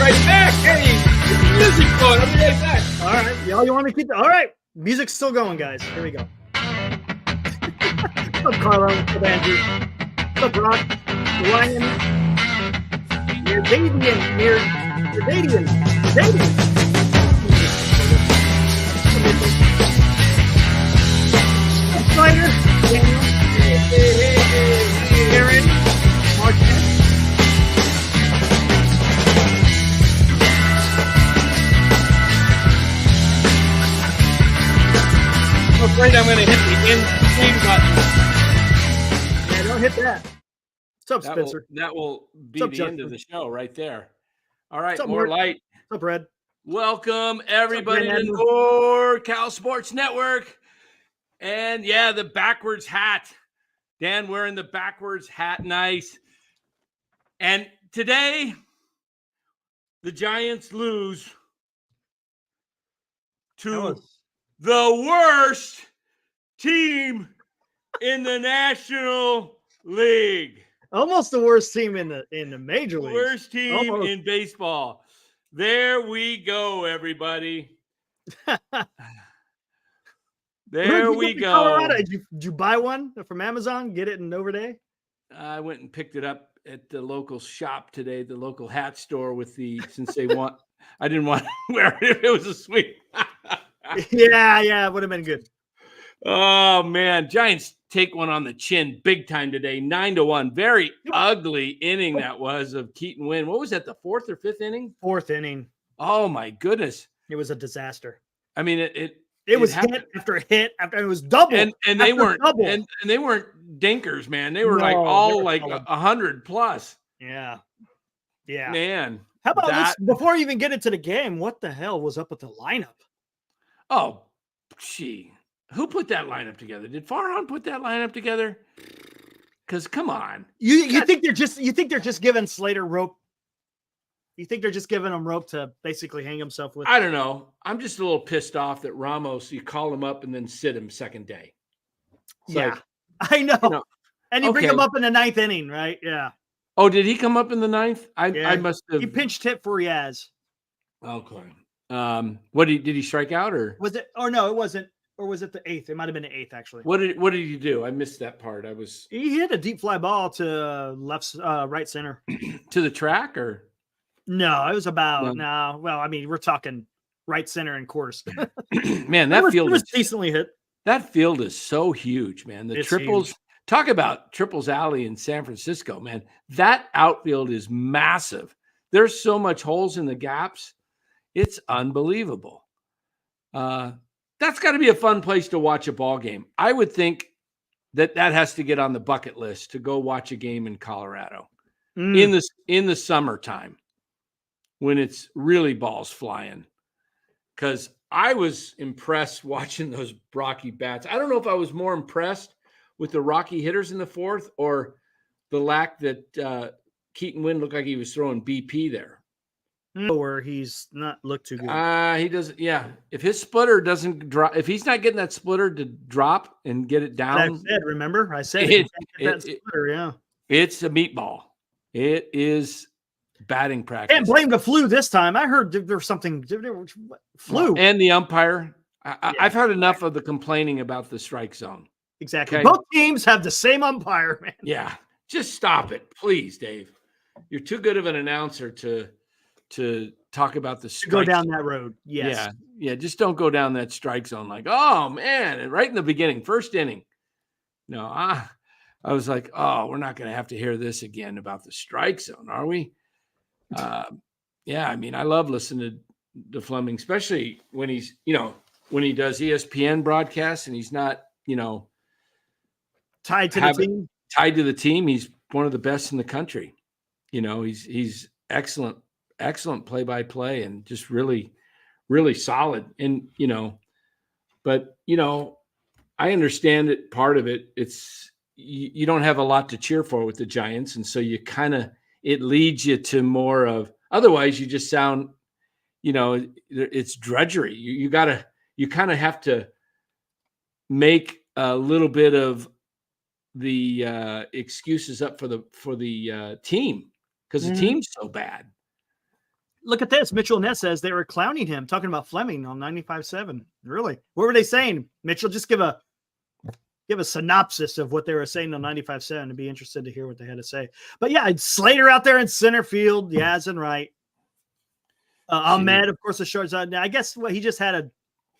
right back. Hey, get the music going. I'll be right back. All right. Y'all, you want me to keep all right. Music's still going, guys. Here we go. What's up, Carlo? What's up, Andrew? What's up, Rock? Ryan? Canadian. Spider. Aaron. Marquez. I'm afraid I'm going to hit the end screen button. Yeah, don't hit that. What's up, Spencer? That will be What's up, the Justin? end of the show right there. All right, What's up, more Mark? light. What's up, Red? Welcome, everybody, What's up, to Brandon? more Cal Sports Network. And, yeah, the backwards hat. Dan wearing the backwards hat. Nice. And today, the Giants lose to the worst team in the National League. Almost the worst team in the major league. Worst team Almost. in baseball. There we go, everybody. There we go. Colorado. Did you buy one from Amazon? Get it in overday? I went and picked it up at the local shop today, the local hat store since they want, I didn't want to wear it if it was a sweep. Yeah, it would have been good. Oh, man. Giants take one on the chin big time today, 9-1. Very ugly inning that was of Keaton Wynn. What was that, the fourth or fifth inning? Fourth inning. Oh, my goodness. It was a disaster. I mean, it was hit after hit after it was double. And they weren't double. And they weren't dinkers, man. They were like 100 plus. Yeah. Man. How about this? Before you even get into the game, what the hell was up with the lineup? Oh, gee. Who put that lineup together? Did Farhan put that lineup together? Because come on. You think they're just giving Slater rope? You think they're just giving him rope to basically hang himself with? I don't know. I'm just a little pissed off that Ramos, you call him up and then sit him second day. It's yeah, I know. And you bring him okay. up in the ninth inning, right? Yeah. Oh, did he come up in the ninth? I must have. He pinched hit for Riaz. Okay. Did he strike out or was it? Or no, it wasn't. Or was it the eighth? It might have been the eighth, actually. What did he do? I missed that part. He hit a deep fly ball to right center. To the track or? No, it was about no. Well, I mean, we're talking right center and course. Man, that field was decently hit. That field is so huge, man. The triples. Huge. Talk about Triples Alley in San Francisco, man. That outfield is massive. There's so much holes in the gaps. It's unbelievable. That's got to be a fun place to watch a ball game. I would think that has to get on the bucket list to go watch a game in Colorado in the summertime when it's really balls flying. Because I was impressed watching those Rocky bats. I don't know if I was more impressed with the Rocky hitters in the fourth or the lack that Keaton Wynn looked like he was throwing BP there. Where he's not looked too good. He doesn't. Yeah, if his splitter doesn't drop, if he's not getting that splitter to drop and get it down, I said that splitter. Yeah, it's a meatball. It is batting practice. And blame the flu this time. I heard there was something flu and the umpire. I've heard enough of the complaining about the strike zone. Exactly. Okay? Both teams have the same umpire, man. Yeah, just stop it, please, Dave. You're too good of an announcer to talk about the strike go down that road. Yes. Yeah. Just don't go down that strike zone like, oh man, and right in the beginning, first inning. No, I was like, oh, we're not going to have to hear this again about the strike zone, are we? Yeah, I mean, I love listening to Fleming, especially when he's, when he does ESPN broadcasts and he's not, tied to the team. He's one of the best in the country. He's excellent play-by-play and just really, really solid. And, but, I understand that part of it, it's, you don't have a lot to cheer for with the Giants. And so it leads you to more of, otherwise you just sound, it's drudgery. You kind of have to make a little bit of the excuses up for the team because the team's so bad. look at this. Mitchell Ness says they were clowning him, talking about Fleming on 95.7. Really? What were they saying? Mitchell, just give a synopsis of what they were saying on 95.7. I'd be interested to hear what they had to say. But yeah, Slater out there in center field. Yaz and right. Ahmed, of course, the shorts. I guess he just had a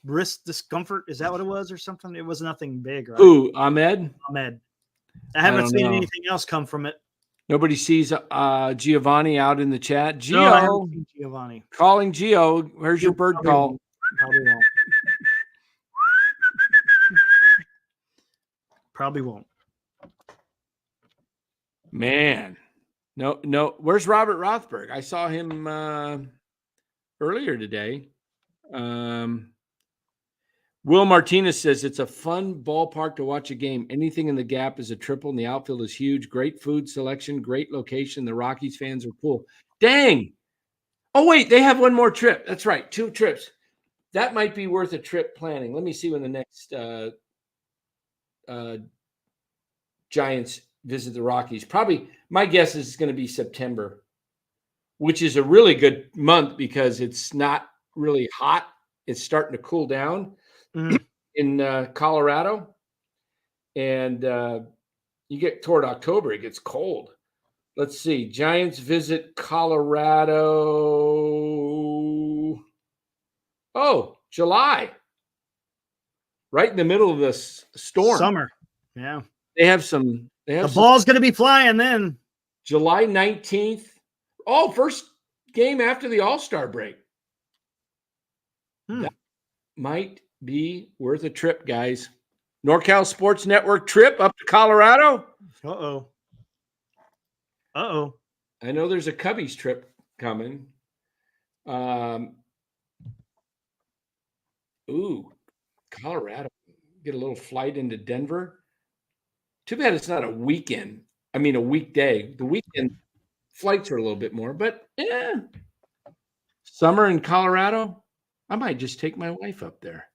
wrist discomfort. Is that what it was or something? It was nothing big, right? Ooh, Ahmed. I haven't seen anything else come from it. Nobody sees Giovanni out in the chat. Gio, no, I haven't seen Giovanni. Calling Gio. Where's your bird call? Probably won't. Man, no. Where's Robert Rothberg? I saw him earlier today. Will Martinez says it's a fun ballpark to watch a game. Anything in the gap is a triple, and the outfield is huge. Great food selection, great location. The Rockies fans are cool. Dang. Oh, wait, they have one more trip. That's right, 2 trips. That might be worth a trip planning. Let me see when the next Giants visit the Rockies. Probably, my guess is it's going to be September, which is a really good month because it's not really hot. It's starting to cool down in Colorado. And you get toward October, it gets cold. Let's see. Giants visit Colorado. Oh, July. Right in the middle of the storm. Summer. Yeah. They have some. The ball's going to be flying then. July 19th. Oh, first game after the All-Star break. That might be worth a trip, guys. NorCal Sports Network trip up to Colorado. Uh-oh. I know there's a Cubbies trip coming. Colorado. Get a little flight into Denver. Too bad it's not a weekend. I mean, a weekday. The weekend flights are a little bit more, but yeah. Summer in Colorado, I might just take my wife up there.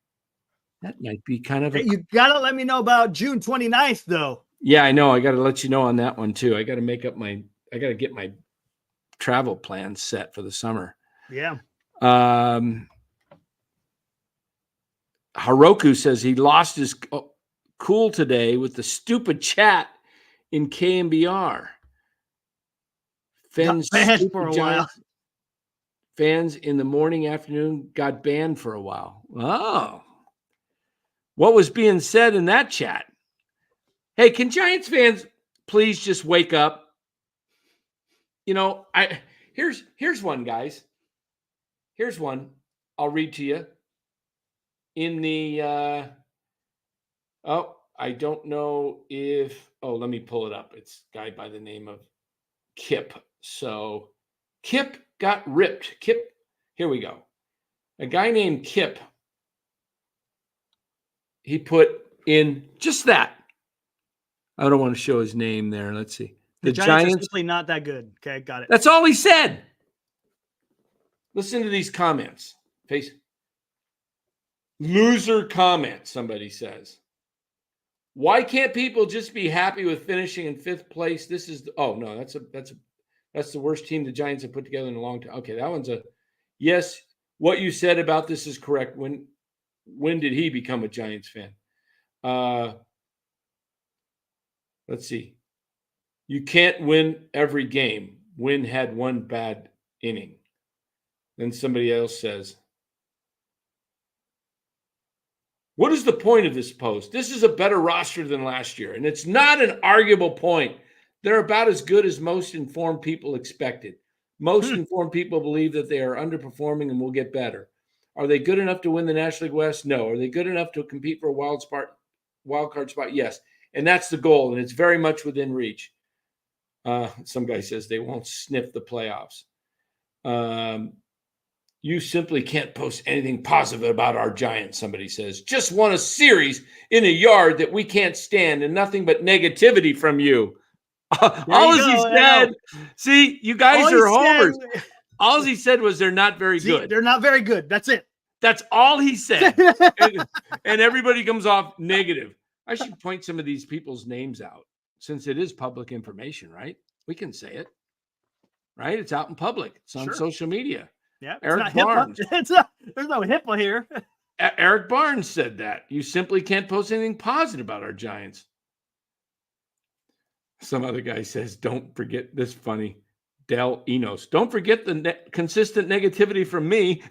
That might be kind of you got to let me know about June 29th, though. Yeah, I know. I got to let you know on that one, too. I got to get my travel plans set for the summer. Yeah. Haroku says he lost his cool today with the stupid chat in KMBR. Fans for a while. Fans in the morning, afternoon got banned for a while. Oh. What was being said in that chat? Hey, can Giants fans please just wake up? You know, here's one, guys. Here's one. I'll read to you. In the I don't know if let me pull it up. It's a guy by the name of Kip. So Kip got ripped. Kip, here we go. A guy named Kip. He put in just that. I don't want to show his name there. Let's see. The Giants are simply not that good. Okay, got it. That's all he said. Listen to these comments. Loser comment, somebody says. Why can't people just be happy with finishing in 5th place? This is that's the worst team the Giants have put together in a long time. Okay, that one's yes. What you said about this is correct. When did he become a Giants fan? Let's see. You can't win every game. Wynn had one bad inning. Then somebody else says, what is the point of this post? This is a better roster than last year, and it's not an arguable point. They're about as good as most informed people expected. Most informed people believe that they are underperforming and will get better. Are they good enough to win the National League West? No. Are they good enough to compete for a wild card spot? Yes. And that's the goal, and it's very much within reach. Some guy says they won't sniff the playoffs. You simply can't post anything positive about our Giants, somebody says. Just won a series in a yard that we can't stand and nothing but negativity from you. All he said, see, you guys are homers. All he said was they're not very good. They're not very good. That's it. That's all he said. and everybody comes off negative. I should point some of these people's names out since it is public information, right? We can say it, right? It's out in public. It's on social media. Yeah, it's Eric not Barnes. HIPAA. There's no HIPAA here. Eric Barnes said that. You simply can't post anything positive about our Giants. Some other guy says, don't forget this funny. Del Enos. Don't forget the consistent negativity from me.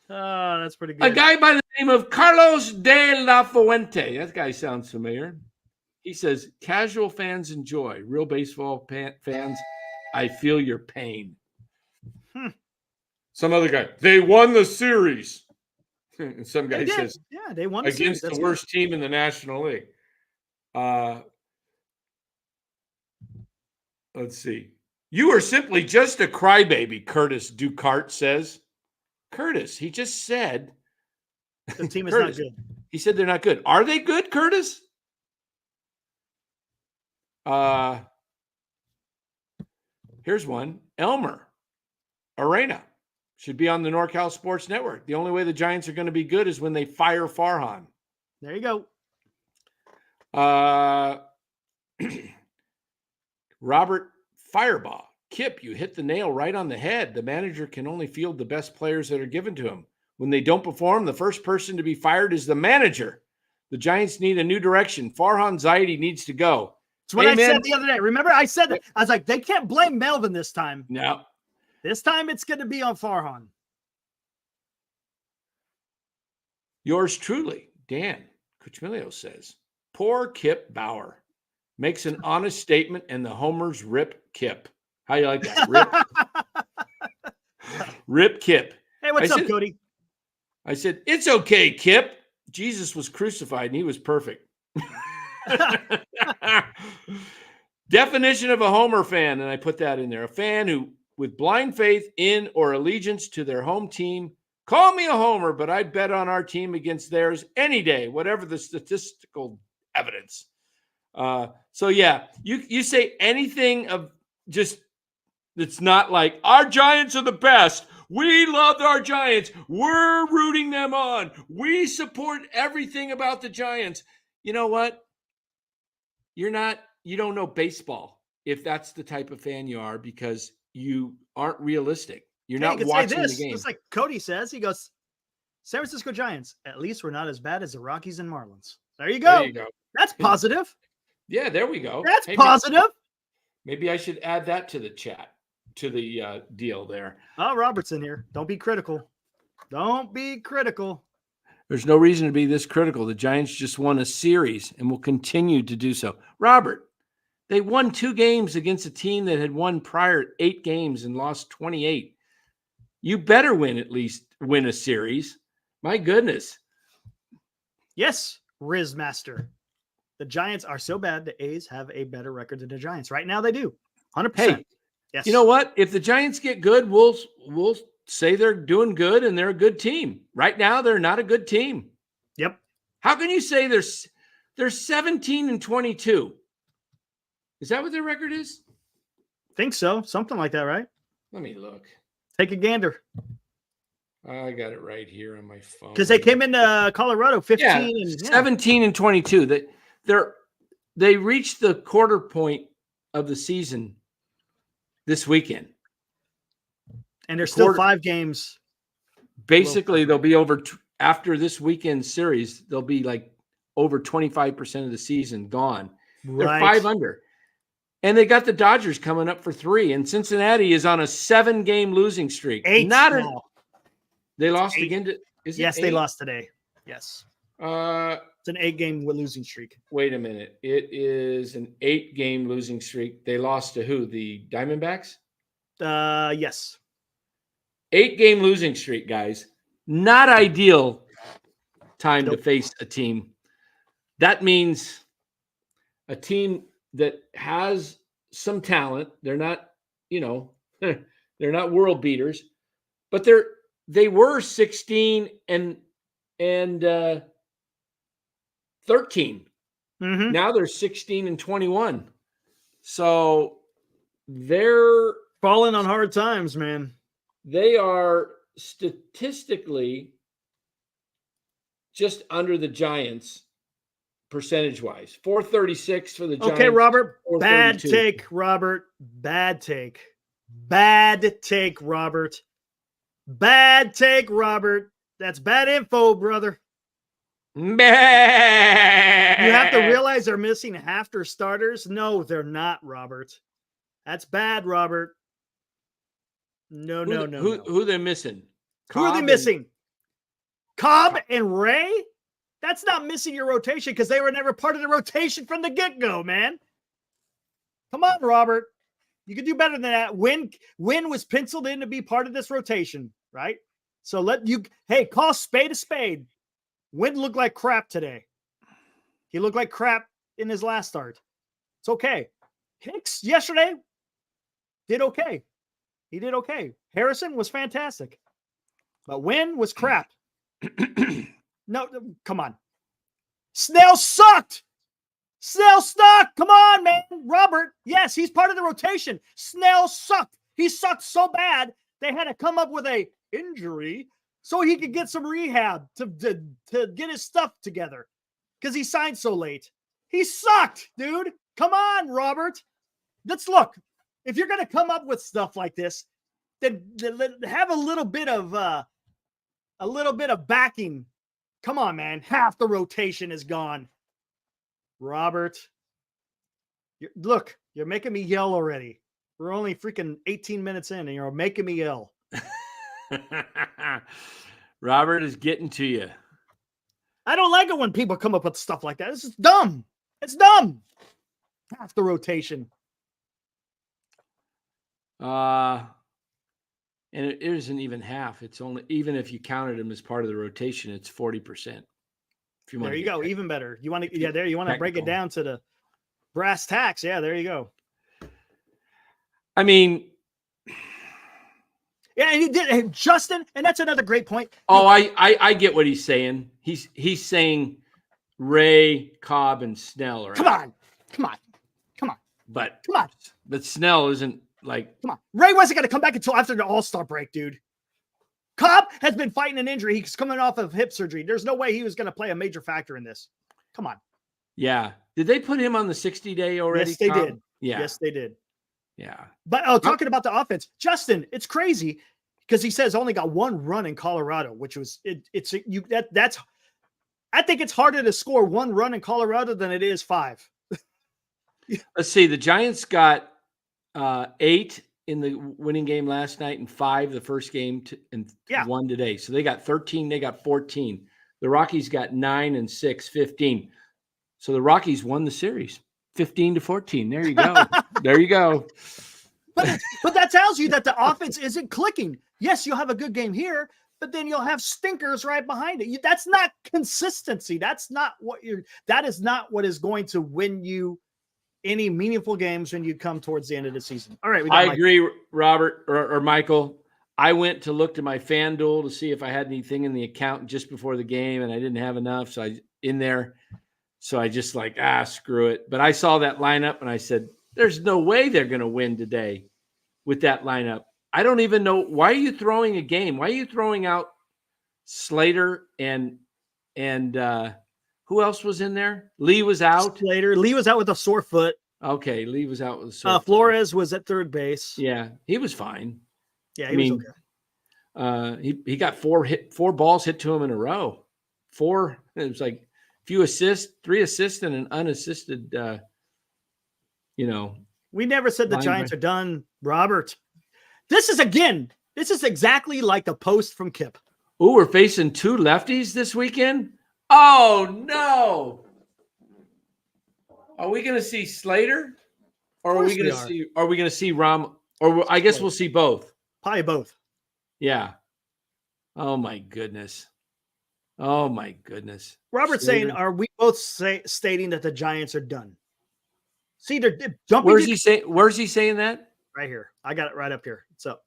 Oh, that's pretty good. A guy by the name of Carlos de la Fuente. That guy sounds familiar. He says, casual fans enjoy. Real baseball fans, I feel your pain. Some other guy, they won the series. And some guy says, yeah, they won against the worst team in the National League. Let's see. You are simply just a crybaby, Curtis Ducart says. Curtis, he just said the team is Curtis, not good. He said they're not good. Are they good, Curtis? Here's one. Elmer Arena should be on the NorCal Sports Network. The only way the Giants are going to be good is when they fire Farhan. There you go. Robert Firebaugh. Kip, you hit the nail right on the head. The manager can only field the best players that are given to him. When they don't perform, the first person to be fired is the manager. The Giants need a new direction. Farhan Zaidi needs to go. It's what I said the other day. Remember, I said that. I was like, they can't blame Melvin this time. No. This time it's going to be on Farhan. Yours truly, Dan Cuchmilio says, poor Kip Bauer. Makes an honest statement and the homers rip Kip. How you like that? Rip Kip. Hey, what's up, Cody? I said, it's okay, Kip. Jesus was crucified and he was perfect. Definition of a homer fan, and I put that in there. A fan who, with blind faith in or allegiance to their home team, call me a homer, but I'd bet on our team against theirs any day, whatever the statistical evidence. So yeah, you say anything of just that's not like our Giants are the best. We love our Giants. We're rooting them on. We support everything about the Giants. You know what? You don't know baseball if that's the type of fan you are because you aren't realistic. You're not watching the game. Just like Cody says, he goes, San Francisco Giants, at least we're not as bad as the Rockies and Marlins. There you go. That's positive. Yeah, there we go. That's positive. Maybe I should add that to the chat, to the deal there. Oh, Robert's in here. Don't be critical. Don't be critical. There's no reason to be this critical. The Giants just won a series and will continue to do so. Robert, they won 2 games against a team that had won prior 8 games and lost 28. You better at least win a series. My goodness. Yes, Riz Master. The Giants are so bad, the A's have a better record than the Giants. Right now they do. 100%. Hey, yes. You know what? If the Giants get good, we'll say they're doing good and they're a good team. Right now, they're not a good team. Yep. How can you say they're 17-22? Is that what their record is? Think so. Something like that, right? Let me look. Take a gander. I got it right here on my phone. Because they came into Colorado 17-22. They reached the quarter point of the season this weekend. And there's still 5 games. Basically, they'll be over after this weekend series, they'll be like over 25% of the season gone. They're 5 under. And they got the Dodgers coming up for 3. And Cincinnati is on a 7-game losing streak. 8 now. They lost again to they lost today. Yes. It's an 8-game losing streak. Wait a minute. It is an 8-game losing streak. They lost to who? The Diamondbacks? Yes. 8-game losing streak, guys. Not ideal time to face a team. That means a team that has some talent. They're not, they're not world beaters, but they were 16 and 13. Mm-hmm. Now they're 16 and 21. So they're falling on hard times, man. They are statistically just under the Giants percentage-wise. 436 for the Giants. Okay, Robert. Bad take, Robert. Bad take. Bad take, Robert. Bad take, Robert. That's bad info, brother. You have to realize they're missing half their starters. No, they're not, Robert. That's bad, Robert. No. Who they're missing? Who are they missing? Cobb and Ray? That's not missing your rotation because they were never part of the rotation from the get-go, man. Come on, Robert. You could do better than that. Wynn was penciled in to be part of this rotation, right? So call spade a spade. Wynn looked like crap today. He looked like crap in his last start. It's okay. Hicks yesterday did okay. He did okay. Harrison was fantastic. But Wynn was crap. No, come on. Snell sucked. Snell sucked. Come on, man. Robert, yes, he's part of the rotation. Snell sucked. He sucked so bad, they had to come up with a injury so he could get some rehab to get his stuff together because he signed so late. He sucked, dude. Come on, Robert. Let's look. If you're going to come up with stuff like this, then have a little bit of backing. Come on, man. Half the rotation is gone. Robert, you're making me yell already. We're only freaking 18 minutes in, and you're making me yell. Robert is getting to you. I don't like it when people come up with stuff like that. This is dumb. It's dumb. Half the rotation. And it isn't even half. It's only, even if you counted him as part of the rotation, it's 40%. If you want, there you go. Even better. You want to break it down to the brass tacks. Yeah, there you go. I mean, yeah, and he did. And Justin, and that's another great point. Oh, I get what he's saying. He's saying Ray, Cobb, and Snell are Come on. But Snell isn't like. Come on. Ray wasn't going to come back until after the All-Star break, dude. Cobb has been fighting an injury. He's coming off of hip surgery. There's no way he was going to play a major factor in this. Come on. Yeah. Did they put him on the 60-day already? Yes, they did. Yeah. Yes, they did. Yeah. But talking about the offense, Justin, it's crazy because he says only got one run in Colorado, which was that's I think it's harder to score one run in Colorado than it is 5. Let's see. The Giants got 8 in the winning game last night and 5 the first game and 1 today. So they got 13. They got 14. The Rockies got 9 and 6, 15. So the Rockies won the series 15-14. There you go. There you go. But that tells you that the offense isn't clicking. Yes, you'll have a good game here, but then you'll have stinkers right behind it. That's not consistency. That is not what is going to win you any meaningful games when you come towards the end of the season. All right. I agree, Robert or Michael. I went to look to my FanDuel to see if I had anything in the account just before the game, and I didn't have enough. So I just like, screw it. But I saw that lineup and I said, there's no way they're going to win today with that lineup. I don't even know. Why are you throwing a game? Why are you throwing out Slater and who else was in there? Lee was out. Lee was out with a sore foot. Okay, Lee was out with a sore foot. Flores was at third base. Yeah, he was fine. Yeah, he was okay. He got 4 balls hit to him in a row. 4. It was like few assists, 3 assists, and an unassisted. We never said the Giants are done, Robert. This is exactly like the post from Kip. Oh, we're facing 2 lefties this weekend. Oh no! Are we going to see Slater, or are we going to see Ram? Or I guess we'll see both. Probably both. Yeah. Oh my goodness. Robert's saying, are we both stating that the Giants are done? See, they're jumping. Where's he saying that? Right here. I got it right up here. So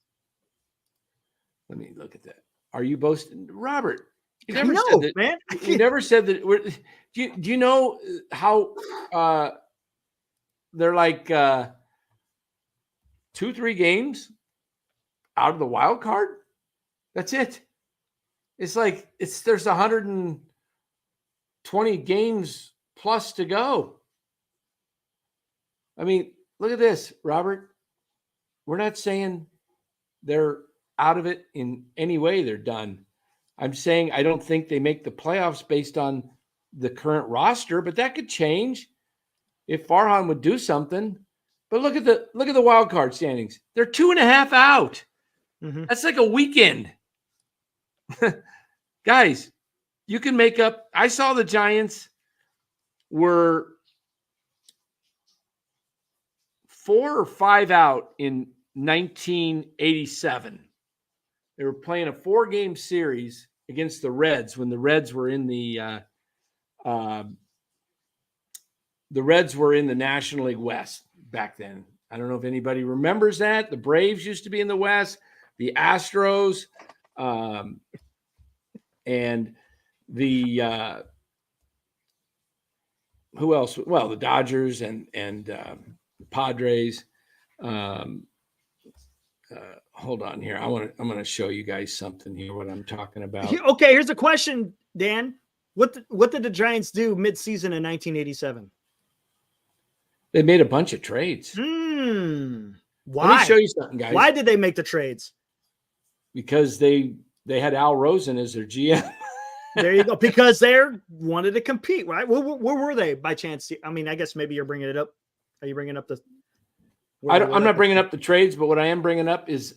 let me look at that. Are you both, Robert? You never said that, man. You never said that. Do you know how they're like 2-3 games out of the wild card? That's it. It's like there's 120 games plus to go. I mean, look at this, Robert. we're not saying they're out of it in any way. They're done. I'm saying I don't think they make the playoffs based on the current roster, but that could change if Farhan would do something. But look at the wild card standings. They're 2.5 out. Mm-hmm. That's like a weekend. Guys, you can make up. I saw the Giants were 4 or 5 out in 1987. They were playing a 4-game series against the Reds when the Reds were in the National League West back then. I don't know if anybody remembers that. The Braves used to be in the West, the Astros, and the who else? Well, the Dodgers and the Padres. Hold on here. I'm going to show you guys something here. What I'm talking about. Okay, here's a question, Dan. What did the Giants do mid-season in 1987? They made a bunch of trades. Why? Let me show you something, guys. Why did they make the trades? Because they had Al Rosen as their GM. There you go. Because they wanted to compete, right? Where were they by chance? I mean, I guess maybe you're bringing it up. Are you bringing up the? I'm not bringing up the trades, but what I am bringing up is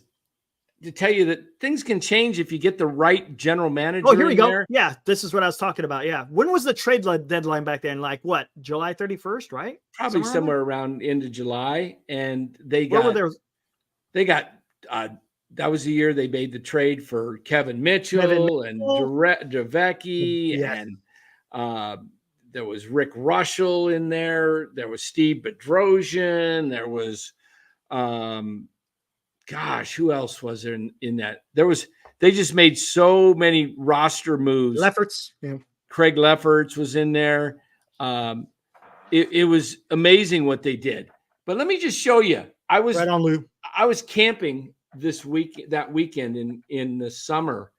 to tell you that things can change if you get the right general manager. Oh, here we go. There. Yeah, this is what I was talking about. Yeah. When was the trade deadline back then? Like what? July 31st, right? Probably somewhere around end of July. And they got that was the year they made the trade for Kevin Mitchell and Javecki, and there was Rick Russell in there. There was Steve Bedrosian. There was who else was there in that? They just made so many roster moves. Lefferts. Yeah. Craig Lefferts was in there. It was amazing what they did. But let me just show you. I was camping that weekend in the summer.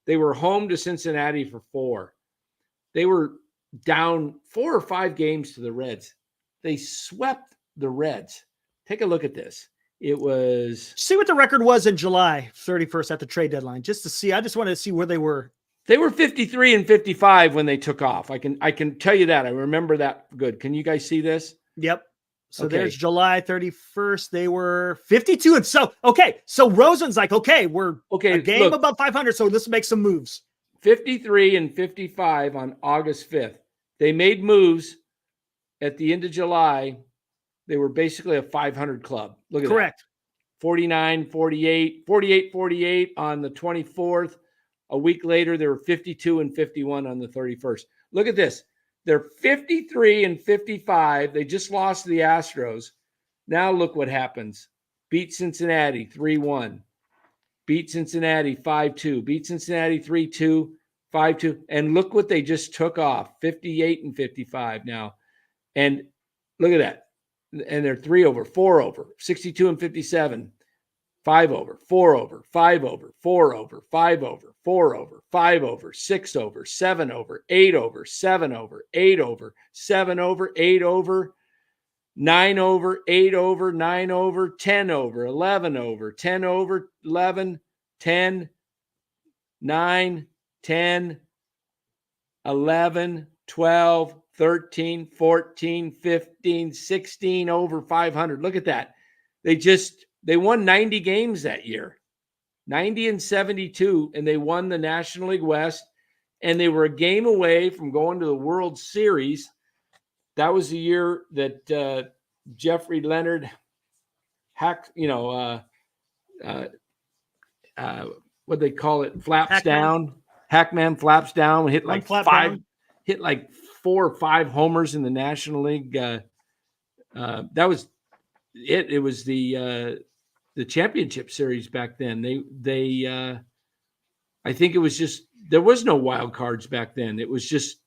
They were home to Cincinnati for 4. They were down 4 or 5 games to the Reds. They swept the Reds. Take a look at this. It was. See what the record was in July 31st at the trade deadline, just to see. I just wanted to see where they were. They were 53 and 55 when they took off. I can tell you that. I remember that good. Can you guys see this? Yep. So there's July 31st. They were 52. And so Rosen's like, we're a game above 500. So let's make some moves. 53 and 55 on August 5th. They made moves at the end of July. They were basically a 500 club. Look at Correct. that. 49, 48, 48, 48 on the 24th. A week later, they were 52 and 51 on the 31st. Look at this. They're 53 and 55. They just lost to the Astros. Now look what happens. Beat Cincinnati 3-1. Beat Cincinnati 5-2. Beat Cincinnati 3-2, 5-2. And look what they just took off. 58 and 55 now. And look at that. And they're 3 over, 4 over, 62 and 57. 5 over, 4 over, 5 over, 4 over, 5 over, 4 over, 5 over, 6 over, 7 over, 8 over, 7 over, 8 over, 7 over, 8 over, 9 over, 8 over, 9 over, 10 over, 11 over, 10 over, 11, 10, 9, 10, 11, 12, 13, 14, 15, 16 over 500. Look at that. They won 90 games that year, 90 and 72, and they won the National League West, and they were a game away from going to the World Series. That was the year that Jeffrey Leonard what they call it, flaps down. Hackman flaps down, hit like 4 or 5 homers in the National League. That was it. It was the championship series back then. They I think it was just, there was no wild cards back then. It was just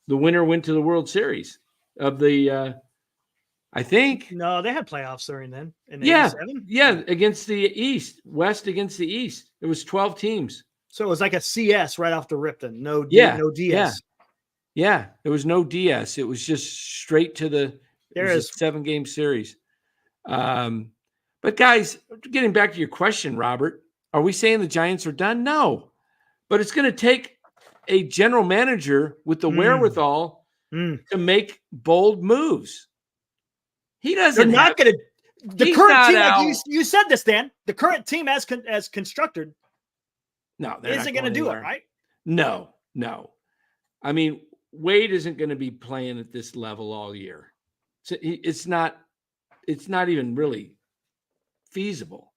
the winner went to the World Series of the I think. No, they had playoffs during then. Yeah, against the East, West against the East. It was 12 teams. So it was like a CS right off the rip then. No DS. Yeah, there was no DS. It was just straight to the 7-game series. But But guys, getting back to your question, Robert, are we saying the Giants are done? No. But it's going to take a general manager with the wherewithal to make bold moves. He doesn't. They're not going to. The current team, like you said this, Dan. The current team as constructed, no, isn't going to do it, right? No. I mean, Wade isn't going to be playing at this level all year. So it's not even really feasible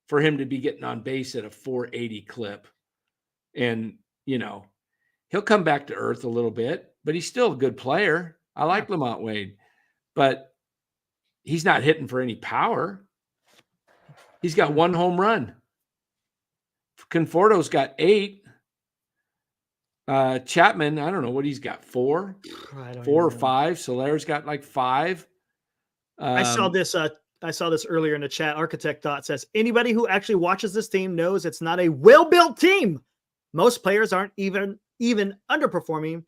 for him to be getting on base at a 480 clip. And, he'll come back to earth a little bit, but he's still a good player. I like Lamont Wade, but he's not hitting for any power. He's got 1 home run. Conforto's got 8. Chapman, I don't know what he's got, 4 or 5. Solaire's got like 5. I saw this earlier in the chat. Architect Dot says, anybody who actually watches this team knows it's not a well-built team. Most players aren't even underperforming,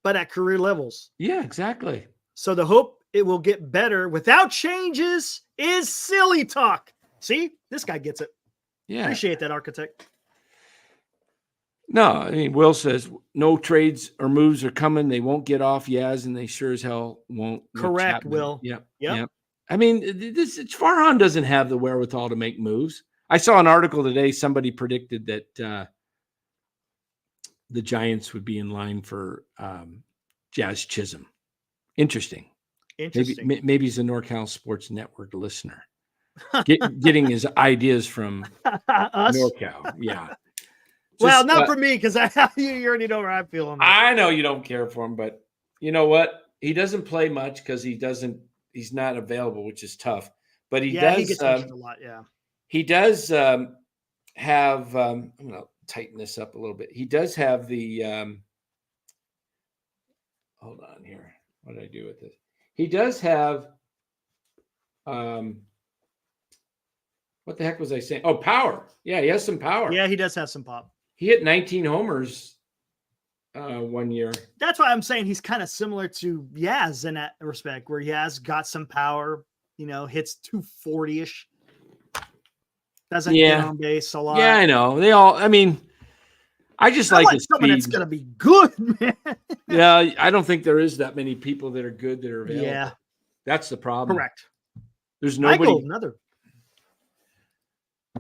but at career levels. Yeah, exactly. So the hope it will get better without changes is silly talk. See, this guy gets it. Yeah. Appreciate that, Architect. No, I mean, Will says no trades or moves are coming. They won't get off Yaz, and they sure as hell won't. Correct, Will. Yep. I mean, Farhan doesn't have the wherewithal to make moves. I saw an article today. Somebody predicted that the Giants would be in line for Jazz Chisholm. Interesting. Maybe he's a NorCal Sports Network listener, getting his ideas from us. NorCal. Yeah. Well, not for me, because you already know where I feel on that. I know you don't care for him, but you know what? He doesn't play much because he's not available, which is tough. But he does. He gets mentioned a lot. Yeah. He does have. I'm going to tighten this up a little bit. He does have the. Hold on here. What did I do with this? He does have. What the heck was I saying? Oh, power. Yeah, he has some power. Yeah, he does have some pop. He hit 19 homers 1 year. That's why I'm saying he's kind of similar to Yaz in that respect, where Yaz got some power, hits 240-ish. Doesn't get on base a lot. Yeah, I know. I just like his someone speed. that's going to be good, man. Yeah, I don't think there is that many people that are good that are available. Yeah. That's the problem. Correct. There's nobody. Michael, another.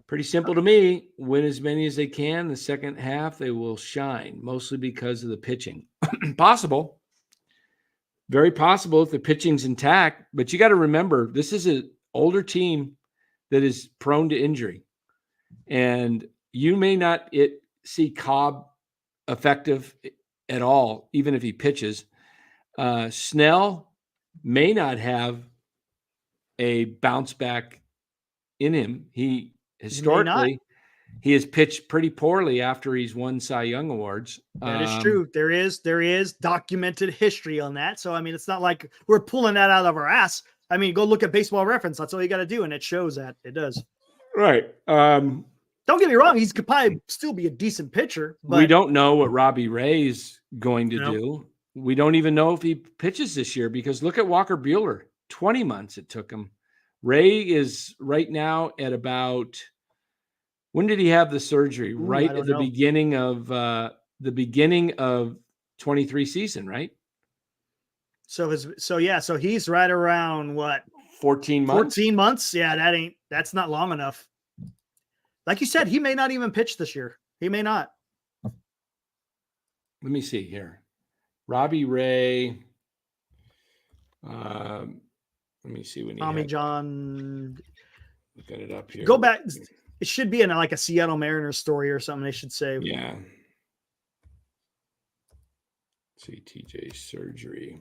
Pretty simple to me. Win as many as they can. The second half, they will shine, mostly because of the pitching. Possible. Very possible if the pitching's intact. But you got to remember, this is an older team that is prone to injury. And you may not see Cobb effective at all, even if he pitches. Snell may not have a bounce back in him. Historically, he has pitched pretty poorly after he's won Cy Young awards. That is true. There is documented history on that. So, it's not like we're pulling that out of our ass. Go look at Baseball Reference. That's all you got to do. And it shows that it does. Right. Don't get me wrong. He could probably still be a decent pitcher. But we don't know what Robbie Ray is going to do. We don't even know if he pitches this year because look at Walker Buehler. 20 months it took him. Ray is right now at about, when did he have the surgery? Right at the beginning of 23 season, right? So he's right around what? 14 months. 14 months. Yeah, that's not long enough. Like you said, he may not even pitch this year. He may not. Let me see here. Robbie Ray. Let me see when Tommy John. Looking it up here. Go back. It should be in like a Seattle Mariners story or something. They should say. Yeah. Let's see TJ surgery.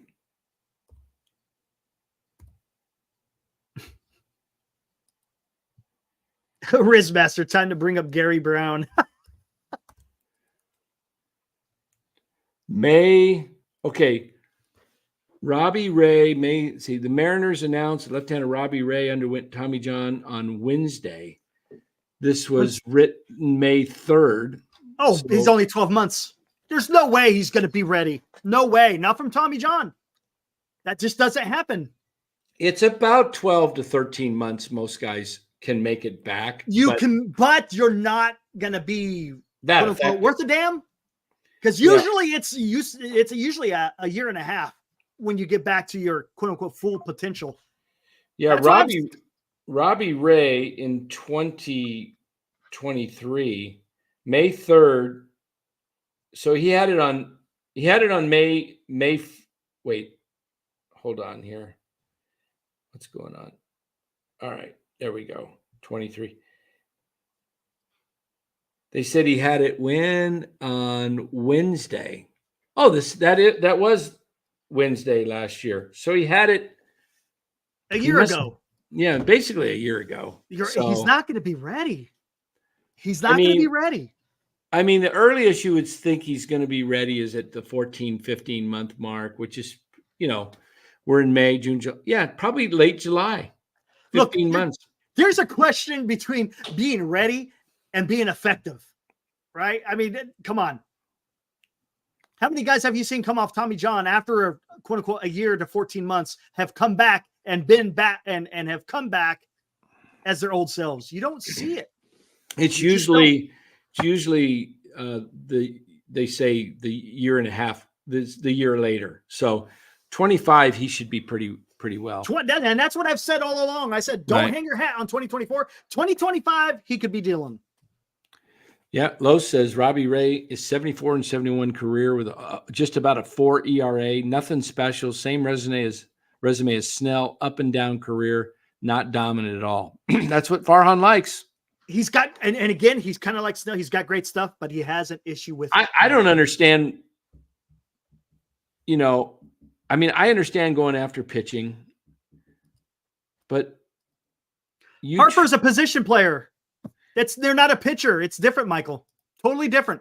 Rizmaster, time to bring up Gary Brown. Okay. Robbie Ray the Mariners announced left-hander Robbie Ray underwent Tommy John on Wednesday. This was written May 3rd. Oh, so he's only 12 months. There's no way he's going to be ready. No way. Not from Tommy John. That just doesn't happen. It's about 12 to 13 months most guys can make it back. But you're not going to be that worth a damn. Because usually it's usually a year and a half when you get back to your quote unquote full potential. Yeah, Robbie Ray in 2023, May 3rd. So he had it on May. Wait, hold on here. What's going on? All right, there we go. 23. They said he had it on Wednesday. Oh, that was Wednesday last year. So he had it a year ago. Yeah, basically a year ago. He's not going to be ready. He's not going to be ready. I mean, the earliest you would think he's going to be ready is at the 14, 15 month mark, which is, we're in May, June, July. Yeah, probably late July. 15 months. There's a question between being ready and being effective, right? I mean, come on. How many guys have you seen come off Tommy John after quote unquote a year to 14 months have come back and been back and have come back as their old selves? You don't see it. It's usually they say the year and a half, the year later. So 25, he should be pretty well. And that's what I've said all along. I said, don't hang your hat on 2024. 2025, he could be dealing. Yeah, Lowe says Robbie Ray is 74-71 career with just about a 4 ERA. Nothing special. Same resume as Snell. Up and down career. Not dominant at all. That's what Farhan likes. He's got, and again, he's kind of like Snell. He's got great stuff, but he has an issue with. I don't understand. I mean, I understand going after pitching, but Harper's a position player. They're not a pitcher. It's different, Michael. Totally different.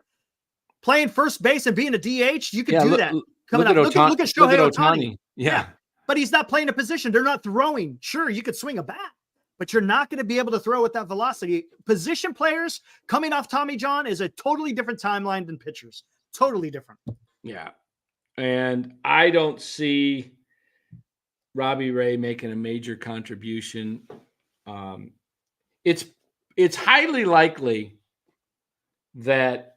Playing first base and being a DH, you can do that. Look at Shohei Ohtani. Yeah. But he's not playing a position. They're not throwing. Sure, you could swing a bat, but you're not going to be able to throw with that velocity. Position players coming off Tommy John is a totally different timeline than pitchers. Totally different. Yeah. And I don't see Robbie Ray making a major contribution. It's highly likely that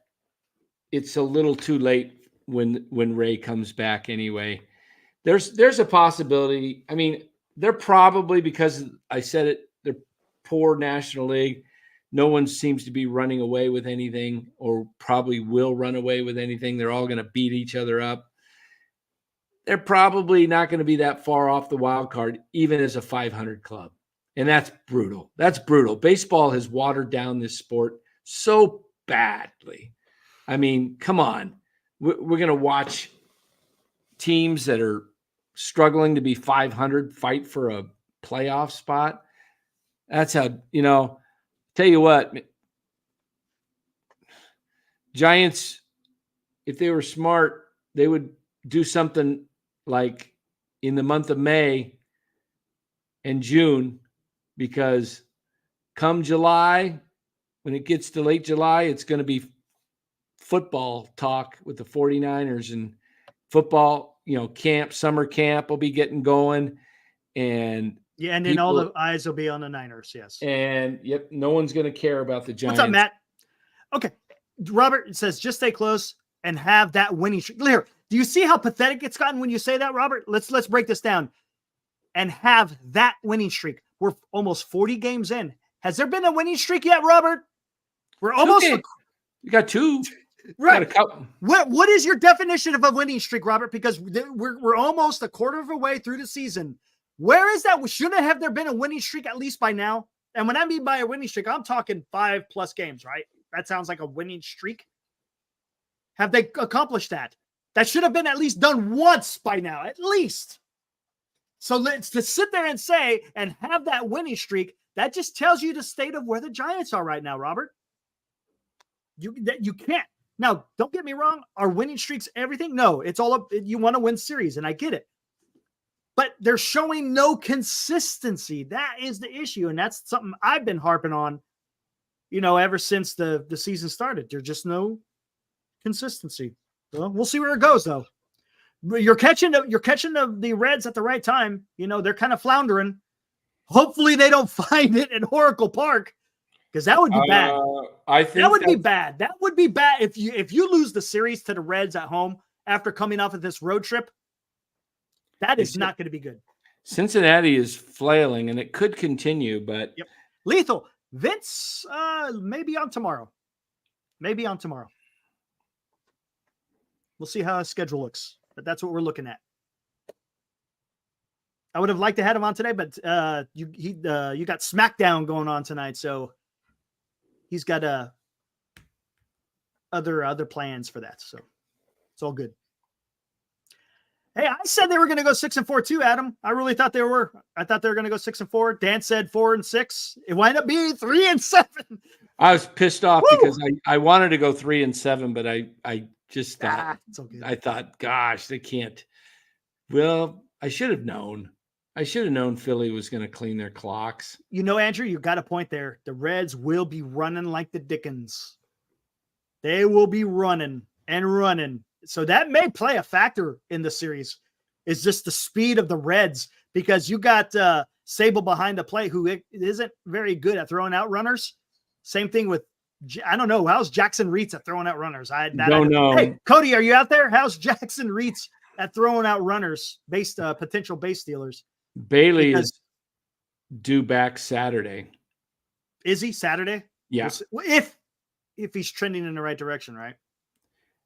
it's a little too late when Ray comes back anyway. There's a possibility. I mean, they're probably, because I said it, they're poor National League. No one seems to be running away with anything, or probably will run away with anything. They're all going to beat each other up. They're probably not going to be that far off the wild card, even as a 500 club. And that's brutal. That's brutal. Baseball has watered down this sport so badly. I mean, come on. We're going to watch teams that are struggling to be 500 fight for a playoff spot. That's how, tell you what, Giants, if they were smart, they would do something like in the month of May and June, because come July, when it gets to late July, it's going to be football talk with the 49ers, and football, summer camp will be getting going. And then all the eyes will be on the Niners. Yes. And no one's going to care about the Giants. What's up, Matt? Okay. Robert says, just stay close and have that winning streak. Here, do you see how pathetic it's gotten when you say that, Robert? Let's break this down. And have that winning streak. We're almost 40 games in. Has there been a winning streak yet, Robert? We're almost. You got two. Right. What is your definition of a winning streak, Robert? Because we're almost a quarter of a way through the season. Where is that? Shouldn't have there been a winning streak at least by now? And when I mean by a winning streak, I'm talking 5+ games, right? That sounds like a winning streak. Have they accomplished that? That should have been at least done once by now, at least. So let's to sit there and say and have that winning streak, that just tells you the state of where the Giants are right now, Robert. You can't. Now, don't get me wrong. Are winning streaks everything? No, it's all up. You want to win series, and I get it. But they're showing no consistency. That is the issue, and that's something I've been harping on, ever since the season started. There's just no consistency. Well, we'll see where it goes, though. You're catching the Reds at the right time. They're kind of floundering. Hopefully they don't find it in Oracle Park, because that would be bad. I think that would be bad. That would be bad if you lose the series to the Reds at home after coming off of this road trip. That is not going to be good. Cincinnati is flailing, and it could continue, but lethal. Vince, maybe on tomorrow. Maybe on tomorrow. We'll see how his schedule looks, but that's what we're looking at. I would have liked to have him on today, but you got SmackDown going on tonight, so he's got other plans for that. So it's all good. Hey, I said they were going to go 6-4 too, Adam. I really thought they were. I thought they were going to go 6-4. Dan said 4-6. It wound up being 3-7. I was pissed off because I wanted to go 3-7, but I just thought I thought, gosh, they can't. Well, I should have known. I should have known Philly was going to clean their clocks. You know, Andrew, you got a point there. The Reds will be running like the Dickens. They will be running and running. So that may play a factor in the series, is just the speed of the Reds, because you got Sable behind the plate, who isn't very good at throwing out runners. Same thing with, I don't know, how's Jackson Reitz at throwing out runners? I don't know. Hey, Cody, are you out there? How's Jackson Reitz at throwing out runners, potential base stealers? Bailey is due back Saturday. Is he Saturday? Yeah. If he's trending in the right direction, right?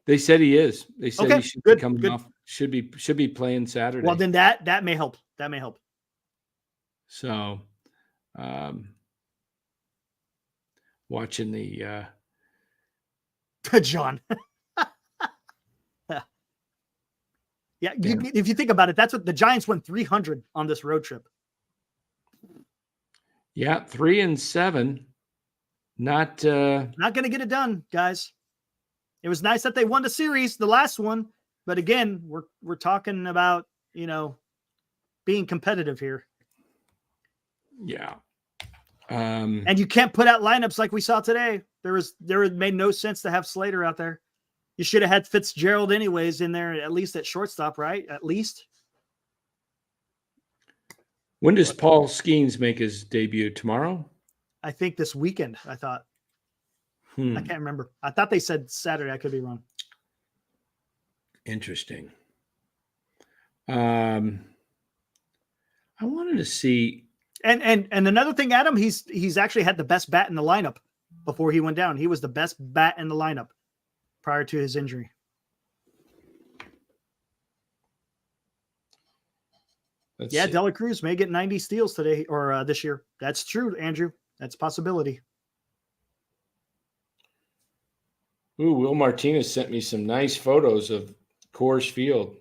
They said he is. They said he should be coming off. Should be playing Saturday. Well, then that may help. That may help. So, watching the John. Yeah, if you think about it, that's what the Giants went 300 on this road trip. Yeah, 3-7. Not going to get it done, guys. It was nice that they won the series, the last one, but again, we're talking about, being competitive here. Yeah. And you can't put out lineups like we saw today. There made no sense to have Slater out there. You should have had Fitzgerald anyways in there, at least at shortstop, right? At least. When does Paul Skeens make his debut? Tomorrow? I think this weekend, I thought. I can't remember. I thought they said Saturday. I could be wrong. Interesting. I wanted to see. And another thing, Adam, he's actually had the best bat in the lineup before he went down. He was the best bat in the lineup prior to his injury. Dela Cruz may get 90 steals today or this year. That's true, Andrew. That's a possibility. Ooh, Will Martinez sent me some nice photos of Coors Field.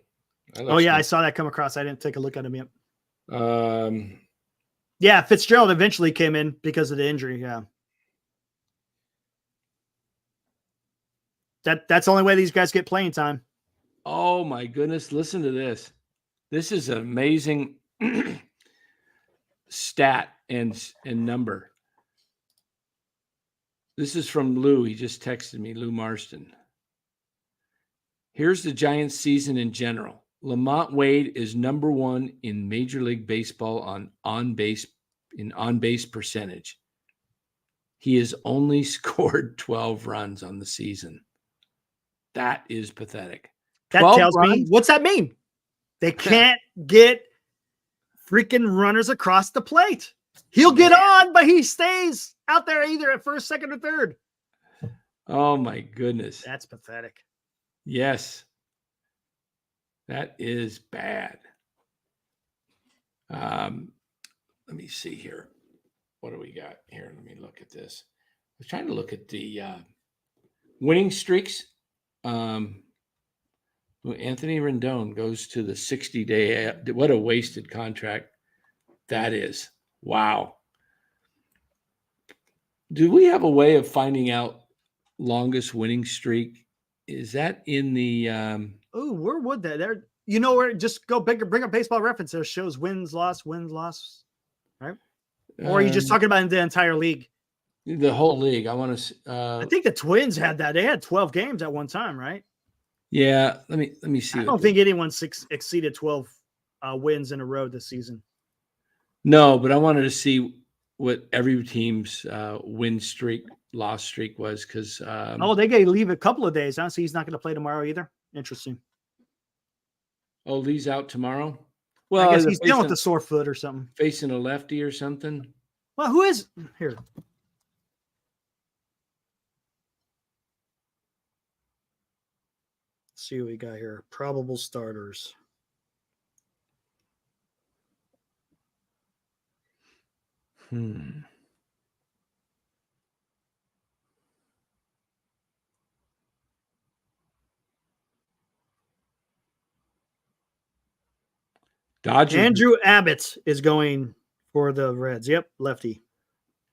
I saw that come across. I didn't take a look at him yet. Fitzgerald eventually came in because of the injury. Yeah. That's the only way these guys get playing time. Oh my goodness. Listen to this. This is an amazing stat and number. This is from Lou. He just texted me, Lou Marston. Here's the Giants season in general. Lamont Wade is number 1 in Major League Baseball on base percentage. He has only scored 12 runs on the season. That is pathetic. That tells me, what's that mean? They can't get freaking runners across the plate. He'll get on, but he stays out there either at first, second, or third. Oh my goodness. That's pathetic. Yes. That is bad. Let me see here. What do we got here? Let me look at this. I was trying to look at the winning streaks. Anthony Rendon goes to the 60-day. What a wasted contract that is. Wow. Do we have a way of finding out longest winning streak? Is that in the where would that? There, where just go bring up Baseball Reference. There shows wins, loss, right? Or are you just talking about the entire league? The whole league. I want to. I think the Twins had that. They had 12 games at one time, right? Yeah. Let me see. I don't think anyone exceeded 12 wins in a row this season. No, but I wanted to see what every team's win streak, loss streak was because. They got to leave a couple of days. Huh? So he's not going to play tomorrow either. Interesting. Oh, Lee's out tomorrow. Well, I guess he's dealing with a sore foot or something. Facing a lefty or something. Well, who is here? Let's see what we got here. Probable starters. Dodgers. Andrew Abbott is going for the Reds. Yep, lefty.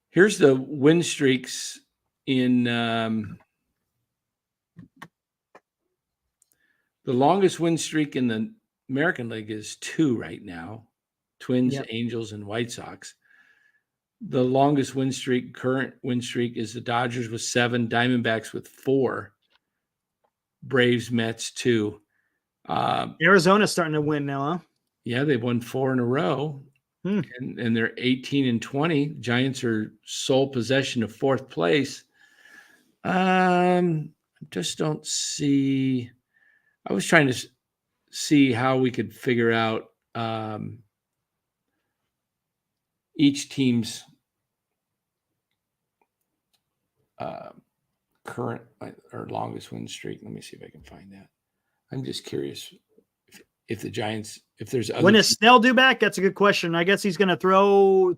Here's the win streaks in the longest win streak in the American League is 2 right now. Twins, Yep. Angels, and White Sox. The longest current win streak is the Dodgers with 7, Diamondbacks with 4, Braves, Mets 2. Arizona's starting to win now, huh? Yeah, they've won 4 in a row, and they're 18-20. Giants are sole possession of 4th place. I just don't see. I was trying to see how we could figure out each team's current or longest win streak. Let me see if I can find that. I'm just curious if the Giants, if there's other. When is Snell due back? That's a good question. I guess he's going to throw.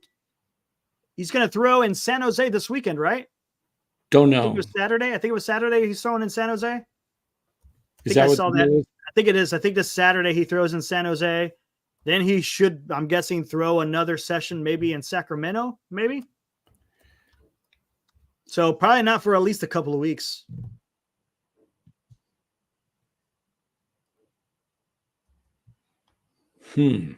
He's going to throw in San Jose this weekend, right? Don't know. I think it was Saturday. I think it was Saturday he's throwing in San Jose. Is that what saw that? I think it is. I think this Saturday he throws in San Jose. Then he should, I'm guessing, throw another session maybe in Sacramento, maybe. So probably not for at least a couple of weeks. Okay,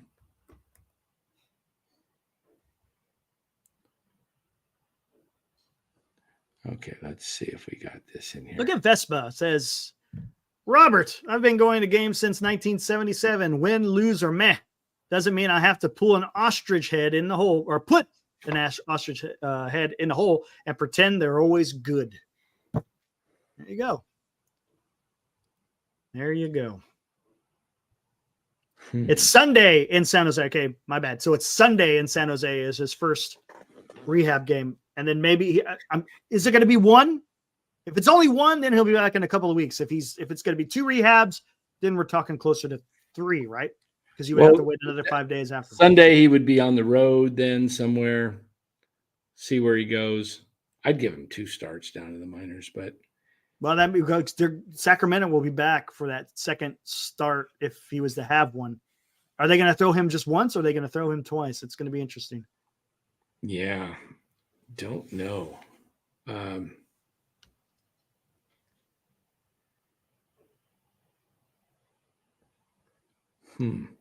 let's see if we got this in here. Look at Vespa. It says, Robert, I've been going to games since 1977. Win, lose, or meh. Doesn't mean I have to pull an ostrich head in the hole or put an ostrich head in the hole and pretend they're always good. There you go. There you go. It's Sunday in San Jose. Okay, my bad. So it's Sunday in San Jose is his first rehab game. And then maybe is it going to be 1? If it's only 1, then he'll be back in a couple of weeks. If it's going to be 2 rehabs, then we're talking closer to 3, right? Because you would have to wait another 5 days after. Sunday he would be on the road then somewhere. See where he goes. I'd give him 2 starts down in the minors, but that because Sacramento will be back for that second start if he was to have one. Are they going to throw him just once, or are they going to throw him twice? It's going to be interesting. Yeah, don't know.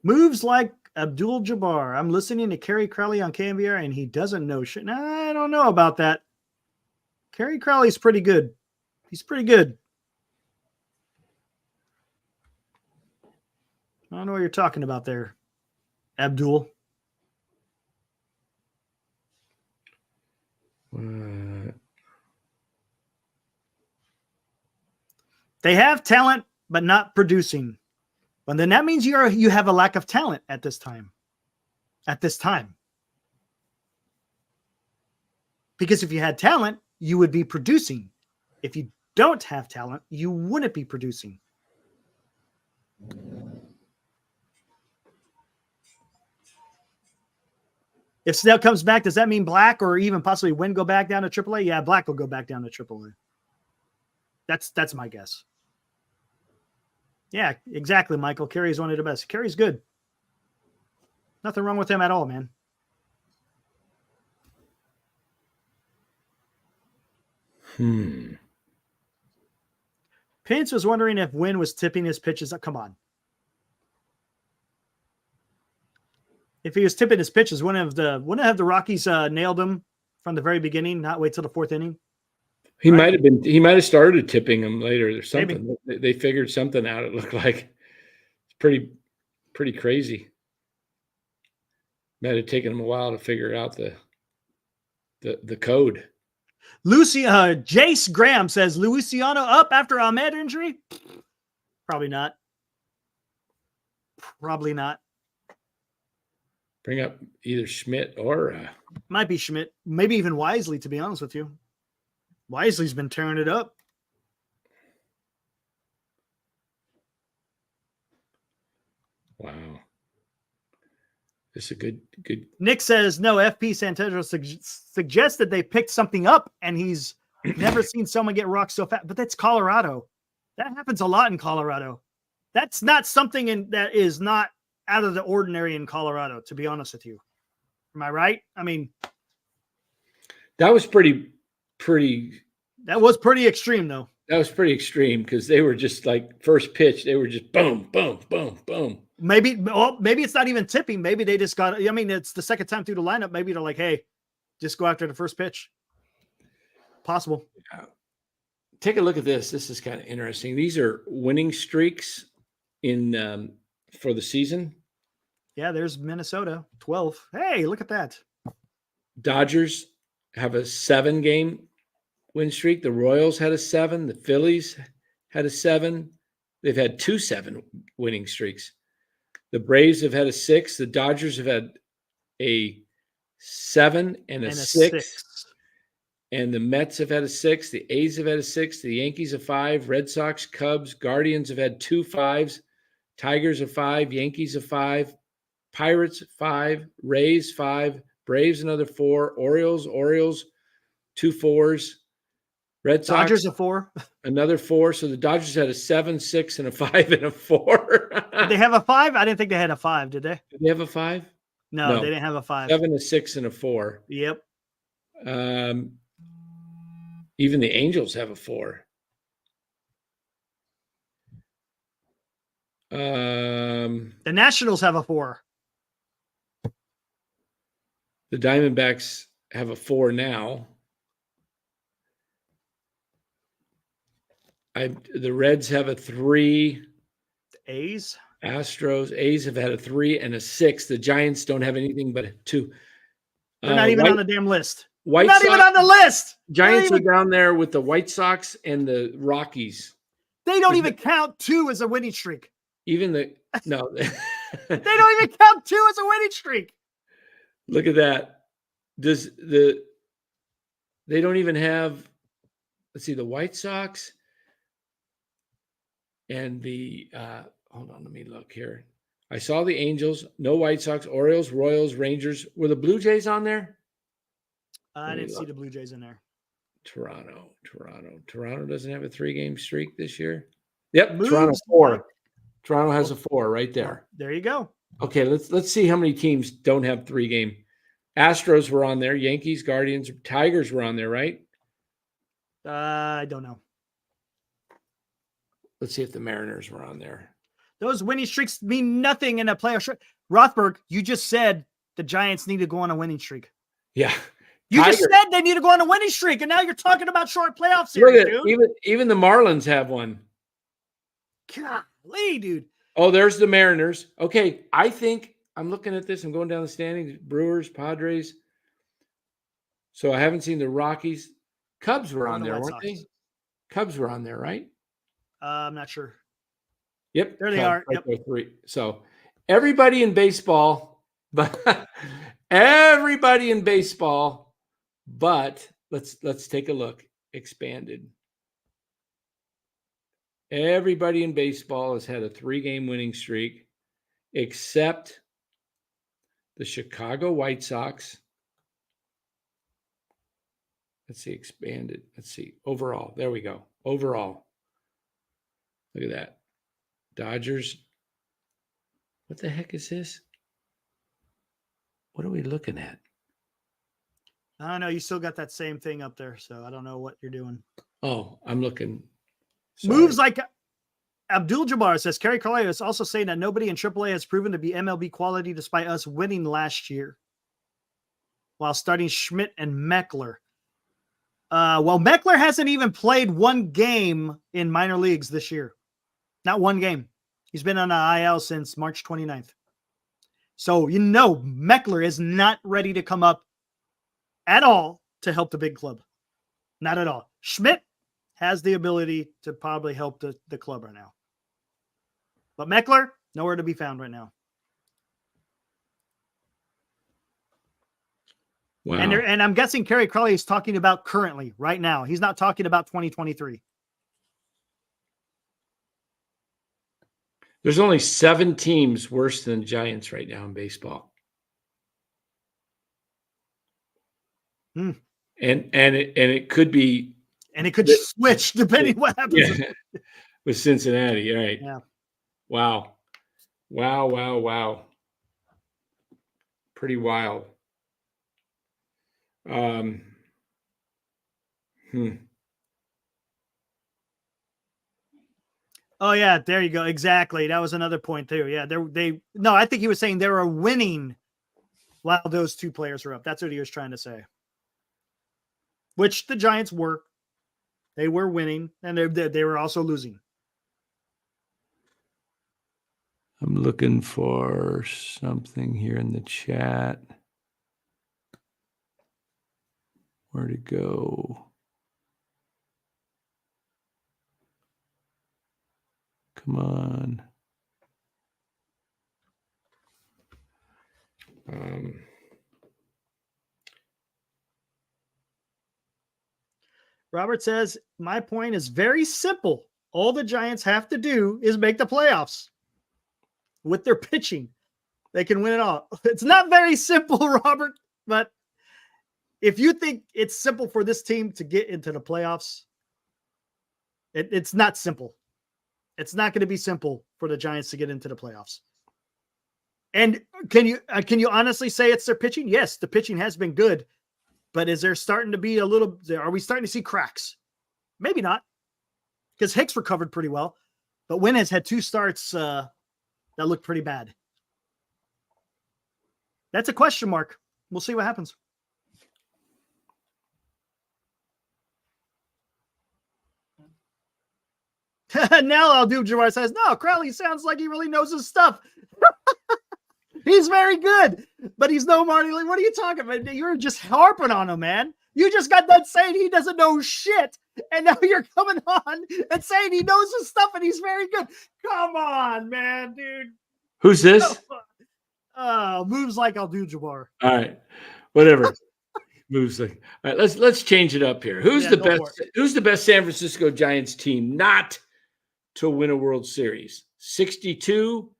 Moves like Abdul Jabbar. I'm listening to Kerry Crowley on KMBR, and he doesn't know shit. Nah, I don't know about that. Kerry Crowley's pretty good. He's pretty good. I don't know what you're talking about there, Abdul. They have talent, but not producing. But then that means you have a lack of talent at this time. Because if you had talent, you would be producing. If you don't have talent, you wouldn't be producing. If Snell comes back, does that mean Black or even possibly Wynn go back down to AAA? Yeah, Black will go back down to AAA. That's my guess. Yeah, exactly, Michael. Kerry's one of the best. Kerry's good. Nothing wrong with him at all, man. Pinch was wondering if Wynn was tipping his pitches. Come on. If he was tipping his pitches, wouldn't have the Rockies nailed him from the very beginning, not wait till the 4th inning? He might have started tipping him later or something. They figured something out. It looked like it's pretty crazy. Might have taken them a while to figure out the code. Jace Graham says Luciano up after Ahmed injury. Probably not. Probably not. Bring up either Schmidt or might be Schmidt, maybe even Wisely. To be honest with you, Wisely's been tearing it up. Wow. This is a good. Nick says, no, FP Santejo suggested they picked something up, and he's never seen someone get rocked so fast. But that's Colorado. That happens a lot in Colorado. That's not something that is not out of the ordinary in Colorado, to be honest with you. Am I right? I mean, that was pretty. That was pretty extreme, though. That was pretty extreme because they were just like first pitch. They were just boom, boom, boom, boom. Maybe it's not even tipping. Maybe they just got. I mean, it's the second time through the lineup. Maybe they're like, "Hey, just go after the first pitch." Possible. Yeah. Take a look at this. This is kind of interesting. These are winning streaks in for the season. Yeah, there's Minnesota 12. Hey, look at that. Dodgers have a 7-game win streak. The Royals had a 7. The Phillies had a 7. They've had 2 7 winning streaks. The Braves have had a 6. The Dodgers have had a 7 and a 6. And the Mets have had a 6. The A's have had a 6. The Yankees a 5. Red Sox, Cubs, Guardians have had 2 5s. Tigers a 5. Yankees a 5. Pirates 5. Rays 5. Braves another 4. Orioles 2 4s. Red Sox Dodgers a 4. Another 4. So the Dodgers had a 7, 6, and a 5 and a 4. Did they have a 5? I didn't think they had a 5. Did they? Did they have a 5? No, they didn't have a 5. 7, a 6, and a 4. Yep. Even the Angels have a 4. The Nationals have a 4. The Diamondbacks have a 4 now. The Reds have a 3. The A's? A's have had a 3 and a 6. The Giants don't have anything but a 2. They're not even on the damn list. White not Sox, even on the list. Giants are down there with the White Sox and the Rockies. They don't even count 2 as a winning streak. No. They don't even count 2 as a winning streak. Look at that. They don't even have, let's see, the White Sox and the hold on, let me look here. I saw the Angels, no White Sox, Orioles, Royals, Rangers. Were the Blue Jays on there? I didn't see the Blue Jays in there. Toronto doesn't have a 3-game streak this year. Yep, Moves. Toronto 4. Toronto has a 4 right there. There you go. Okay, let's see how many teams don't have 3-game. Astros were on there. Yankees, Guardians, Tigers were on there, right? I don't know. Let's see if the Mariners were on there. Those winning streaks mean nothing in a playoff. Rothberg, you just said the Giants need to go on a winning streak. Yeah. You just said they need to go on a winning streak, and now you're talking about short playoff series, dude. Even the Marlins have one. Golly, dude. Oh, there's the Mariners. Okay, I think I'm looking at this. I'm going down the standings. Brewers, Padres. So I haven't seen the Rockies. Cubs were on there, weren't they? Cubs were on there, right? I'm not sure. Yep. There they are. Right there, 3. So everybody in baseball, but everybody in baseball, but let's take a look. Expanded. Everybody in baseball has had a 3-game winning streak, except the Chicago White Sox. Let's see, expanded. Let's see, overall. There we go. Overall. Look at that. Dodgers. What the heck is this? What are we looking at? I don't know. You still got that same thing up there, so I don't know what you're doing. Oh, I'm looking. Sorry. Moves like Abdul-Jabbar says, Kerry Carlisle is also saying that nobody in AAA has proven to be MLB quality despite us winning last year while starting Schmidt and Meckler. Well, Meckler hasn't even played 1 game in minor leagues this year. Not 1 game. He's been on the IL since March 29th. So, Meckler is not ready to come up at all to help the big club. Not at all. Schmidt has the ability to probably help the club right now. But Meckler, nowhere to be found right now. Wow. And I'm guessing Kerry Crowley is talking about currently, right now. He's not talking about 2023. There's only 7 teams worse than the Giants right now in baseball. And it could be, and it could switch depending what happens with Cincinnati, right? Yeah. Wow. Pretty wild. Oh yeah, there you go. Exactly. That was another point too. Yeah, I think he was saying they were winning while those 2 players were up. That's what he was trying to say. Which the Giants were. They were winning, and they were also losing. I'm looking for something here in the chat. Where'd it go? Come on. Robert says, my point is very simple. All the Giants have to do is make the playoffs with their pitching. They can win it all. It's not very simple, Robert, but if you think it's simple for this team to get into the playoffs, it's not simple. It's not going to be simple for the Giants to get into the playoffs. And can you honestly say it's their pitching? Yes, the pitching has been good, but is there starting to be are we starting to see cracks? Maybe not, because Hicks recovered pretty well, but Wynn has had 2 starts that look pretty bad. That's a question mark. We'll see what happens. Now I'll do. Jawar says, no, Crowley sounds like he really knows his stuff. He's very good, but he's no Marty Lee. What are you talking about? You're just harping on him, man. You just got done saying he doesn't know shit, and now you're coming on and saying he knows his stuff and he's very good. Come on, man, dude. Who's this? Moves like I'll do, Jawar. All right, whatever. Moves like. All right, let's change it up here. Who's the best? Who's the best San Francisco Giants team not to win a World Series? 62,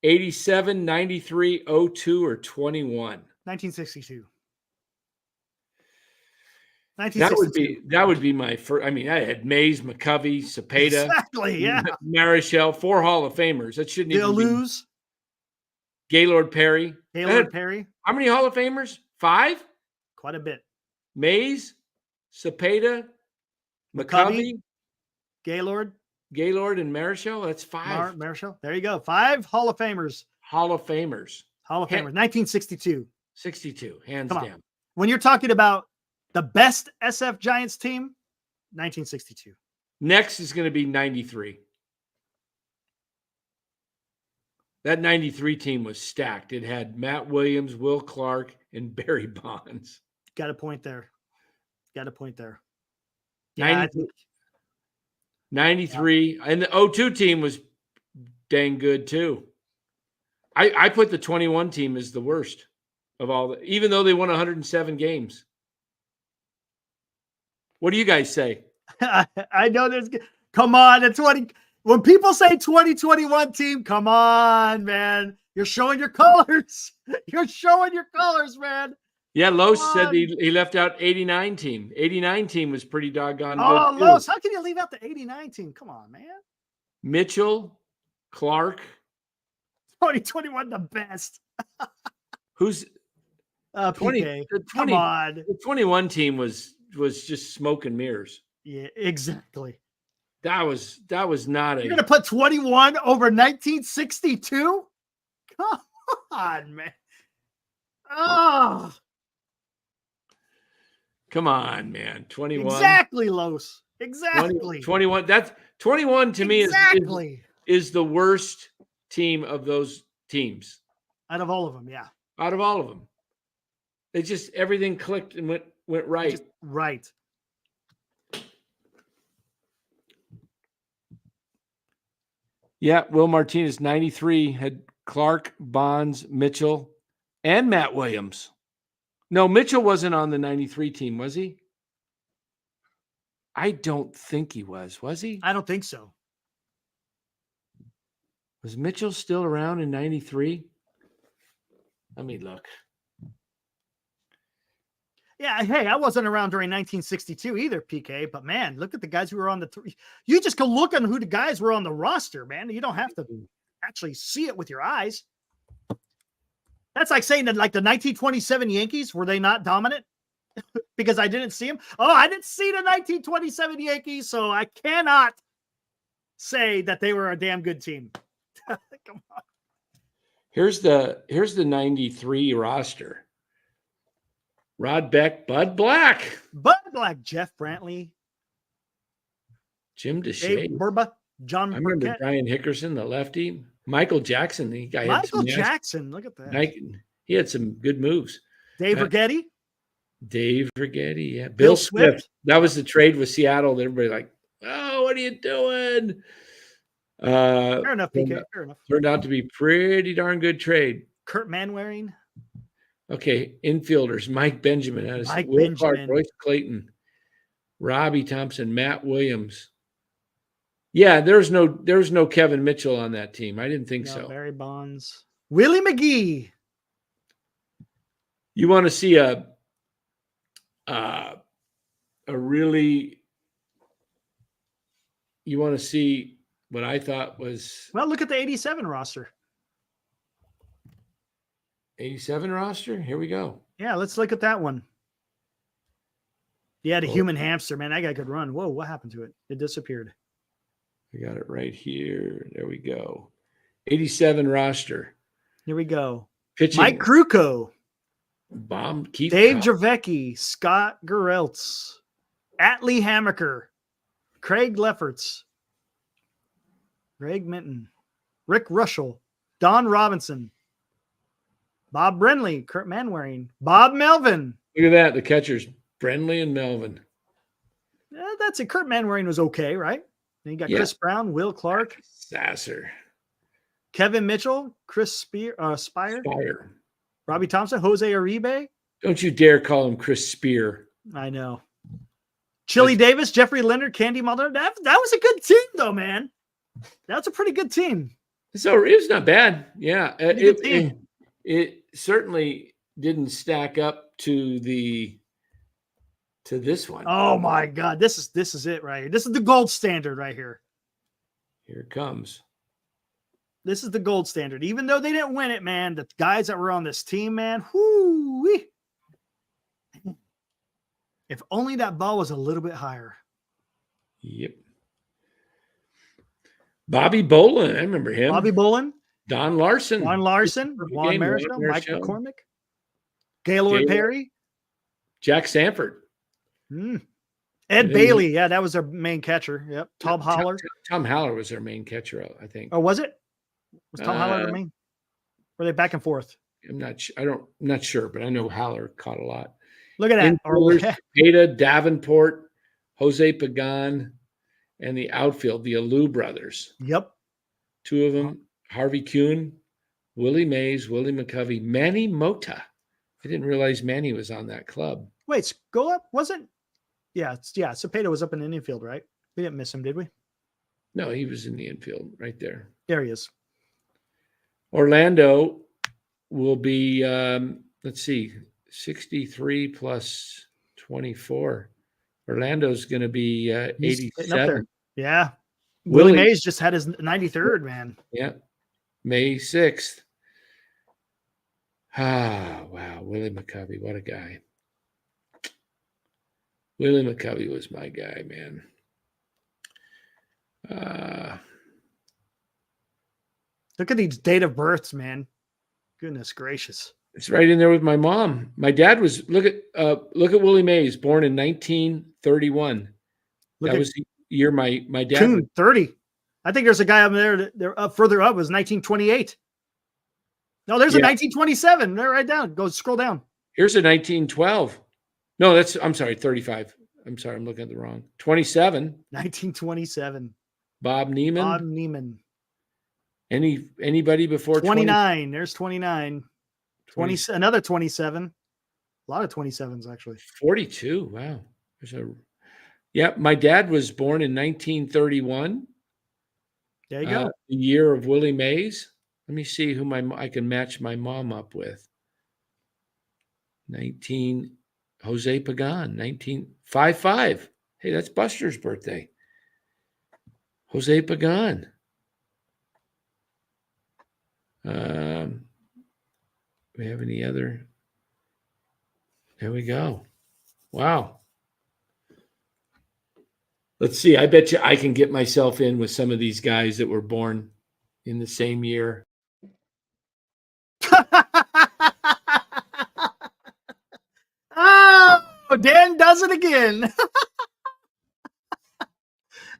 87, 93, 02, or 21? 1962. That would be my first. I mean, I had Mays, McCovey, Cepeda, exactly, yeah, Marichal, 4 Hall of Famers. That shouldn't even lose. Gaylord Perry. Perry. How many Hall of Famers? 5. Quite a bit. Mays, Cepeda, McCovey, Gaylord, and Marichal. That's 5. Marichal. There you go. 5 Hall of Famers. 1962. 62, hands down. When you're talking about the best SF Giants team, 1962. Next is going to be 93. That 93 team was stacked. It had Matt Williams, Will Clark, and Barry Bonds. Got a point there. Yeah, 93. And the 02 team was dang good too. I put the 21 team as the worst of all, even though they won 107 games. What do you guys say? I know there's. Come on, the 20. When people say 2021 team, come on, man. You're showing your colors. You're showing your colors, man. Yeah, Los said he left out 89 team. 89 team was pretty doggone good. Oh, Los, how can you leave out the 89 team? Come on, man. Mitchell, Clark. 2021, the best. Who's 20? Come on. The 21 team was just smoke and mirrors. Yeah, exactly. That was not You're gonna put 21 over 1962? Come on, man. Oh, come on, man. 21. Exactly, Los. Exactly. 21. That's 21 to me is the worst team of those teams. Out of all of them, yeah. Out of all of them. It just, everything clicked and went right. Right. Yeah, Will Martinez, 93, had Clark, Bonds, Mitchell, and Matt Williams. No, Mitchell wasn't on the 93 team, was he? I don't think he was he? I don't think so. Was Mitchell still around in 93? Let me look. Yeah, hey, I wasn't around during 1962 either, PK, but man, look at the guys who were on the three. You just go look on who the guys were on the roster, man. You don't have to actually see it with your eyes. That's like saying that, like, the 1927 Yankees, were they not dominant? Because I didn't see them. Oh, I didn't see the 1927 Yankees, so I cannot say that they were a damn good team. Come on. Here's the 93 roster. Rod Beck, Bud Black, Jeff Brantley, Jim Deshaies, Dave Burba, John I remember Burkett. Brian Hickerson, the lefty, Michael Jackson. Michael Jackson, look at that. He had some good moves. Dave Rigetti, yeah. Bill Swift. That was the trade with Seattle. Everybody like, oh, what are you doing? Fair enough, PK. Fair enough. Turned out to be pretty darn good trade. Kurt Manwaring. Okay, infielders: Mike Benjamin, Clark, Royce Clayton, Robbie Thompson, Matt Williams. Yeah, there's no Kevin Mitchell on that team. I didn't think so. Barry Bonds, Willie McGee. You want to see a really? You want to see what I thought was? Well, look at the 87 roster. 87 roster. Here we go. Yeah, let's look at that one. He had a human hamster, man. That guy could run. Whoa, what happened to it? It disappeared. I got it right here. There we go. 87 roster. Here we go. Pitching. Mike Krukow. Keith Dave Cobb. Javecki. Scott Gereltz. Atlee Hammaker. Craig Lefferts. Greg Minton. Rick Russell. Don Robinson. Bob Brenly, Kurt Manwaring, Bob Melvin. Look at that. The catchers, Brenly and Melvin. Yeah, that's it. Kurt Manwaring was okay, right? Then you got Chris Brown, Will Clark, Sasser, Kevin Mitchell, Chris Spire, Robbie Thompson, Jose Uribe. Don't you dare call him Chris Spear. I know. Chili Davis, Jeffrey Leonard, Candy Maldonado. That was a good team, though, man. That's a pretty good team. So it was not bad. Yeah. It certainly didn't stack up to this one. Oh my God. This is it right here. This is the gold standard right here. Here it comes. This is the gold standard. Even though they didn't win it, man, the guys that were on this team, man, whoo-wee. If only that ball was a little bit higher. Yep. Bobby Bolin. I remember him. Bobby Bolin. Don Larson. Juan Marichal, Mike McCormick, Gaylord Perry, Jack Sanford. Ed Bailey. Yeah, that was their main catcher. Yep. Tom Haller. Tom Haller was their main catcher, I think. Oh, was it? Was Tom Haller the main? Were they back and forth? I'm not sure, but I know Haller caught a lot. Look at that. Peta, Davenport, Jose Pagan, and the outfield, the Alou brothers. Yep. Two of them. Harvey Kuhn, Willie Mays, Willie McCovey, Manny Mota. I didn't realize Manny was on that club. Wait, Scola wasn't? Yeah. Cepeda was up in the infield, right? We didn't miss him, did we? No, he was in the infield right there. There he is. Orlando will be, let's see, 63 plus 24. Orlando's going to be 87. Yeah. Willie Mays just had his 93rd, man. Yeah. May 6th. Ah, wow. Willie McCovey. What a guy. Willie McCovey was my guy, man. Look at these date of births, man. Goodness gracious. It's right in there with my mom. My dad was, look at Willie Mays, born in 1931. That was the year my dad was 30. I think there's a guy up there, up further up was 1928. No, there's a 1927. There, right down. Go scroll down. Here's a 1912. No, I'm sorry, 35. I'm sorry, I'm looking at the wrong. 27. 1927. Bob Neiman. Bob Neiman. Anybody before 29? 20? There's 29. 20, another 27. A lot of 27s, actually. 42. Wow. My dad was born in 1931. There you go. The year of Willie Mays. Let me see who I can match my mom up with. Jose Pagan, 1955. Hey, that's Buster's birthday. Jose Pagan. We have any other? There we go. Wow. Let's see. I bet you I can get myself in with some of these guys that were born in the same year. Oh, Dan does it again.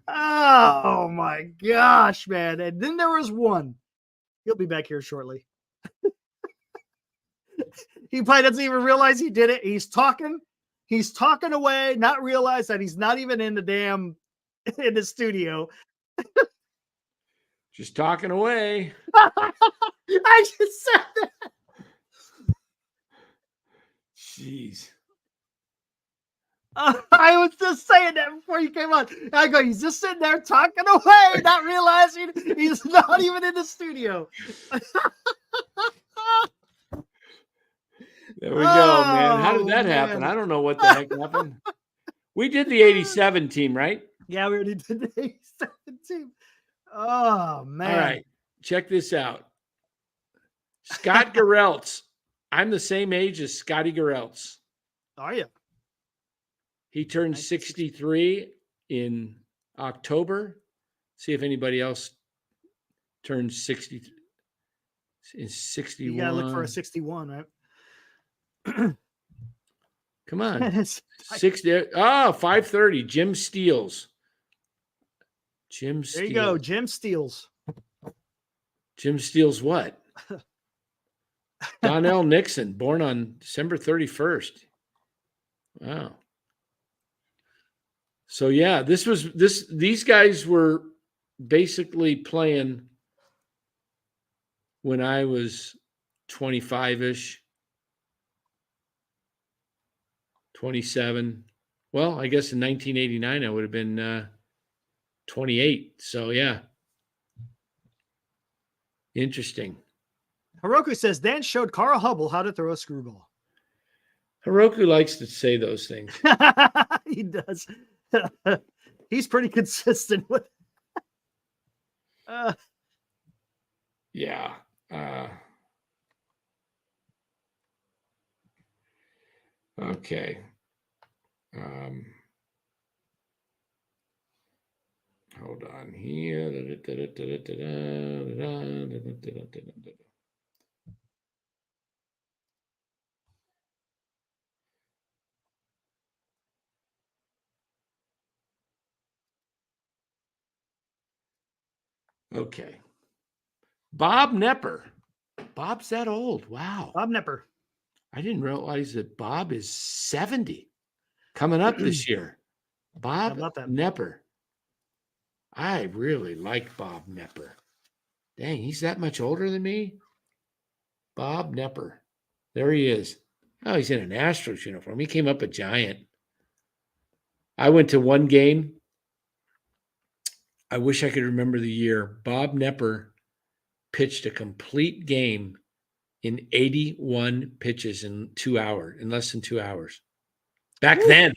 Oh my gosh, man. And then there was one. He'll be back here shortly. He probably doesn't even realize he did it. He's talking away, not realize that he's not even in the studio. Just talking away. I just said that. Jeez. I was just saying that before you came on. I go, he's just sitting there talking away, not realizing he's not even in the studio. There we go, man. How did that happen? I don't know what the heck happened. We did the 87 team, right? Yeah, we already did the 87 team. Oh, man. All right. Check this out. Scott Gereltz. I'm the same age as Scotty Gereltz. Are you? He turned 63 in October. See if anybody else turns 60 in 61. You got to look for a 61, right? Come on. 60. 530. Jim Steels. There you go. Jim Steels. Jim Steels what? Donnell Nixon, born on December 31st. Wow. So yeah, these guys were basically playing when I was 25-ish, 27. Well, I guess in 1989 I would have been 28. So yeah. Interesting. Heroku says Dan showed Carl Hubble how to throw a screwball. Heroku likes to say those things. He does. He's pretty consistent with yeah. Okay. Hold on here. Okay. Bob Nepper. Bob's that old. Wow. Bob Nepper. I didn't realize that Bob is 70 coming up this year. Bob Nepper. I really like Bob Nepper. Dang, he's that much older than me. Bob Nepper. There he is. Oh, he's in an Astros uniform. He came up a giant. I went to one game. I wish I could remember the year. Bob Nepper pitched a complete game in 81 pitches in less than 2 hours. Back then,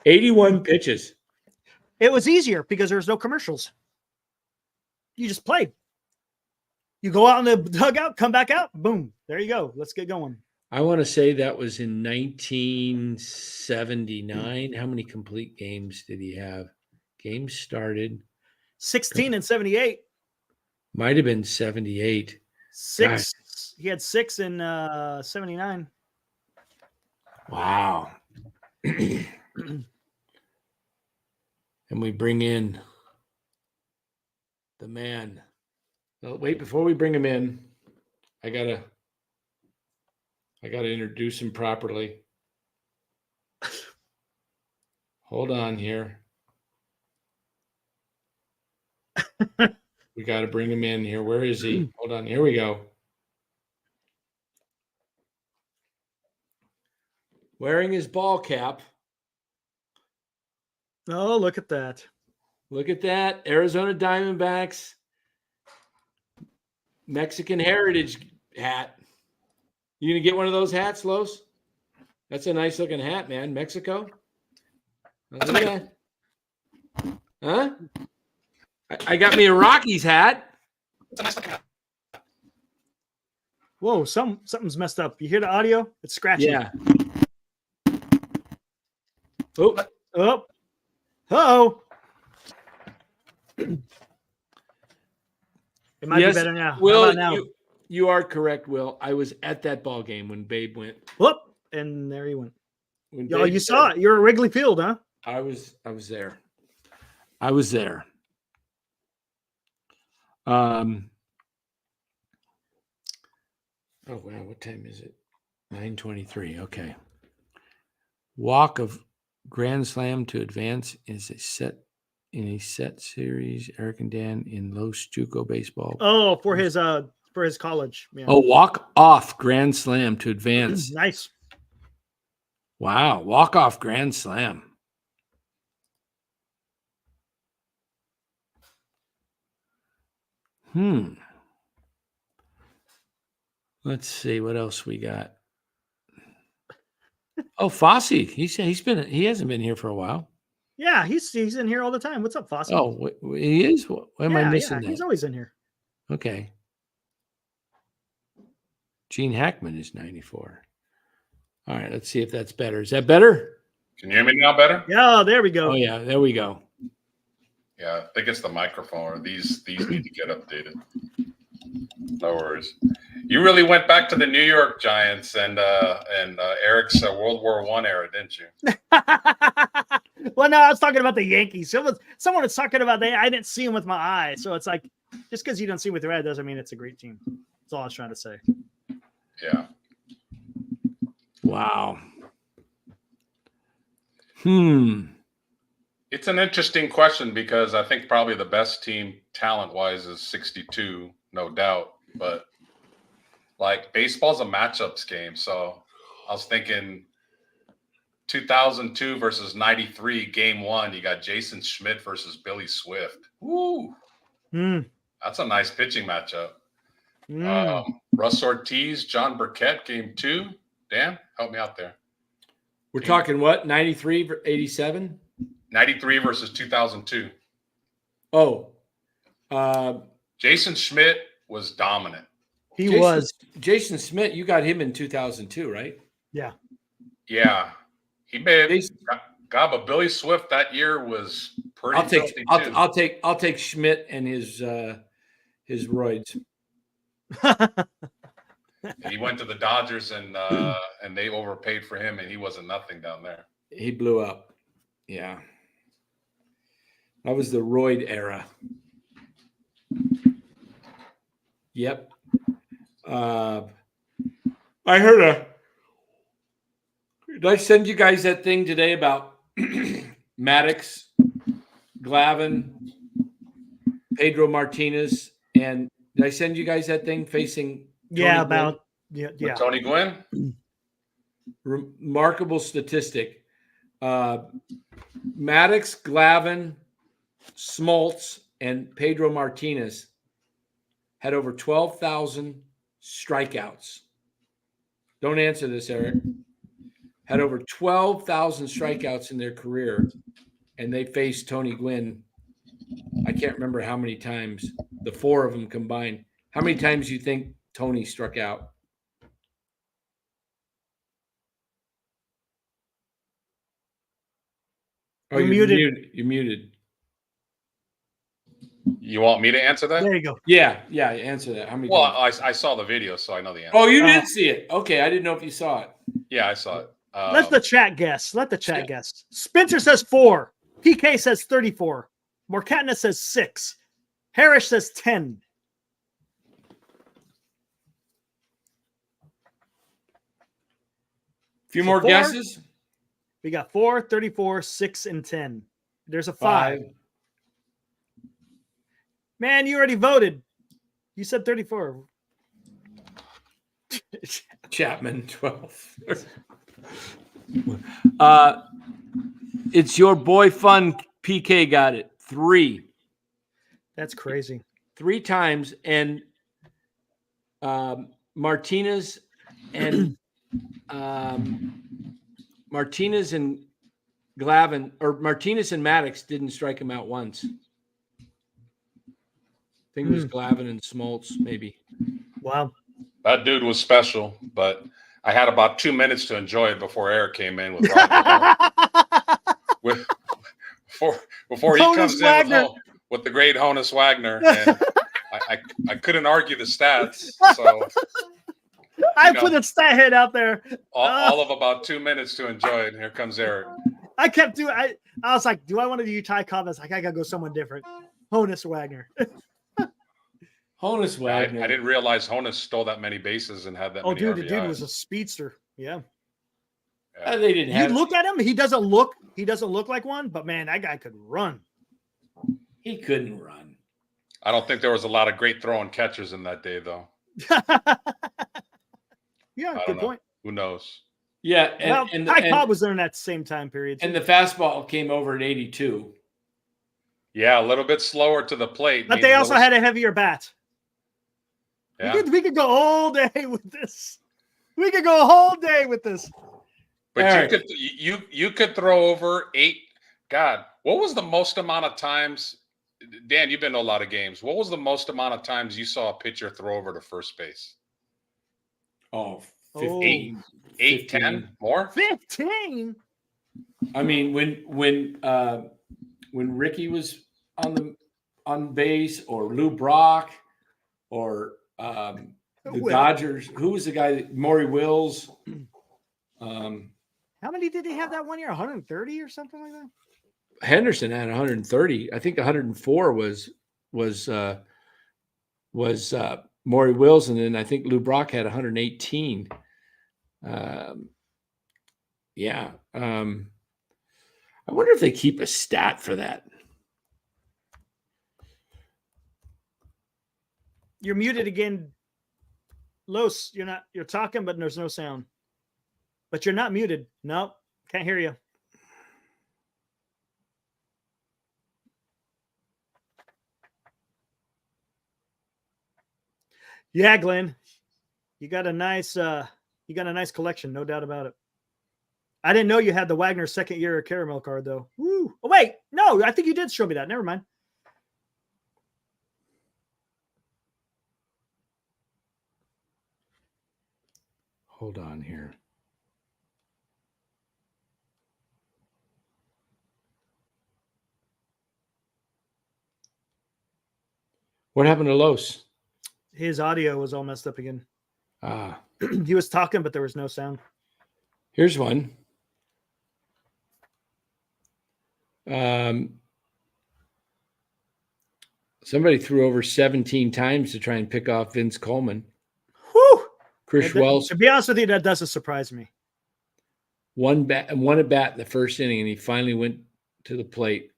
81 pitches. It was easier because there was no commercials. You just played. You go out in the dugout, come back out, boom. There you go. Let's get going. I want to say that was in 1979. How many complete games did he have? Games started 16 and 78. Might have been 78. 6. Gosh. He had 6 in 79. Wow. And we bring in the man, Well, wait, before we bring him in, I gotta introduce him properly. Hold on here. We got to bring him in here. Where is he? Hold on. Here we go. Wearing his ball cap. Oh, look at that. Look at that. Arizona Diamondbacks Mexican heritage hat. You going to get one of those hats, Los? That's a nice looking hat, man. Mexico. Look at that. Huh? I got me a Rockies hat. Whoa, something's messed up. You hear the audio? It's scratchy. Yeah. Oh. Oh. Oh. It might be better now. Will, now? You are correct, Will. I was at that ball game when Babe went. Whoop, and there he went. Oh, you saw it. You're at Wrigley Field, huh? I was there. I was there. Oh wow, what time is it? 9:23. Okay. Walk of Grand Slam to advance is a set series. Eric and Dan in Los Juco baseball. Oh, for his college. Yeah. Oh, walk off Grand Slam to advance. Nice. Wow, walk off Grand Slam. Let's see what else we got. Oh, Fosse. He hasn't been here for a while. Yeah, he's in here all the time. What's up, Fosse? Oh, he is. Why am I missing that? He's always in here. Okay. Gene Hackman is 94. All right, let's see if that's better. Is that better? Can you hear me now better? Yeah, there we go. Oh yeah, there we go. Yeah, I think it's the microphone, or these need to get updated. No worries. You really went back to the New York Giants and Eric's World War I era, didn't you? Well, no, I was talking about the Yankees. Someone was talking about I didn't see them with my eyes, so it's like just because you don't see them with your eye doesn't mean it's a great team. That's all I was trying to say. Yeah. Wow. It's an interesting question because I think probably the best team talent-wise is 62, no doubt. But like baseball's a matchups game, so I was thinking 2002 versus 93, game one. You got Jason Schmidt versus Billy Swift. Woo! That's a nice pitching matchup. Russ Ortiz, John Burkett, game two. Dan, help me out there. We're talking what? 93, 87? 93 versus 2002. Oh. Jason Schmidt was dominant. Jason Schmidt, you got him in 2002, right? Yeah. Yeah. He may have got, but Billy Swift that year was pretty I'll take Schmidt and his roids. He went to the Dodgers and they overpaid for him, and he wasn't nothing down there. He blew up. Yeah. That was the roid era. Yep. I heard did I send you guys that thing today about Maddox, Glavine, Pedro Martinez, and did I send you guys that thing facing Tony Gwynn? Remarkable statistic. Maddox, Glavine, Smoltz, and Pedro Martinez had over 12,000 strikeouts. Don't answer this, Eric. Had over 12,000 strikeouts in their career, and they faced Tony Gwynn. I can't remember how many times, the four of them combined. How many times do you think Tony struck out? Oh, you're muted. You're muted. You want me to answer that? There you go. Yeah, answer that. How many? Well, I saw the video, so I know the answer. Oh, you did see it. Okay, I didn't know if you saw it. Yeah, I saw it. Let the chat guess. Guess. Spencer says 4. PK says 34. Morcatna says 6. Harris says 10. few more guesses. We got 4, 34, 6, and 10. There's a 5. Man, you already voted. You said 34. Chapman, 12. It's your boy Fun PK got it. 3. That's crazy. 3 times. And Martinez and Glavin, or Martinez and Maddox didn't strike him out once. I think it was Glavin and Smoltz, maybe. Wow. That dude was special, but I had about 2 minutes to enjoy it before Eric came in with before he comes in with the great Honus Wagner, and I couldn't argue the stats, so I put a stat head out there. All of about 2 minutes to enjoy it, and here comes Eric. I kept doing. I was like, do I want to do Ty Cobb? I was like, I gotta go someone different. Honus Wagner. Honus Wagner. I didn't realize Honus stole that many bases and had that. Oh, many dude, RBIs. the dude was a speedster. Yeah. They didn't. You look at him; he doesn't look like one, but man, that guy could run. He couldn't run. I don't think there was a lot of great throwing catchers in that day, though. Yeah, good point. Who knows? Yeah, and Ty Cobb was there in that same time period, and the fastball came over at 82. Yeah, a little bit slower to the plate, but they also had a heavier bat. Yeah. We could go all day with this. We could go a whole day with this. But you could throw over 8. God, what was the most amount of times? Dan, you've been to a lot of games. What was the most amount of times you saw a pitcher throw over to first base? Oh, 15. 8, 10 more? 15. I mean, when Ricky was on base, or Lou Brock, or the Dodgers, who was the guy? Maury Wills. How many did they have that one year? 130 or something like that? Henderson had 130. I think 104 was Maury Wills, and then I think Lou Brock had 118. Yeah. I wonder if they keep a stat for that. You're muted again. Los, you're talking, but there's no sound. But you're not muted. No, can't hear you. Yeah, Glenn, you got a nice collection, no doubt about it. I didn't know you had the Wagner second year caramel card though. Woo. Oh wait, no, I think you did show me that. Never mind. Hold on here. What happened to Los? His audio was all messed up again. He was talking, but there was no sound. Here's one. Somebody threw over 17 times to try and pick off Vince Coleman. Whew. Chris Wells. To be honest with you, that doesn't surprise me. One at bat in the first inning, and he finally went to the plate.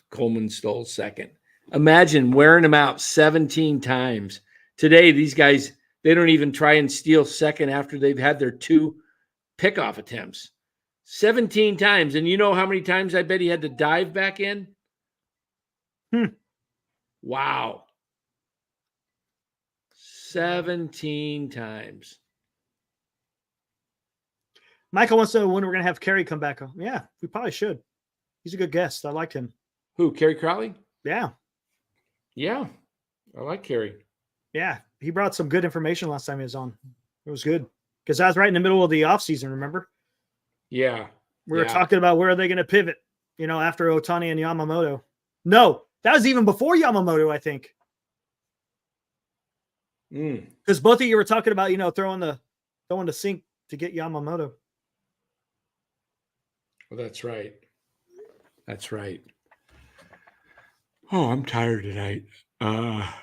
Coleman stole second. Imagine wearing him out 17 times. Today, these guys, they don't even try and steal second after they've had their 2 pickoff attempts. 17 times. And you know how many times I bet he had to dive back in? Wow. 17 times. Michael wants to know when we're going to have Kerry come back. Yeah, we probably should. He's a good guest. I liked him. Who, Kerry Crowley? Yeah. Yeah. I like Kerry. Yeah. He brought some good information last time he was on. It was good. Because I was right in the middle of the offseason, remember? Yeah. We were talking about where are they going to pivot, after Ohtani and Yamamoto. No, that was even before Yamamoto, I think. Because both of you were talking about, throwing the sink to get Yamamoto. Well, that's right. That's right. Oh, I'm tired tonight. I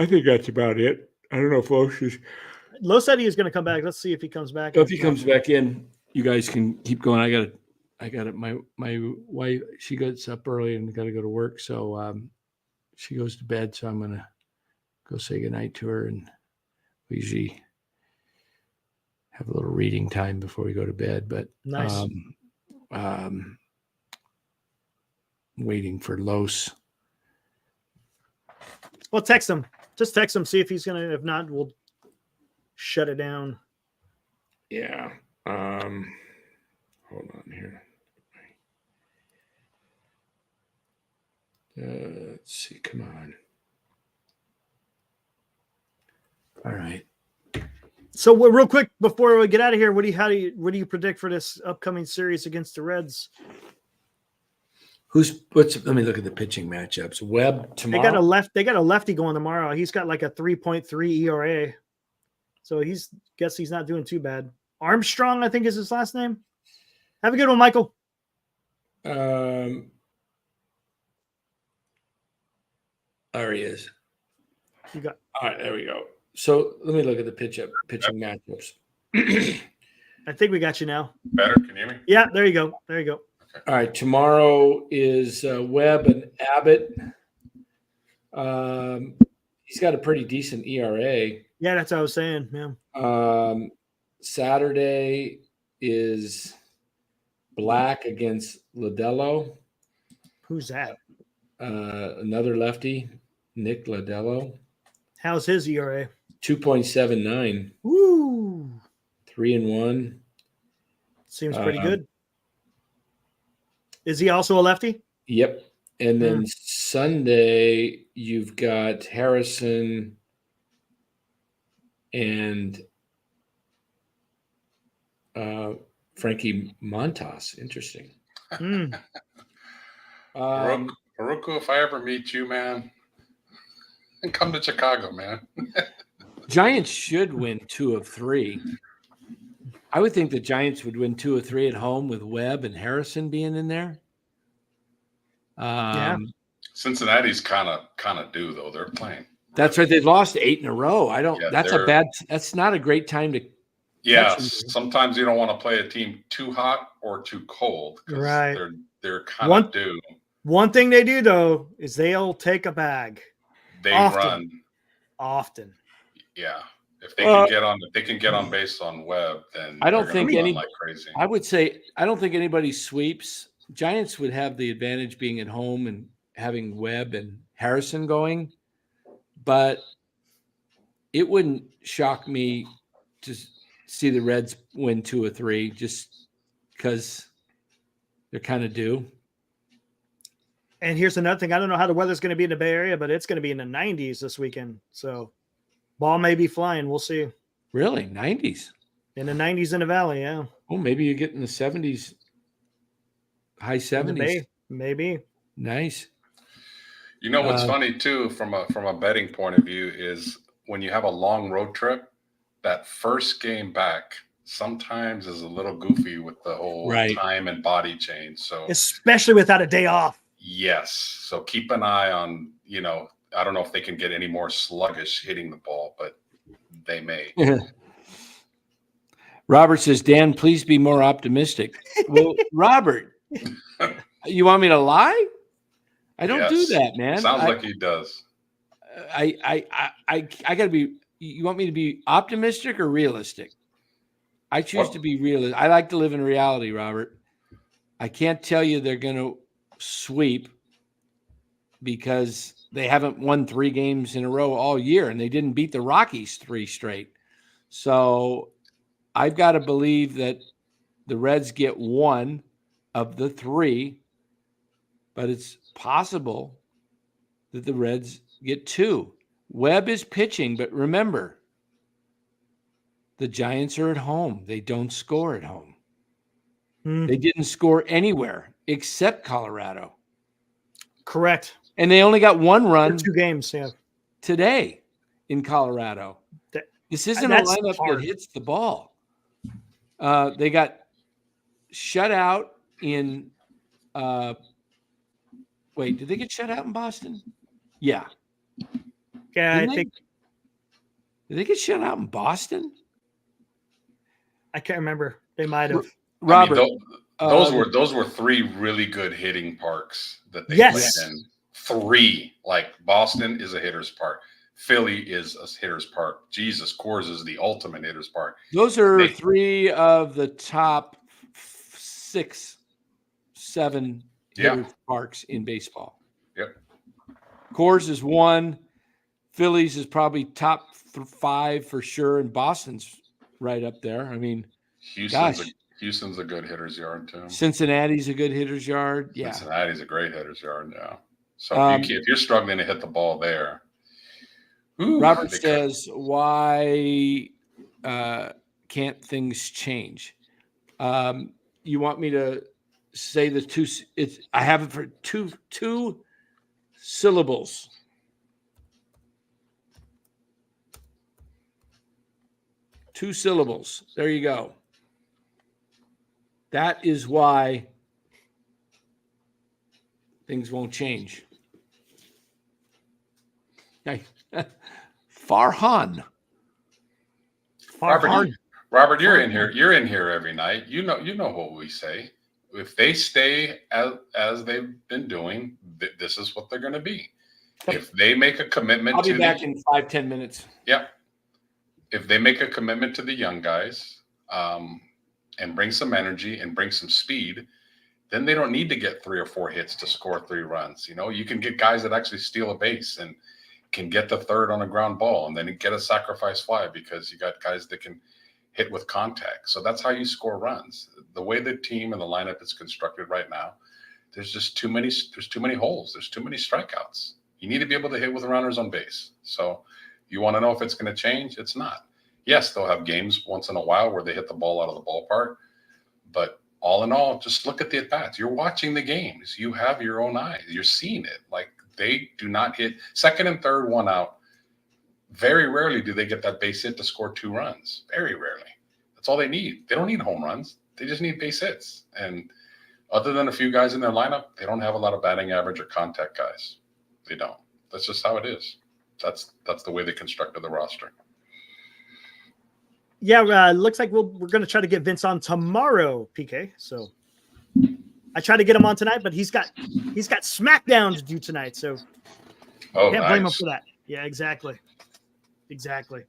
think that's about it. I don't know if Los said he was going to come back. Let's see if he comes back. If he comes back in. you guys can keep going. I got it. My wife, she gets up early and got to go to work, so she goes to bed. So I'm gonna go say goodnight to her, and we usually have a little reading time before we go to bed. But nice. Waiting for Los. Well, text him. Just text him. See if he's gonna. If not, we'll shut it down. Yeah. Hold on here. Let's see. Come on. All right. So real quick before we get out of here, what do you predict for this upcoming series against the Reds? Let me look at the pitching matchups. Webb tomorrow. They got a lefty going tomorrow. He's got like a 3.3 ERA. So he's not doing too bad. Armstrong, I think is his last name. Have a good one, Michael. There he is. You got all right, there we go. So let me look at the pitching matchups. I think we got you now. Better? Can you hear me? Yeah, there you go. All right, tomorrow is Webb and Abbott. He's got a pretty decent ERA. Yeah, that's what I was saying. Yeah. Saturday is Black against Ladello. Who's that? Another lefty, Nick Ladello. How's his ERA? 2.79. Woo! 3-1. Seems pretty good. Is he also a lefty? Yep. And then Sunday, you've got Harrison and Frankie Montas. Interesting. Haruko, if I ever meet you, man, come to Chicago, man. Giants should win 2 of 3. I would think the Giants would win 2 of 3 at home with Webb and Harrison being in there. Yeah. Cincinnati's kind of due though. They're playing. That's right. They've lost 8 in a row. That's not a great time to. Yeah. Sometimes you don't want to play a team too hot or too cold. Right. They're kind of due. One thing they do though is they'll take a bag. They run often. Yeah. If they can get on base on Webb, then I don't think run like crazy. I would say I don't think anybody sweeps. Giants would have the advantage being at home and having Webb and Harrison going, but it wouldn't shock me to see the Reds win 2 or 3 just because they're kind of due. And here's another thing. I don't know how the weather's going to be in the Bay Area, but it's going to be in the 90s this weekend. So ball may be flying. We'll see. Really? 90s? In the 90s in the Valley, yeah. Oh, maybe you get in the 70s, high 70s. Maybe. Nice. You know what's funny too, from a betting point of view, is when you have a long road trip, that first game back sometimes is a little goofy with the whole time and body change. So especially without a day off. Yes. So keep an eye on, I don't know if they can get any more sluggish hitting the ball, but they may. Robert says, Dan, please be more optimistic. Well, Robert, you want me to lie? I don't do that, man. Sounds like he does. I gotta be. You want me to be optimistic or realistic? I choose to be realistic. I like to live in reality, Robert. I can't tell you they're going to sweep because they haven't won 3 games in a row all year, and they didn't beat the Rockies 3 straight. So I've got to believe that the Reds get 1 of the 3, but it's possible that the Reds get 2. Webb is pitching, but remember, the Giants are at home. They don't score at home. They didn't score anywhere except Colorado. Correct. And they only got 1 run 2 games, today in Colorado. This isn't a lineup that hits the ball. They got shut out in wait, did they get shut out in Boston? Yeah. Yeah, I think. Did they get shut out in Boston? I can't remember. They might have. Robert. I mean, those were 3 really good hitting parks that they played in. 3. Like Boston is a hitter's park. Philly is a hitter's park. Jesus, Coors is the ultimate hitter's park. Those are 3 of the top 6, 7 hitter's parks in baseball. Yep. Coors is 1. Phillies is probably top 5 for sure, and Boston's right up there. I mean, Houston's a good hitter's yard too. Cincinnati's a good hitter's yard. Yeah, Cincinnati's a great hitter's yard now. So if you're struggling to hit the ball there, Robert says, "Why can't things change?" You want me to say the 2? I have it for two syllables. Two syllables. There you go. That is why things won't change. Okay. Farhan. Robert, you're in here. You're in here every night. You know what we say. If they stay as they've been doing, this is what they're going to be. If they make a commitment, I'll be back in 5-10 minutes. Yeah. If they make a commitment to the young guys, and bring some energy and bring some speed, then they don't need to get 3 or 4 hits to score 3 runs. You can get guys that actually steal a base and can get the third on a ground ball and then get a sacrifice fly because you got guys that can hit with contact. So that's how you score runs. The way the team and the lineup is constructed right now, there's too many holes. There's too many strikeouts. You need to be able to hit with runners on base. So you want to know if it's going to change? It's not. Yes, they'll have games once in a while where they hit the ball out of the ballpark, but all in all, just look at the at-bats. You're watching the games. You have your own eyes. You're seeing it. Like, they do not hit second and third, 1 out. Very rarely do they get that base hit to score 2 runs. Very rarely. That's all they need. They don't need home runs. They just need base hits. And other than a few guys in their lineup, they don't have a lot of batting average or contact guys. They don't. That's just how it is. That's the way they constructed the roster. Yeah, looks like we're going to try to get Vince on tomorrow, PK. So I tried to get him on tonight, but he's got SmackDown to do tonight, so can't blame him for that. Yeah, exactly. Should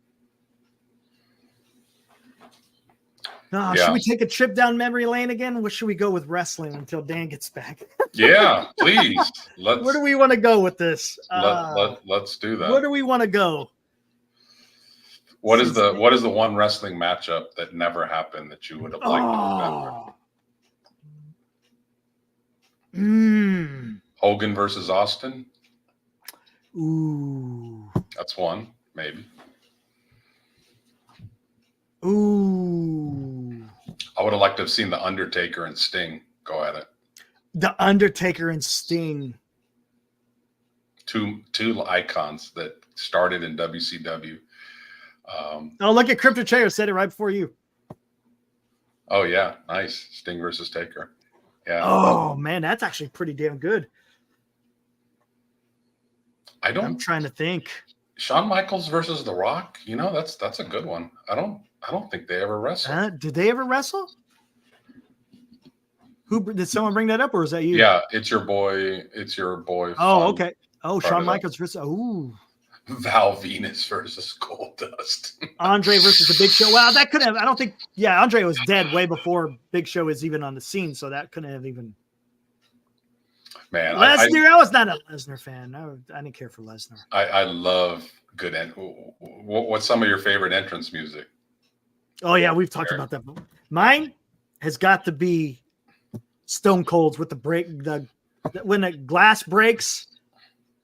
we take a trip down memory lane again? Or should we go with wrestling until Dan gets back? Yeah, please. Where do we want to go with this? Let's do that. Where do we want to go? What is the one wrestling matchup that never happened that you would have liked to remember? Hogan versus Austin. Ooh, that's one, maybe. Ooh, I would have liked to have seen the Undertaker and Sting go at it. The Undertaker and Sting. Two icons that started in WCW. Look at Crypto Chair said it right before you. Oh yeah, nice. Sting versus Taker. Yeah. Oh man, that's actually pretty damn good. I'm trying to think. Shawn Michaels versus The Rock. That's a good one. I don't think they ever wrestled. Did they ever wrestle? Who did someone bring that up, or is that you? Yeah, it's your boy. Oh, okay. Oh, Shawn Michaels versus. Ooh. Val Venus versus Goldust. Andre versus the Big Show. Wow, that could have. I don't think. Yeah, Andre was dead way before Big Show was even on the scene, so that couldn't have even. Man, Lesnar. I was not a Lesnar fan. I didn't care for Lesnar. I love good. What's some of your favorite entrance music? Oh yeah, we've talked about that. Mine has got to be Stone Cold's with the break. When the glass breaks.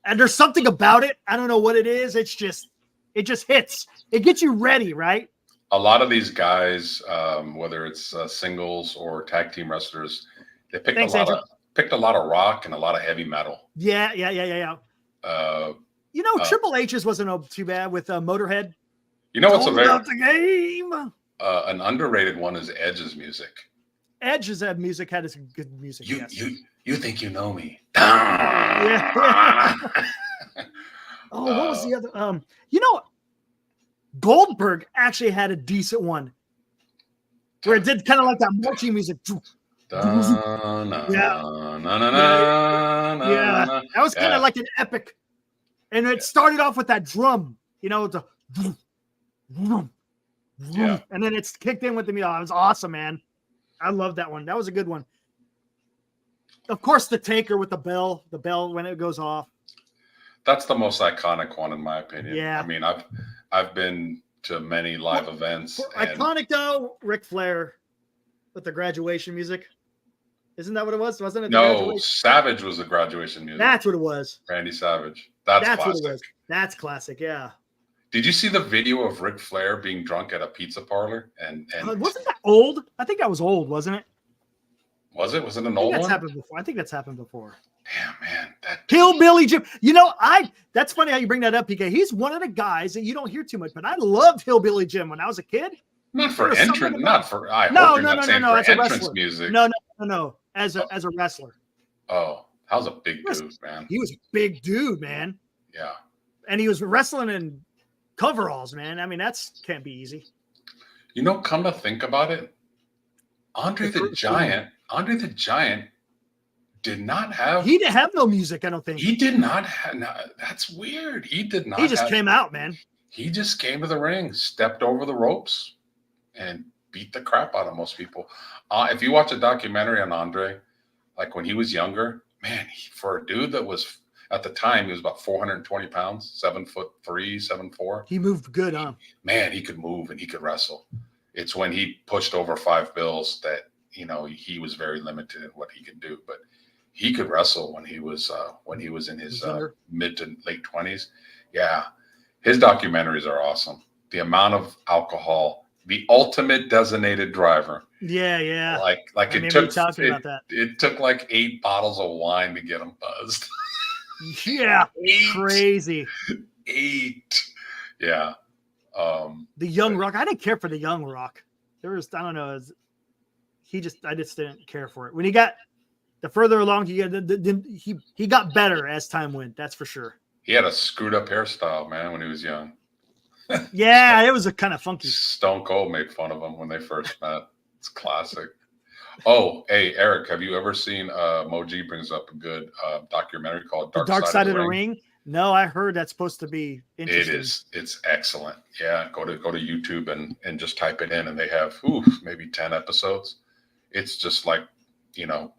And there's something about it. I don't know what it is. It just hits. It gets you ready, right? A lot of these guys, whether it's singles or tag team wrestlers, they picked a lot of rock and a lot of heavy metal. Yeah. Triple H's wasn't too bad with Motorhead. What's about the game? An underrated one is Edge's music. Edge's music had some good music. You think you know me? Yeah. What was the other? Goldberg actually had a decent one. where it did kind of like that marching music. Yeah. That was kind of like an epic. And it started off with that drum, the and then it's kicked in with the music. It was awesome, man. I love that one. That was a good one. Of course, the Taker with the bell when it goes off. That's the most iconic one in my opinion. Yeah. I mean, I've been to many live events. Iconic though, Ric Flair with the graduation music. Isn't that what it was? Wasn't it? No, Savage was the graduation music. That's what it was. Randy Savage. That's classic. What it was. That's classic. Yeah. Did you see the video of Ric Flair being drunk at a pizza parlor? And wasn't that old? I think that was old, wasn't it? Was it? Was it an old one? Happened before. I think that's happened before. Damn, man. Hillbilly Jim. That's funny how you bring that up, PK. He's one of the guys that you don't hear too much, but I loved Hillbilly Jim when I was a kid. Not for entrance, not for. No. As a wrestler. Music. No. As a wrestler. Oh, that was a big dude, man. He was a big dude, man. Yeah. And he was wrestling in coveralls, man. I mean, can't be easy. Come to think about it, Andre the Giant did not have. He didn't have no music, I don't think. He did not have. No, that's weird. He did not. He just came out, man. He just came to the ring, stepped over the ropes, and beat the crap out of most people. If you watch a documentary on Andre, like when he was younger, man, for a dude that was at the time, he was about 420 pounds, 7'3", 7'4". He moved good, huh? Man, he could move and he could wrestle. It's when he pushed over 5 bills that he was very limited in what he could do. But he could wrestle when he was in his mid to late 20s. Yeah, his documentaries are awesome. The amount of alcohol, the ultimate designated driver. Yeah. Like it took like 8 bottles of wine to get him buzzed. Yeah, 8. Crazy. 8. Yeah. The Young Rock. I didn't care for the Young Rock. I don't know. I just didn't care for it. When he got the further along, he got better as time went. That's for sure. He had a screwed up hairstyle, man, when he was young. Yeah, it was a kind of funky. Stone Cold made fun of him when they first met. It's classic. Oh, hey, Eric, have you ever seen Moji brings up a good documentary called Dark Side of the Ring? No, I heard that's supposed to be interesting. It is. It's excellent. Yeah, go to YouTube and just type it in, and they have maybe 10 episodes. It's just like,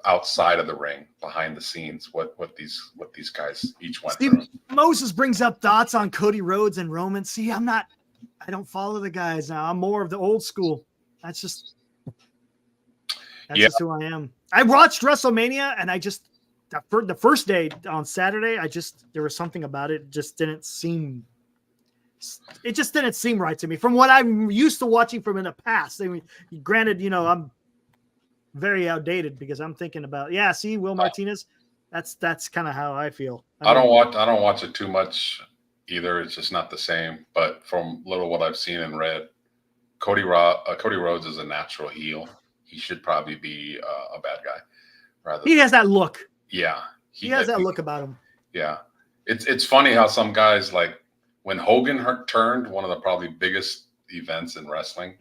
outside of the ring, behind the scenes, what these guys each went through. Moses brings up thoughts on Cody Rhodes and Roman. See, I don't follow the guys now. I'm more of the old school. That's just who I am. I watched WrestleMania, and the first day on Saturday, there was something about it. It just didn't seem right to me from what I'm used to watching from in the past. I mean, granted, I'm very outdated because I'm thinking about, Will Martinez. That's kind of how I feel. I don't watch it too much either. It's just not the same. But from little what I've seen and read, Cody Rhodes is a natural heel. He should probably be a bad guy. He has that look. Yeah, he has that look about him. Yeah, it's funny how some guys, like when Hogan turned, one of the probably biggest events in wrestling.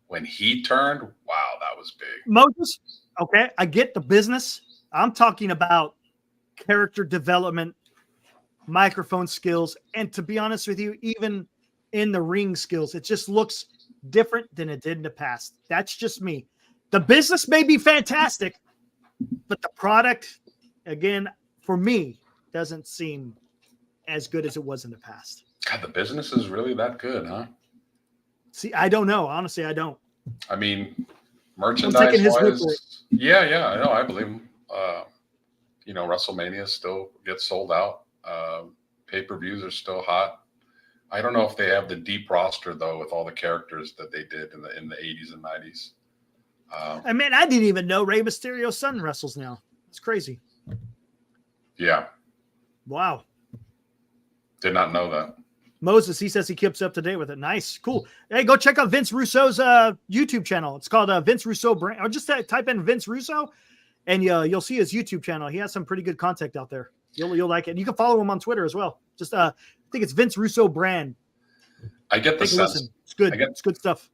When he turned, wow, that was big. Moses, okay, I get the business. I'm talking about character development, microphone skills, and to be honest with you, even in the ring skills, it just looks different than it did in the past. That's just me. The business may be fantastic, but the product, again, for me, doesn't seem as good as it was in the past. God, the business is really that good, huh? See, I don't know. Honestly, I don't. I mean, merchandise-wise, yeah, I know. I believe him. WrestleMania still gets sold out. Pay-per-views are still hot. I don't know if they have the deep roster, though, with all the characters that they did in the 80s and 90s. I didn't even know Rey Mysterio's son wrestles now. It's crazy. Yeah. Wow. Did not know that. Moses, he says he keeps up to date with it. Nice. Cool. Hey, go check out Vince Russo's YouTube channel. It's called Vince Russo Brand. Or just type in Vince Russo, and you'll see his YouTube channel. He has some pretty good content out there. You'll like it. And you can follow him on Twitter as well. Just I think it's Vince Russo Brand. I get the sense. Listen. It's good. It's good stuff.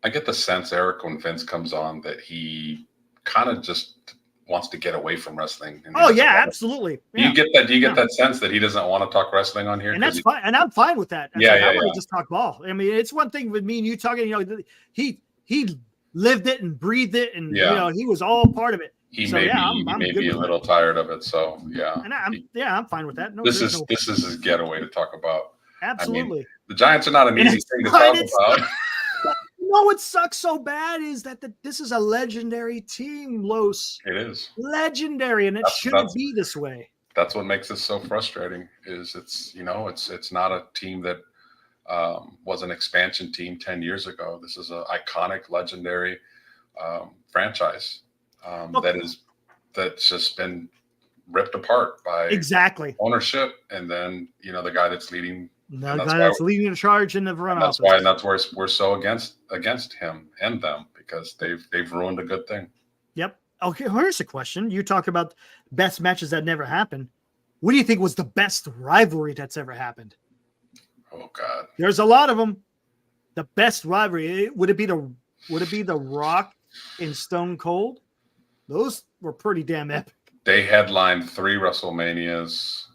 I get the sense, Eric, when Vince comes on, that he kind of just wants to get away from wrestling. Oh yeah, absolutely. Do you get that? Do you get that sense that he doesn't want to talk wrestling on here? And that's fine. And I'm fine with that. I want to just talk ball. I mean, it's one thing with me and you talking. You know, he lived it and breathed it, and you know, he was all part of it. He may be a little tired of it. So yeah, and I'm fine with that. No, this is his getaway to talk about. Absolutely. I mean, the Giants are not an easy thing to talk about. You know what sucks so bad is that this is a legendary team, Los. It is legendary, and it shouldn't be this way. That's what makes it so frustrating. Is it's not a team that was an expansion team 10 years ago. This is an iconic, legendary franchise that's just been ripped apart by ownership, and then the guy that's leading. The guy that's leading the charge in the front office. That's why we're so against him and them, because they've ruined a good thing. Yep. Okay, here's a question. You talked about best matches that never happened. What do you think was the best rivalry that's ever happened? Oh God. There's a lot of them. The best rivalry, would it be the Rock and Stone Cold? Those were pretty damn epic. They headlined 3 WrestleManias.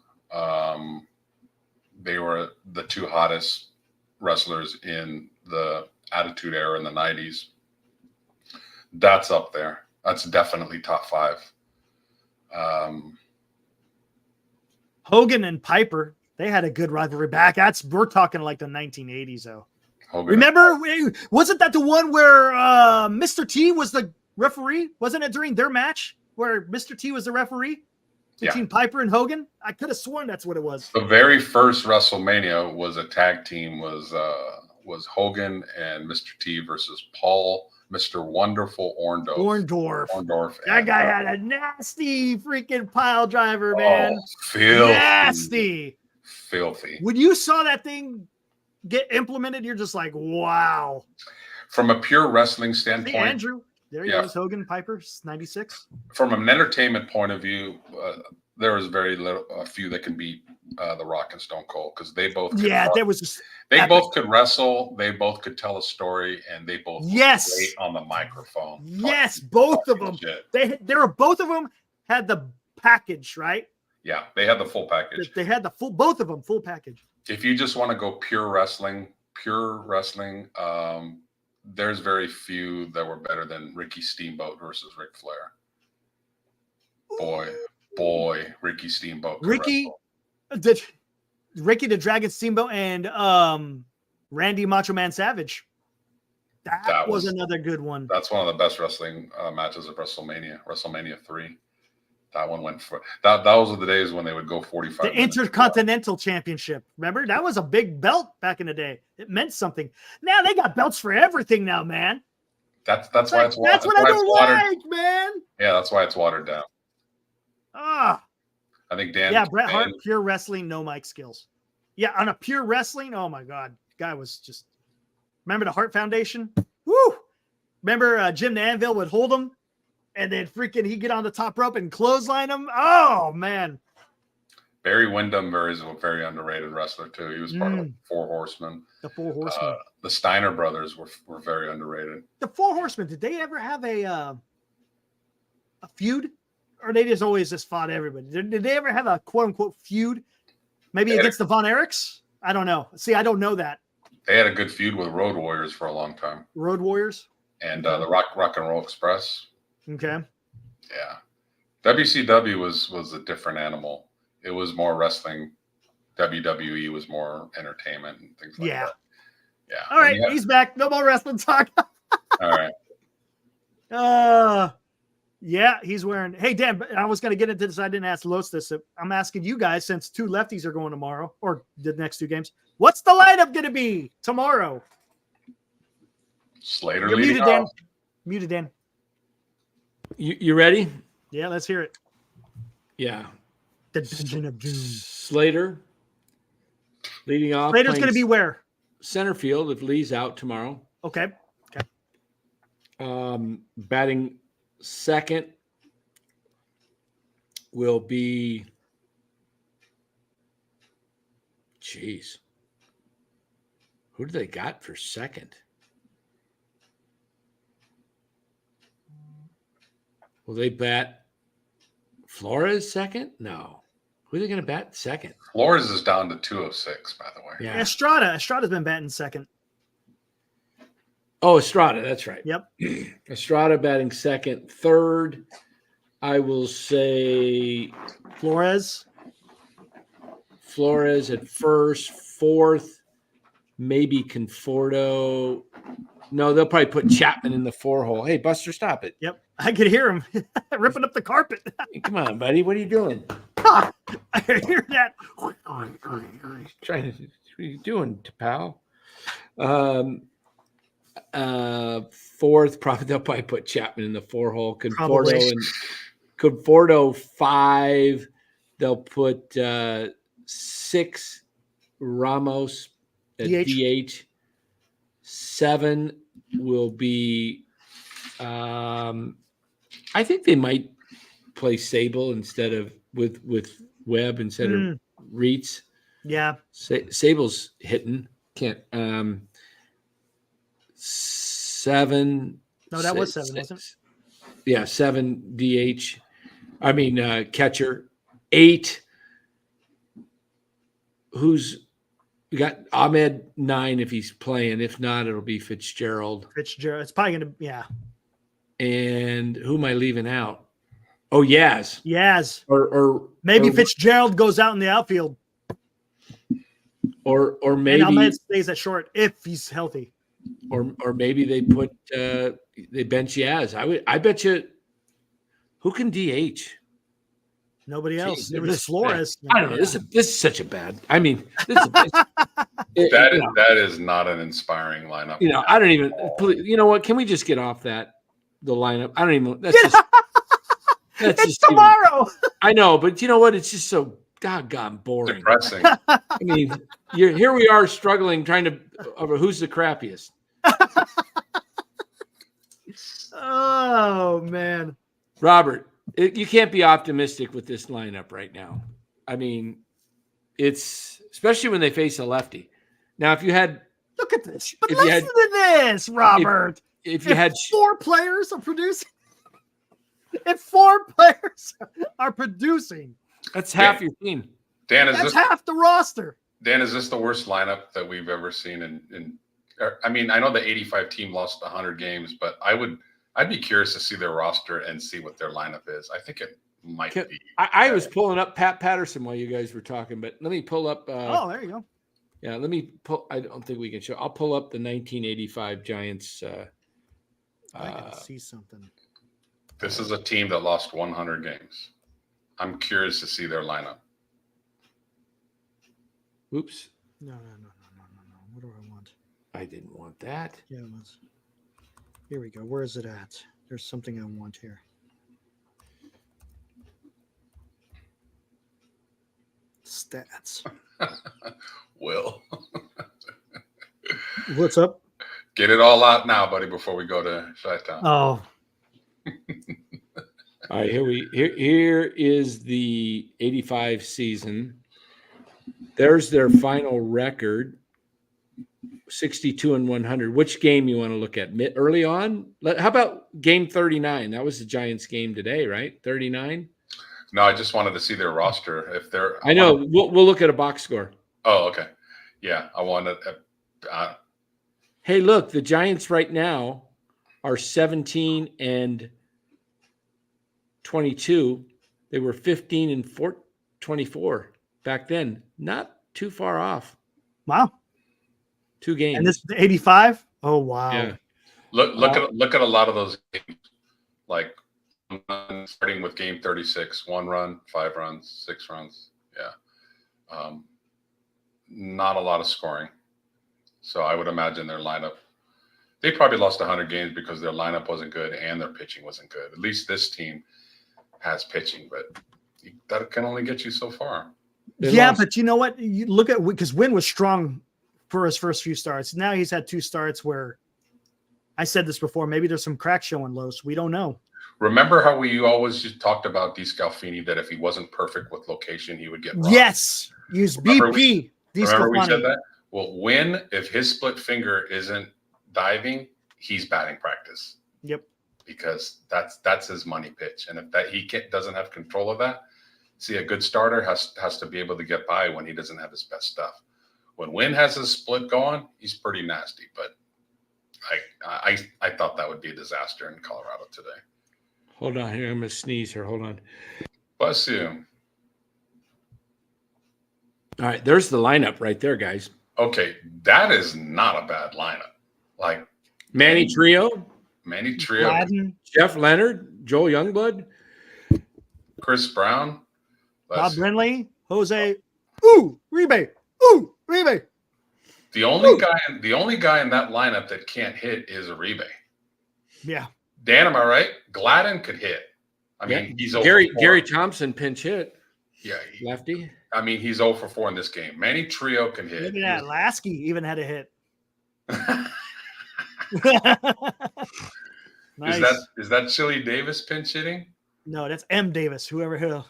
They were the 2 hottest wrestlers in the Attitude Era in the 90s. That's up there. That's definitely top 5. Hogan and Piper, they had a good rivalry back. We're talking like the 1980s, though. Remember, wasn't that the one where Mr. T was the referee? Wasn't it during their match where Mr. T was the referee? Between Piper and Hogan? I could have sworn that's what it was. The very first WrestleMania was a tag team, was Hogan and Mr. T versus Paul, Mr. Wonderful Orndorff. That guy had a nasty freaking pile driver, man. Filthy. Nasty. Filthy. When you saw that thing get implemented, you're just like, wow. From a pure wrestling standpoint. Hey, Andrew. There he goes, Hogan, Piper, 96. From an entertainment point of view, there was a few that can beat The Rock and Stone Cold, because they both could both could wrestle, they both could tell a story, and they both great on the microphone. Yes, both of them. Both of them had the package, right? Yeah, they had the full package. They had both of them full package. If you just want to go pure wrestling, there's very few that were better than Ricky Steamboat versus Ric Flair. Boy, Ricky Steamboat. Ricky the Dragon Steamboat and Randy Macho Man Savage. That was another good one. That's one of the best wrestling matches of WrestleMania 3. That one went for that. Those were the days when they would go 45. The Intercontinental Championship. Remember, that was a big belt back in the day. It meant something. Now they got belts for everything now, man. That's why it's watered. That's what I don't like, man. Yeah, that's why it's watered down. I think Dan. Yeah, Bret Hart, pure wrestling, no mic skills. Yeah, on a pure wrestling. Oh my God, guy was just. Remember the Hart Foundation? Woo! Remember Jim the Anvil would hold him. And then he'd get on the top rope and clothesline him. Oh, man. Barry Windham is a very underrated wrestler, too. He was part of the Four Horsemen. The Four Horsemen. The Steiner brothers were very underrated. The Four Horsemen, did they ever have a feud? Or they just always fought everybody? Did they ever have a quote-unquote feud? Maybe against the Von Erichs? I don't know. See, I don't know that. They had a good feud with Road Warriors for a long time. Road Warriors? And the Rock and Roll Express. Okay. Yeah. WCW was a different animal. It was more wrestling. WWE was more entertainment and things like that. Yeah. All right, he's back. No more wrestling talk. All right. Yeah, he's wearing. Hey, Dan, I was going to get into this. I didn't ask Los this. I'm asking you guys, since 2 lefties are going tomorrow, or the next 2 games. What's the lineup going to be tomorrow? Slater leading off. Muted, Dan. You ready? Yeah, let's hear it. Yeah. The Dungeon of Doom. Slater leading off. Slater's going to be where? Center field if Lee's out tomorrow. Okay. Batting second will be. Jeez. Who do they got for second? Will they bat Flores second? No. Who are they going to bat second? Flores is down to 206, by the way. Yeah. Estrada's been batting second. Oh, Estrada. That's right. Yep. Estrada batting second. Third, I will say Flores at first. Fourth, maybe Conforto. No, they'll probably put Chapman in the 4-hole. Hey, Buster, stop it. Yep. I could hear him ripping up the carpet. Hey, come on, buddy. What are you doing? I hear that. Trying to, what are you doing, pal? Fourth, probably they'll probably put Chapman in the 4-hole. Conforto 5. They'll put 6 Ramos at DH. 7 will be. I think they might play Sable instead of with Webb instead of Reitz. Yeah, Sable's hitting. Can't. 7. No, that was 7, wasn't it? Yeah, 7 DH. I mean catcher. 8. We got Ahmed 9 if he's playing. If not, it'll be Fitzgerald. It's probably gonna And who am I leaving out? Oh, Yaz. Or maybe Fitzgerald goes out in the outfield. Or maybe and Ahmed stays at short if he's healthy. Or maybe they put they bench Yaz. I bet you who can DH? Nobody else. It was Flores. I don't know. This is such a bad. I mean, that is not an inspiring lineup. I don't even. You know what? Can we just get off the lineup? I don't even. That's it's tomorrow. I know, but you know what? It's just so doggone boring. Depressing. I mean, here we are struggling, trying to over who's the crappiest. Oh man, Robert. You can't be optimistic with this lineup right now. I mean, it's especially when they face a lefty. Now, if you had look at this, but listen to this, Robert. If you had 4 players are producing, if 4 players are producing, that's half your team. Dan, that's half the roster. Dan, is this the worst lineup that we've ever seen? I mean, I know the 85 team lost 100 games, but I'd be curious to see their roster and see what their lineup is. I think it might be. I was pulling up Pat Patterson while you guys were talking, but let me pull up. Oh, there you go. Yeah, let me pull. I don't think we can show. I'll pull up the 1985 Giants. I can see something. This is a team that lost 100 games. I'm curious to see their lineup. Oops. No. What do I want? I didn't want that. Yeah, it was. Here we go. Where is it at? There's something I want here. Stats. Will. What's up? Get it all out now, buddy, before we go to Chi-Town. Oh. All right, here is the 85 season. There's their final record. 62-100. Which game you want to look at? Early on? How about game 39? That was the Giants game today, right? 39? No, I just wanted to see their roster. If they're, I know. We'll look at a box score. Oh, okay. Yeah, I wanted. Hey, look, the Giants right now are 17-22. They were 15-24 back then. Not too far off. Wow. 2 games. And this is 85? Oh, wow. Yeah. Look at a lot of those games, like starting with game 36, 1 run, 5 runs, 6 runs. Yeah. Not a lot of scoring. So I would imagine their lineup, they probably lost 100 games because their lineup wasn't good and their pitching wasn't good. At least this team has pitching, but that can only get you so far. But you know what? You look at, because Wynn was strong for his first few starts. Now he's had 2 starts where I said this before. Maybe there's some cracks showing low, so we don't know. Remember how we always just talked about DeScalfini, that if he wasn't perfect with location, he would get rocked? Yes. Use BP. Remember we said that? Well, Wynn, if his split finger isn't diving, he's batting practice. Yep. because that's his money pitch. And if that he doesn't have control of that, see, a good starter has to be able to get by when he doesn't have his best stuff. When Wynn has his split going, he's pretty nasty. But I thought that would be a disaster in Colorado today. Hold on here. I'm going to sneeze here. Hold on. Bless you. All right. There's the lineup right there, guys. Okay. That is not a bad lineup. Like Manny Trio. Gladden, Jeff Leonard. Joel Youngblood. Chris Brown. Bob Brenly. Jose. Uribe. Uribe. The only guy in that lineup that can't hit is Uribe. Yeah. Dan, am I right? Gladden could hit. I mean, he's 0 for 4. Gary Thompson pinch hit. Yeah, lefty. I mean, he's 0 for 4 in this game. Manny Trio can hit. Look at that. Lasky even had a hit. Nice. Is that Chili Davis pinch hitting? No, that's M. Davis. Whoever that is.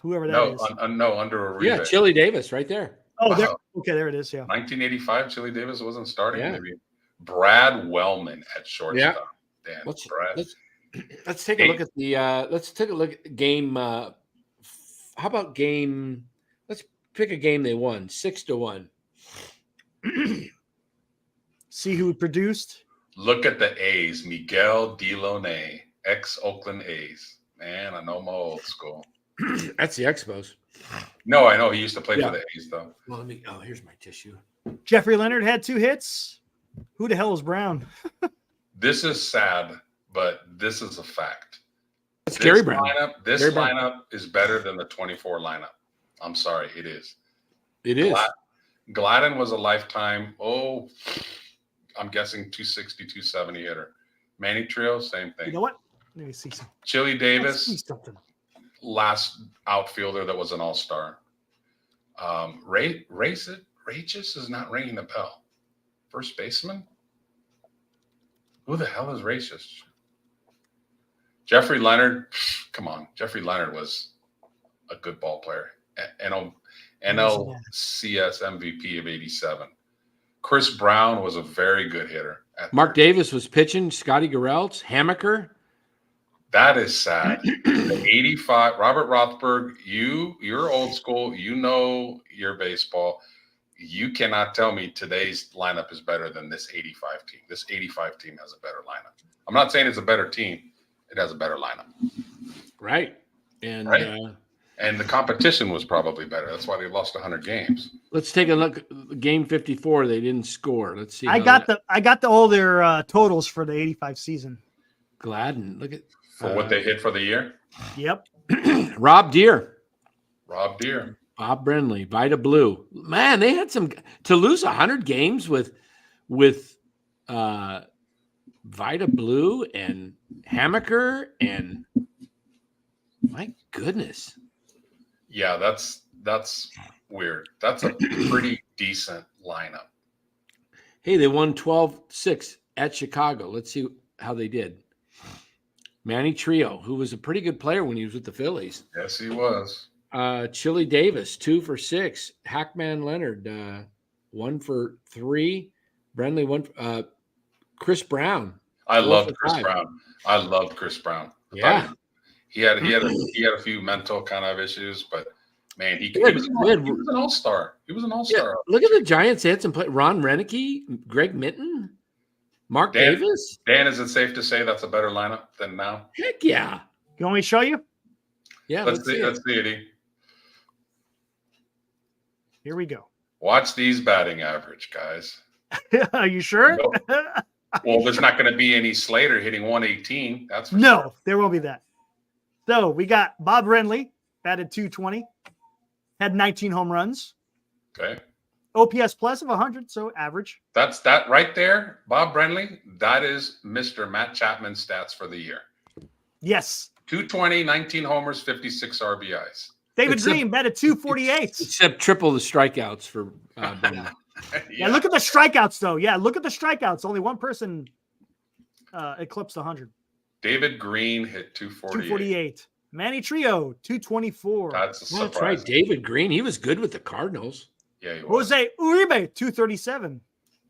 No, under Uribe. Yeah, Chili Davis right there. Oh, wow. There it is. Yeah. 1985, Chili Davis wasn't starting. Yeah. Maybe Brad Wellman at shortstop. Yeah. Dan, Let's take a look at the. Let's take a look at game. How about game? Let's pick a game they won 6-1. See who produced. Look at the A's. Miguel Delaunay, ex-Oakland A's. Man, I know my old school. That's the Expos. No, I know he used to play for the A's, though. Well, here's my tissue. Jeffrey Leonard had 2 hits. Who the hell is Brown? This is sad, but this is a fact. That's Gary Brown. This lineup is better than the 24 lineup. I'm sorry, it is. It is. Gladden was a lifetime, I'm guessing 260, 270 hitter. Manny Trio, same thing. You know what? Let me see something. Chili Davis, Let's see something. last outfielder that was an all-star. Rachis is not ringing the bell. First baseman? Who the hell is Rachis? Jeffrey Leonard, come on. Jeffrey Leonard was a good ball player. NLCS MVP of 87. Chris Brown was a very good hitter. Mark Davis was pitching. Scotty Gerelts, Hammaker. That is sad. 85, Robert Rothberg, you're old school. You know your baseball. You cannot tell me today's lineup is better than this 85 team. This 85 team has a better lineup. I'm not saying it's a better team. It has a better lineup. Right. And and the competition was probably better. That's why they lost 100 games. Let's take a look. Game 54, they didn't score. Let's see. I got all their totals for the 85 season. Gladden. Look at what they hit for the year. Yep. Rob Deere. Bob Brenly, Vita Blue. Man, they had some to lose 100 games with Vita Blue and Hammaker and my goodness. Yeah, that's weird. That's a pretty decent lineup. Hey, they won 12-6 at Chicago. Let's see how they did. Manny Trio, who was a pretty good player when he was with the Phillies. Yes, he was. Chili Davis, 2 for 6. Hackman Leonard, 1 for 3. Brenly, 1. Chris Brown. I loved Chris Brown. I loved Chris Brown. Yeah. He had a few mental kind of issues, but man, he was an all-star. He was an all-star. Yeah, look at the Giants. They had some play. Ron Renicky, Greg Minton, Mark Davis. Dan, is it safe to say that's a better lineup than now? Heck yeah. You want me to show you? Yeah. Let's see it. Here we go. Watch these batting average, guys. Are you sure? No. Well, there's not going to be any Slater hitting 118. That's for no, sure. There won't be that. So we got Bob Renly, batted 220, had 19 home runs. Okay. OPS plus of 100, so average. That's that right there, Bob Brenly. That is Mr. Matt Chapman's stats for the year. Yes. 220, 19 homers, 56 RBIs. David Green batted 248. Except triple the strikeouts for Brenly. Yeah, look at the strikeouts, though. Yeah, look at the strikeouts. Only one person eclipsed 100. David Green hit 248. Manny Trio, 224. That's a surprise. That's right. David Green. He was good with the Cardinals. Yeah, he was. Jose Uribe, 237.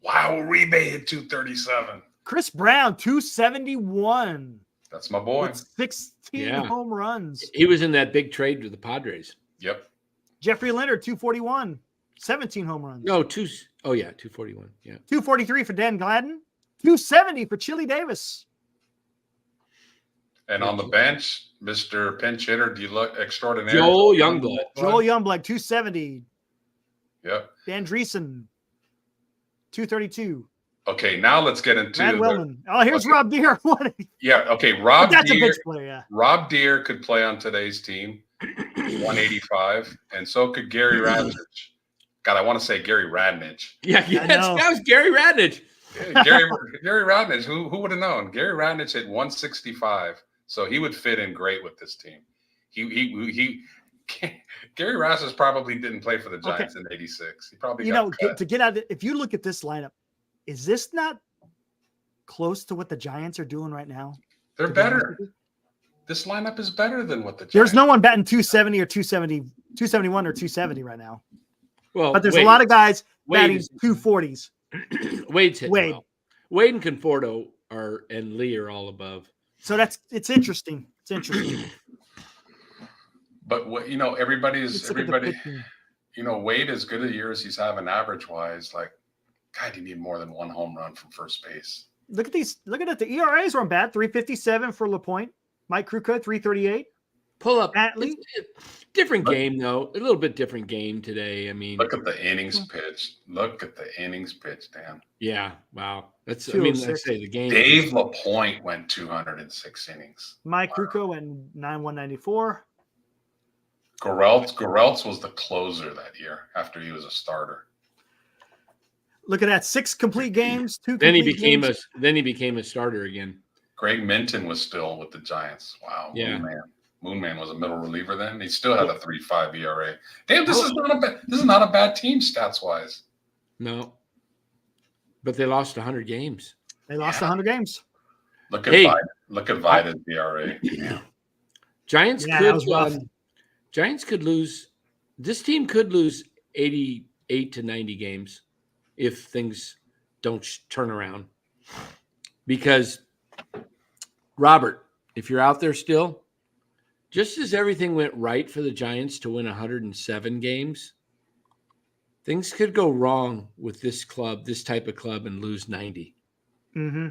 Wow, Uribe hit 237. Chris Brown, 271. That's my boy. With 16 home runs. He was in that big trade with the Padres. Yep. Jeffrey Leonard, 241, 17 home runs. No, 241. Yeah. 243 for Dan Gladden, 270 for Chili Davis. And on the bench, Mr. Pinch Hitter extraordinaire. Joel Youngblood. Joel Youngblood, 270. Yep. Dan Dreesen, 232. Okay, now let's get into Brad Wellman. Here's Rob Deere. Okay, Rob That's Deere. A bench player, yeah. Rob Deere could play on today's team, 185, and so could Gary Radnich. God, I want to say Gary Radnich. Yeah, that was Gary Radnich. Yeah, Gary Radnich. Who would have known? Gary Radnich hit 165, so he would fit in great with this team. Gary Radnich probably didn't play for the Giants in '86. He probably to get out. If you look at this lineup, is this not close to what the Giants are doing right now? They're better. This lineup is better than what the Giants. There's no one batting 270 or 271 or 270 right now. Well, but there's a lot of guys batting 240s. Wade's hitting well. Wade and Conforto and Lee are all above. So it's interesting. It's interesting. But everybody, Wade, as good a year as he's having average wise, like, God, you need more than one home run from first base. Look at these. Look at it. The ERAs weren't bad. 357 for LaPointe. Mike Kruka, 338. Pull up. Different game, though. A little bit different game today. I mean, look at the innings pitch. Dan. Yeah. Wow. I say the game. Dave LaPointe went 206 innings. Mike Kruka went 194. Goreltz was the closer that year after he was a starter. Look at that. 6 complete games. 2 Then he became a starter again. Greg Minton was still with the Giants. Wow. Yeah. Moonman was a middle reliever then. He still had a 3.5 ERA. Damn, this is not a bad team stats wise. No. But they lost 100 games. They lost 100 games. Look at Vida's ERA. Yeah. Giants could lose. This team could lose 88 to 90 games if things don't turn around. Because, Robert, if you're out there still, just as everything went right for the Giants to win 107 games, things could go wrong with this club, this type of club, and lose 90. Mm-hmm.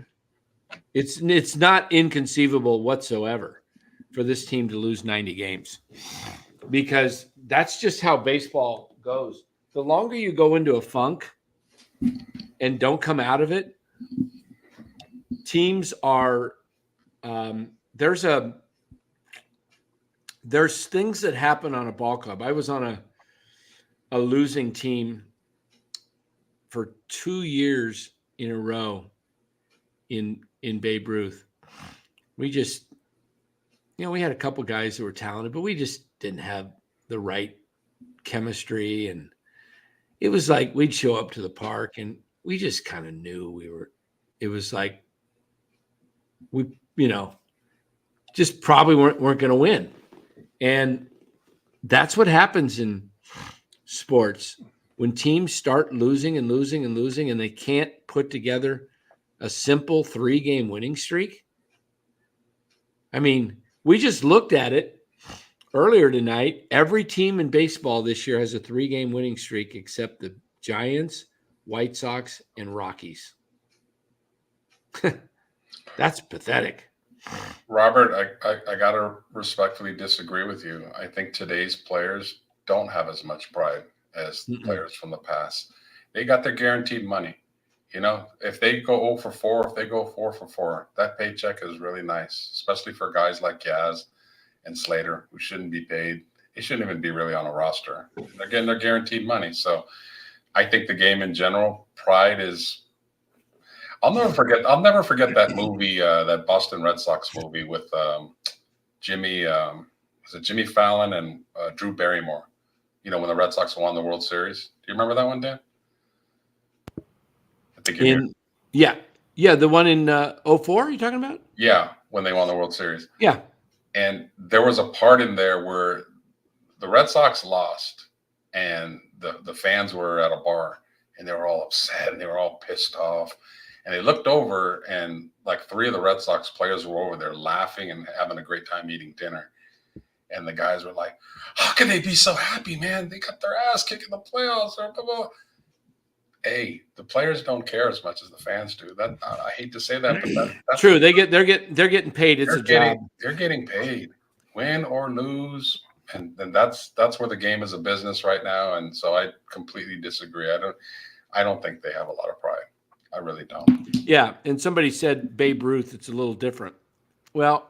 It's not inconceivable whatsoever for this team to lose 90 games, because that's just how baseball goes. The longer you go into a funk and don't come out of it, teams are there's things that happen on a ball club. I was on a losing team for 2 years in a row in Babe Ruth. We just, we had a couple guys that were talented, but we just didn't have the right chemistry. And it was like we'd show up to the park and we just kind of knew it was like we, just probably weren't going to win. And that's what happens in sports. When teams start losing and losing and losing and they can't put together a simple 3-game winning streak. I mean, we just looked at it earlier tonight. Every team in baseball this year has a 3-game winning streak except the Giants, White Sox, and Rockies. That's pathetic. Robert, I got to respectfully disagree with you. I think today's players don't have as much pride as the players from the past. They got their guaranteed money. If they go 0 for 4, if they go 4 for 4, that paycheck is really nice, especially for guys like Yaz and Slater, who shouldn't be paid. They shouldn't even be really on a roster. They're getting their guaranteed money. So I think the game in general, pride is – I'll never forget that movie, that Boston Red Sox movie with Jimmy Fallon and Drew Barrymore, when the Red Sox won the World Series. Do you remember that one, Dan? I think Yeah, the one in 04 you're talking about? Yeah, when they won the World Series. Yeah. And there was a part in there where the Red Sox lost and the fans were at a bar and they were all upset and they were all pissed off. And they looked over, and like 3 of the Red Sox players were over there laughing and having a great time eating dinner. And the guys were like, how can they be so happy, man? They got their ass kicked in the playoffs. Or blah, blah. Hey, the players don't care as much as the fans do. That I hate to say that, but that's true. They're getting paid. It's a job. They're getting paid, win or lose, and that's where the game is a business right now. And so I completely disagree. I don't think they have a lot of pride. I really don't. Yeah, and somebody said Babe Ruth. It's a little different. Well,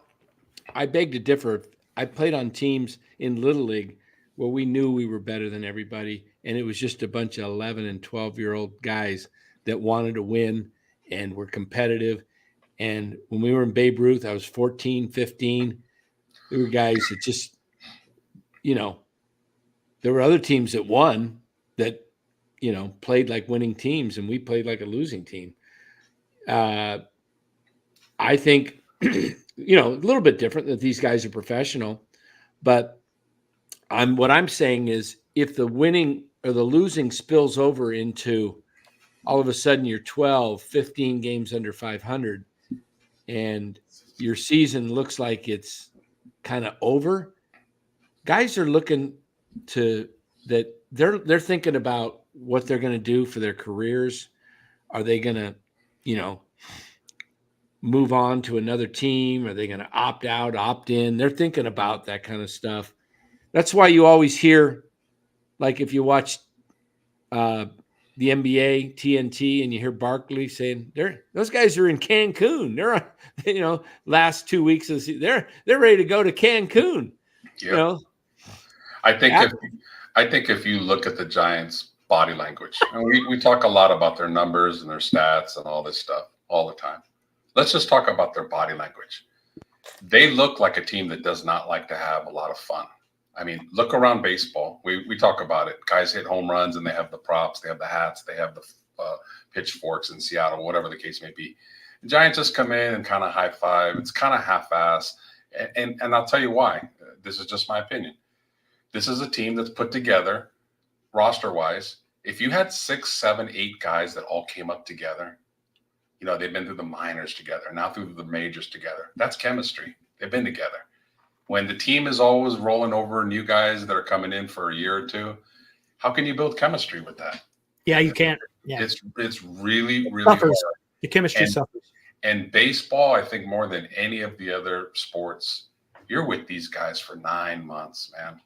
I beg to differ. I played on teams in Little League where we knew we were better than everybody, and it was just a bunch of 11 and 12-year-old guys that wanted to win and were competitive. And when we were in Babe Ruth, I was 14, 15. There were guys that just, there were other teams that won that, played like winning teams, and we played like a losing team. I think, a little bit different that these guys are professional, but what I'm saying is if the winning or the losing spills over into all of a sudden you're 12, 15 games under 500 and your season looks like it's kind of over, guys are looking to that. They're thinking about what they're going to do for their careers. Are they going to, move on to another team? Are they going to opt out, opt in? They're thinking about that kind of stuff. That's why you always hear, like if you watch the NBA, TNT, and you hear Barkley saying, those guys are in Cancun. They're, last 2 weeks of the season, they're ready to go to Cancun. Yep. I think if you look at the Giants' body language, and we talk a lot about their numbers and their stats and all this stuff all the time. Let's just talk about their body language. They look like a team that does not like to have a lot of fun. I mean, look around baseball. We talk about it. Guys hit home runs and they have the props, they have the hats, they have the pitchforks in Seattle, whatever the case may be. The Giants just come in and kind of high five. It's kind of half-ass. And I'll tell you why. This is just my opinion. This is a team that's put together roster-wise. If you had 6, 7, 8 guys that all came up together, they've been through the minors together, now through the majors together. That's chemistry. They've been together. When the team is always rolling over new guys that are coming in for a year or two, how can you build chemistry with that? Yeah, you can't. Yeah. It's really, really suffers. hard. The chemistry suffers. And baseball, I think more than any of the other sports, you're with these guys for 9 months, man.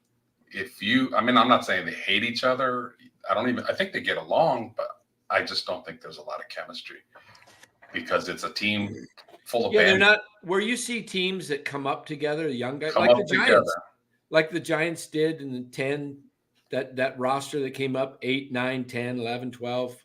I'm not saying they hate each other. I think they get along, but I just don't think there's a lot of chemistry because it's a team full of they're not where you see teams that come up together, the young guys, like the Giants did in the 10, that roster that came up 8, 9, 10, 11, 12,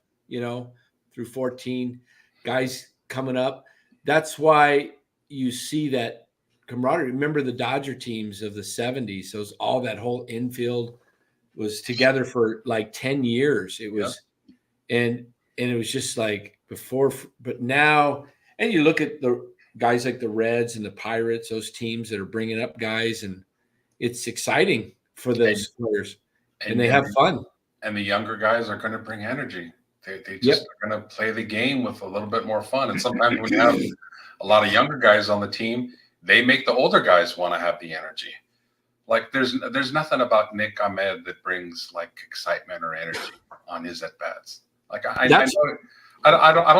through 14 guys coming up. That's why you see that camaraderie. Remember the Dodger teams of the 70s, all that whole infield was together for like 10 years. It was, and it was just like before, but now, and you look at the guys like the Reds and the Pirates, those teams that are bringing up guys, and it's exciting for those players, and they have fun. And the younger guys are going to bring energy. They just are going to play the game with a little bit more fun. And sometimes when you have a lot of younger guys on the team, they make the older guys want to have the energy. Like there's nothing about Nick Ahmed that brings like excitement or energy on his at bats. Like I don't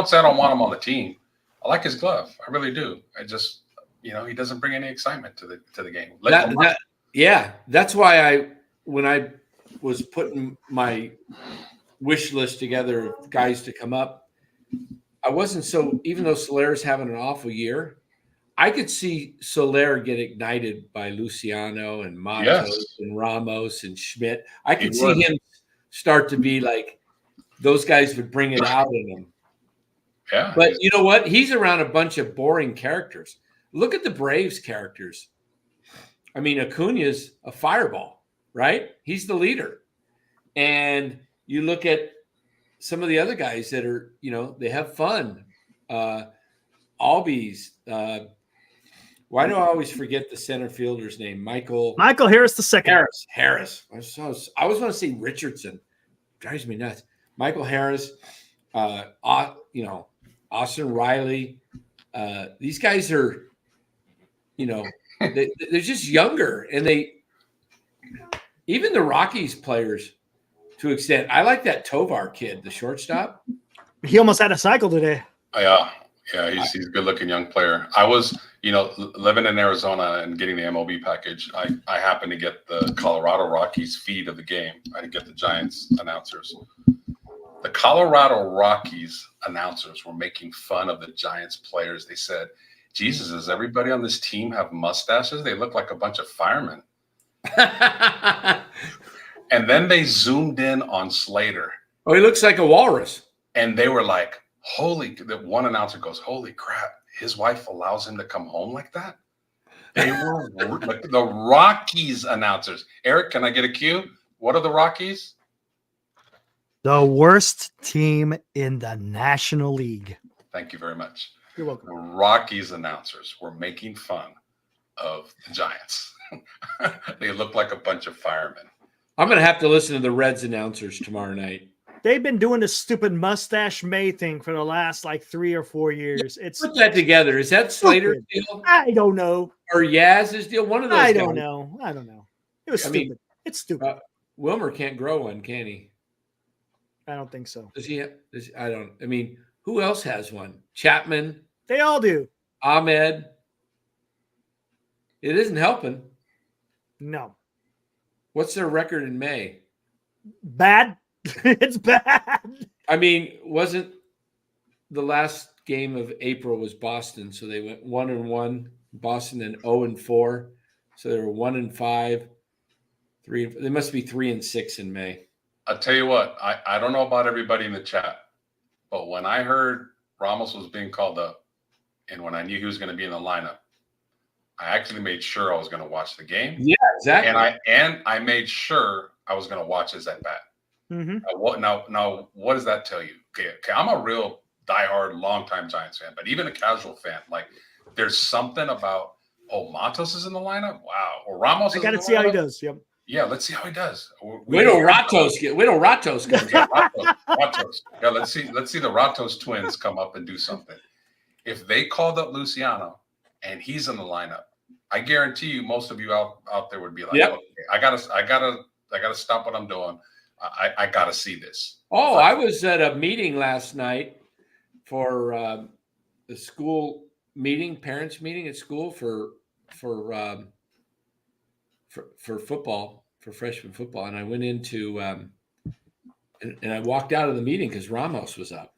say I don't want him on the team. I like his glove. I really do. I just, he doesn't bring any excitement to the game. That's why when I was putting my wish list together of guys to come up, I wasn't even though Soler's having an awful year, I could see Soler get ignited by Luciano and Matos and Ramos and Schmidt. I could see him start to be like, those guys would bring it out in him. Yeah. But you know what? He's around a bunch of boring characters. Look at the Braves characters. I mean, Acuna's a fireball, right? He's the leader. And you look at some of the other guys that are, they have fun. Albies. Why do I always forget the center fielder's name? Michael Harris II. Harris. I always want to say Richardson. Drives me nuts. Michael Harris. Austin Riley. These guys are, they're just younger, and even the Rockies players to an extent. I like that Tovar kid, the shortstop. He almost had a cycle today. Yeah, he's a good-looking young player. I was, living in Arizona and getting the MLB package. I happened to get the Colorado Rockies feed of the game. I didn't get the Giants announcers. The Colorado Rockies announcers were making fun of the Giants players. They said, Jesus, does everybody on this team have mustaches? They look like a bunch of firemen. And then they zoomed in on Slater. Oh, he looks like a walrus. And they were like, one announcer goes, holy crap, his wife allows him to come home like that? They were like the Rockies announcers. Eric, can I get a cue? What are the Rockies? The worst team in the National League. Thank you very much. You're welcome. The Rockies announcers were making fun of the Giants. They look like a bunch of firemen. I'm going to have to listen to the Reds announcers tomorrow night. They've been doing this stupid mustache May thing for the last 3 or 4 years. Put that together. Is that Slater's deal? I don't know. Or Yaz's deal? One of those. I don't know. It was stupid. It's stupid. Wilmer can't grow one, can he? I don't think so. Does he? Who else has one? Chapman. They all do. Ahmed. It isn't helping. No. What's their record in May? Bad. It's bad. Wasn't the last game of April was Boston, so they went 1-1. Boston and 0-4, so they were 1-5. They must be 3-6 in May. I'll tell you what. I don't know about everybody in the chat, but when I heard Ramos was being called up, and when I knew he was going to be in the lineup, I actually made sure I was going to watch the game. Yeah, exactly. And I made sure I was going to watch his at bat. Mm-hmm. Now, what does that tell you? Okay, I'm a real diehard, longtime Giants fan, but even a casual fan, there's something about, Matos is in the lineup. Wow, or Ramos. I got to see how he does. Yep. Yeah, let's see how he does. Wait till Ratos comes up. Ratos. Yeah, let's see the Ratos twins come up and do something. If they called up Luciano and he's in the lineup, I guarantee you, most of you out there would be like, okay, I gotta stop what I'm doing. I gotta see this. Oh, I was at a meeting last night for the school meeting, parents meeting at school for football, for freshman football, and I went into and I walked out of the meeting because Ramos was up.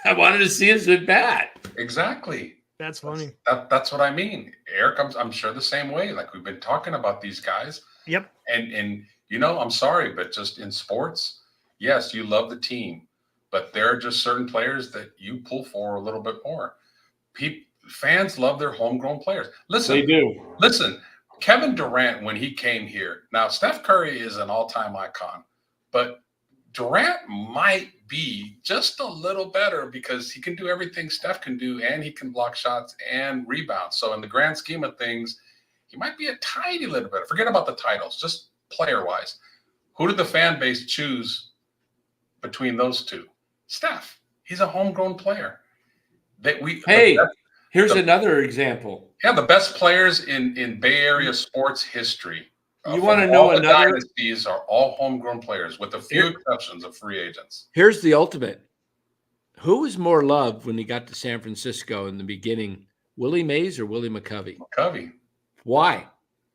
I wanted to see his at bat. Exactly. That's funny. That's what I mean. Eric, I'm sure the same way. We've been talking about these guys. Yep. And I'm sorry, but just in sports, yes, you love the team, but there are just certain players that you pull for a little bit more. Fans love their homegrown players. Listen, they do. Listen, Kevin Durant, when he came here, now Steph Curry is an all-time icon, but Durant might be just a little better because he can do everything Steph can do, and he can block shots and rebound. So in the grand scheme of things, he might be a tiny little better. Forget about the titles, just player-wise. Who did the fan base choose between those two? Steph. He's a homegrown player. Here's another example. Yeah, the best players in Bay Area sports history. You want to know another? Dynasties are all homegrown players, with a few exceptions of free agents. Here's the ultimate. Who was more loved when he got to San Francisco in the beginning? Willie Mays or Willie McCovey? McCovey. Why?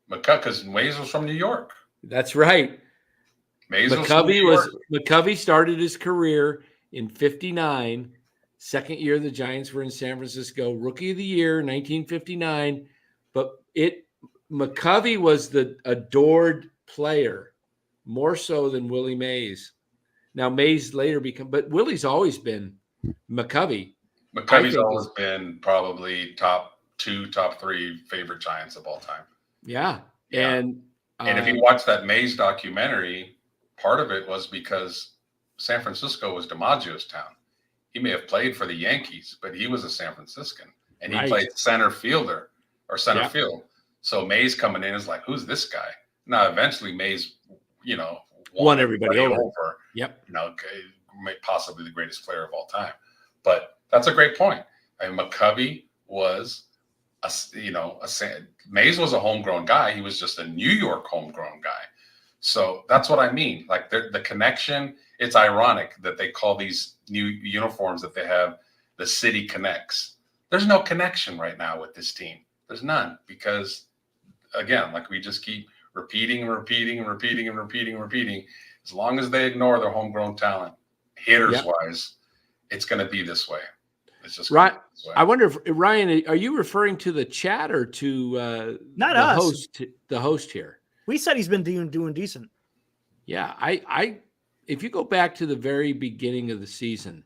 Because Mays was from New York. That's right. McCovey started his career in '59. Second year the Giants were in San Francisco. Rookie of the year, 1959. But McCovey was the adored player, more so than Willie Mays. Now Mays later but Willie's always been McCovey. McCovey's always been probably top 2, top 3 favorite Giants of all time. Yeah. And if you watch that Mays documentary, part of it was because San Francisco was DiMaggio's town. He may have played for the Yankees, but he was a San Franciscan, and he played center field. So Mays coming in is like, who's this guy? Now, eventually Mays, won everybody over. Yep. Possibly the greatest player of all time. But That's a great point. I mean, McCovey was Mays was a homegrown guy. He was just a New York homegrown guy. So that's what I mean. Like the connection, it's ironic that they call these new uniforms that they have the City Connects. There's no connection right now with this team. There's none because, again, like we just keep repeating. As long as they ignore their homegrown talent, hitters-wise, it's going to be this way. It's just right. I wonder if Ryan, are you referring to the chat or to not the us? The host here. We said he's been doing decent. Yeah, I if you go back to the very beginning of the season,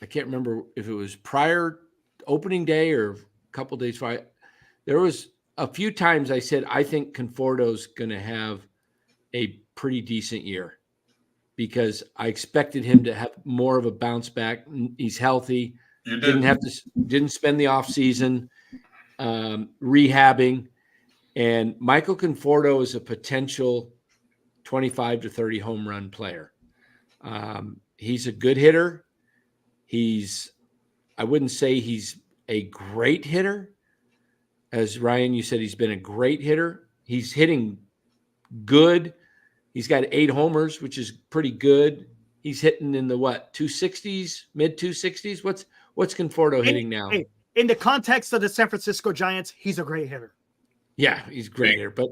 I can't remember if it was prior opening day or a couple days prior. There was a few times I said I think Conforto's going to have a pretty decent year, because I expected him to have more of a bounce back. He's healthy. Didn't spend the off season rehabbing. And Michael Conforto is a potential 25 to 30 home run player. He's a good hitter. I wouldn't say he's a great hitter. As Ryan, you said, he's been a great hitter. He's hitting good. He's got 8 homers, which is pretty good. He's hitting in the 260s, mid 260s. What's Conforto hitting now? Hey, in the context of the San Francisco Giants, he's a great hitter. Yeah, he's a great hitter. But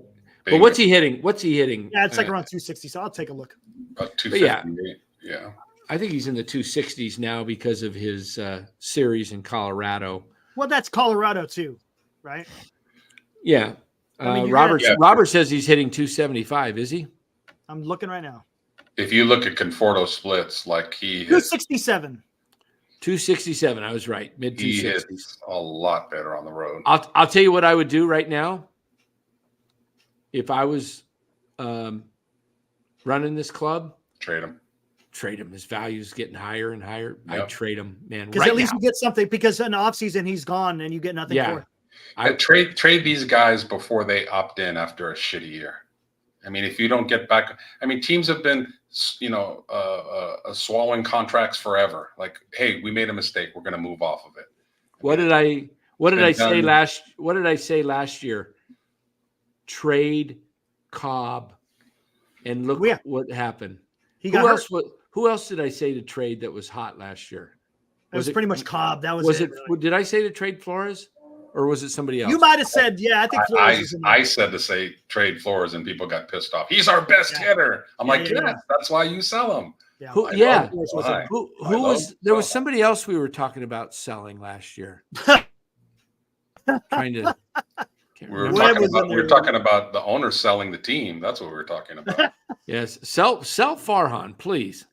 what's he hitting? Yeah, it's like around 260. So I'll take a look. About 258. Yeah. I think he's in the 260s now because of his series in Colorado. Well, that's Colorado too, right? Yeah. Robert says he's hitting 275. Is he? I'm looking right now. If you look at Conforto splits, like he 267. 267. I was right. Mid 260s. He hits a lot better on the road. I'll tell you what I would do right now. If I was running this club, trade him. His value is getting higher and higher. Yep. I'd trade him, man. Because at least you get something. Because in the offseason he's gone and you get nothing for it. I trade these guys before they opt in after a shitty year. I mean, if you don't get back, teams have been, swallowing contracts forever. Like, hey, we made a mistake. We're going to move off of it. What did I say last year? Trade Cobb, and look what happened. Who else did I say to trade that was hot last year? It was pretty much Cobb. That was it. Really. Did I say to trade Flores, or was it somebody else? You might have said, I think Flores. I said to say trade Flores, and people got pissed off. He's our best hitter. I'm that's why you sell him. Yeah. Who was? There was somebody else we were talking about selling last year. Trying to. We were talking about the owner selling the team. That's what we were talking about. Yes, sell Farhan, please.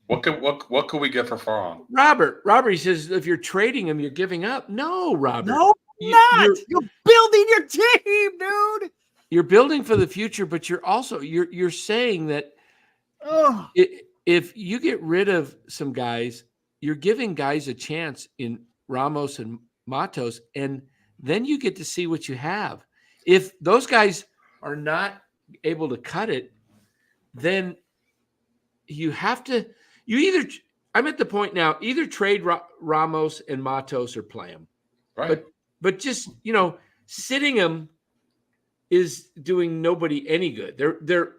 What could we get for Farhan? Robert, he says if you're trading him, you're giving up. No, Robert. No, you're building your team, dude. You're building for the future, but you're also you're saying that if you get rid of some guys, you're giving guys a chance in Ramos and Matos, and then you get to see what you have. If those guys are not able to cut it, then you have to. I'm at the point now. Either trade Ramos and Matos or play them. Right. But just sitting them is doing nobody any good. They're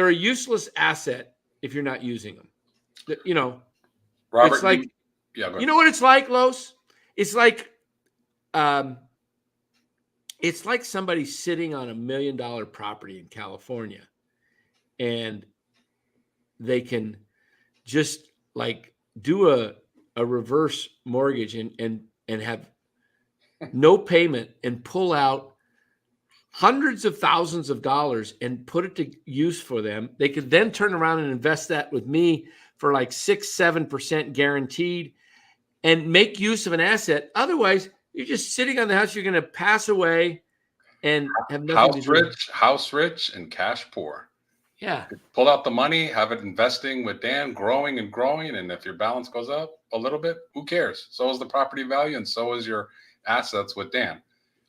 a useless asset if you're not using them. Robert, it's like you know what it's like, Los? It's like somebody sitting on $1 million property in California, and they can just like do a reverse mortgage and have no payment and pull out hundreds of thousands of dollars and put it to use for them. They could then turn around and invest that with me for like 6-7% guaranteed and make use of an asset. Otherwise, you're just sitting on the house. You're going to pass away and have nothing to do. House rich and cash poor. Yeah. Pull out the money, have it investing with Dan, growing. And if your balance goes up a little bit, who cares? So is the property value, and so is your assets with Dan.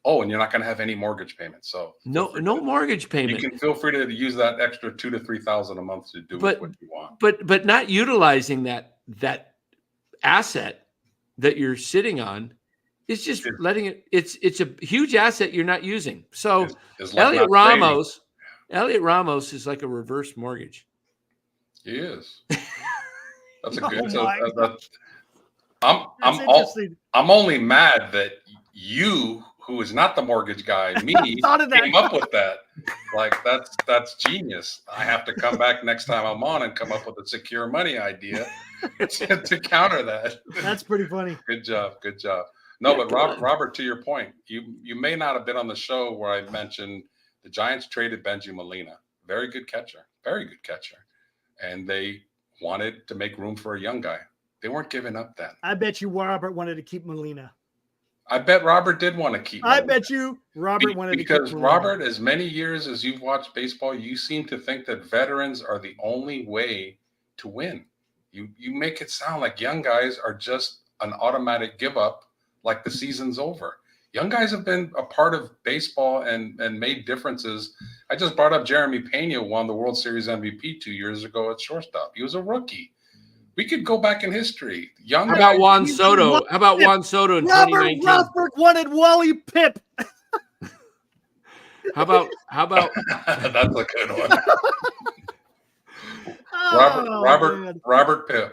Oh, and you're not going to have any mortgage payments. So no mortgage payment. You can feel free to use that extra $2,000 to $3,000 a month to do what you want. But not utilizing that asset that you're sitting on is just letting it. It's a huge asset you're not using. So it's like Elliot Ramos is like a reverse mortgage. He is. That's a good. I'm only mad that you, who is not the mortgage guy, me, came up with that. Like that's genius. I have to come back next time I'm on and come up with a secure money idea to counter that. That's pretty funny. Good job. No, but Robert, to your point, you may not have been on the show where I mentioned the Giants traded Benji Molina. Very good catcher. And they wanted to make room for a young guy. They weren't giving up that. I bet you Robert wanted to keep Molina. I bet Robert did want to keep Molina. I bet you Robert wanted to keep Molina. Because Robert, as many years as you've watched baseball, you seem to think that veterans are the only way to win. You make it sound like young guys are just an automatic give up, like the season's over. Young guys have been a part of baseball and made differences. I just brought up Jeremy Pena won the World Series MVP 2 years ago at shortstop. He was a rookie. We could go back in history. How about Juan Soto? How about Juan Soto in 2019? Robert Rothberg wanted Wally Pipp. How about That's a good one. Robert Pipp.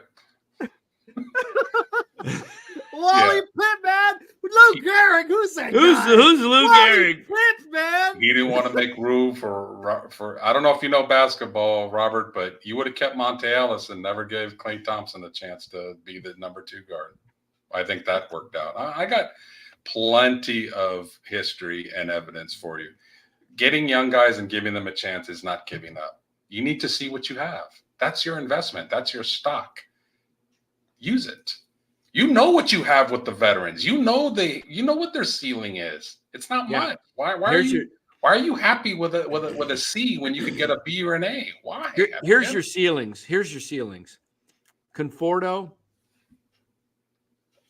Wally Pipp, man. Lou Gehrig. Who's that guy? Who's Lou Gehrig? Pipp, man. He didn't want to make room for. I don't know if you know basketball, Robert, but you would have kept Monte Ellis and never gave Klay Thompson a chance to be the number 2 guard. I think that worked out. I got plenty of history and evidence for you. Getting young guys and giving them a chance is not giving up. You need to see what you have. That's your investment. That's your stock. Use it. You know what you have with the veterans. You know what their ceiling is. It's not much. Why are you happy with a C when you could get a B or an A? Why? Here's your ceilings. Conforto,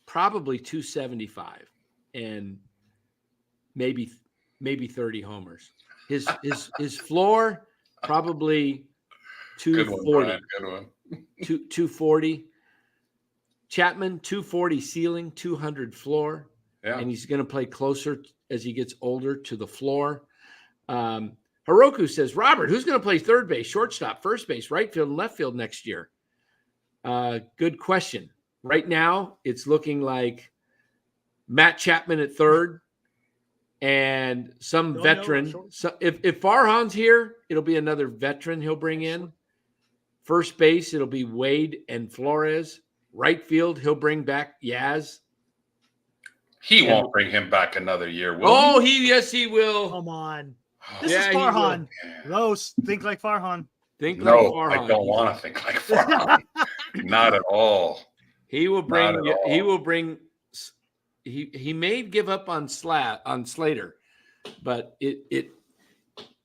probably 275 and maybe 30 homers. His floor probably 240. Good one. 240. Chapman, 240 ceiling, 200 floor. Yeah. And he's going to play closer as he gets older to the floor. Hiroku says, Robert, who's going to play third base, shortstop, first base, right field, and left field next year? Good question. Right now, it's looking like Matt Chapman at third and some veteran. So if Farhan's here, it'll be another veteran he'll bring in. First base, it'll be Wade and Flores. Right field, he'll bring back Yaz. He won't bring him back another year, will he? Yes, he will. Come on. This is Farhan. Rose, think like Farhan. Like Farhan. I don't want to think like Farhan. Not at all. He will bring. He will bring. He may give up on Slater, but it.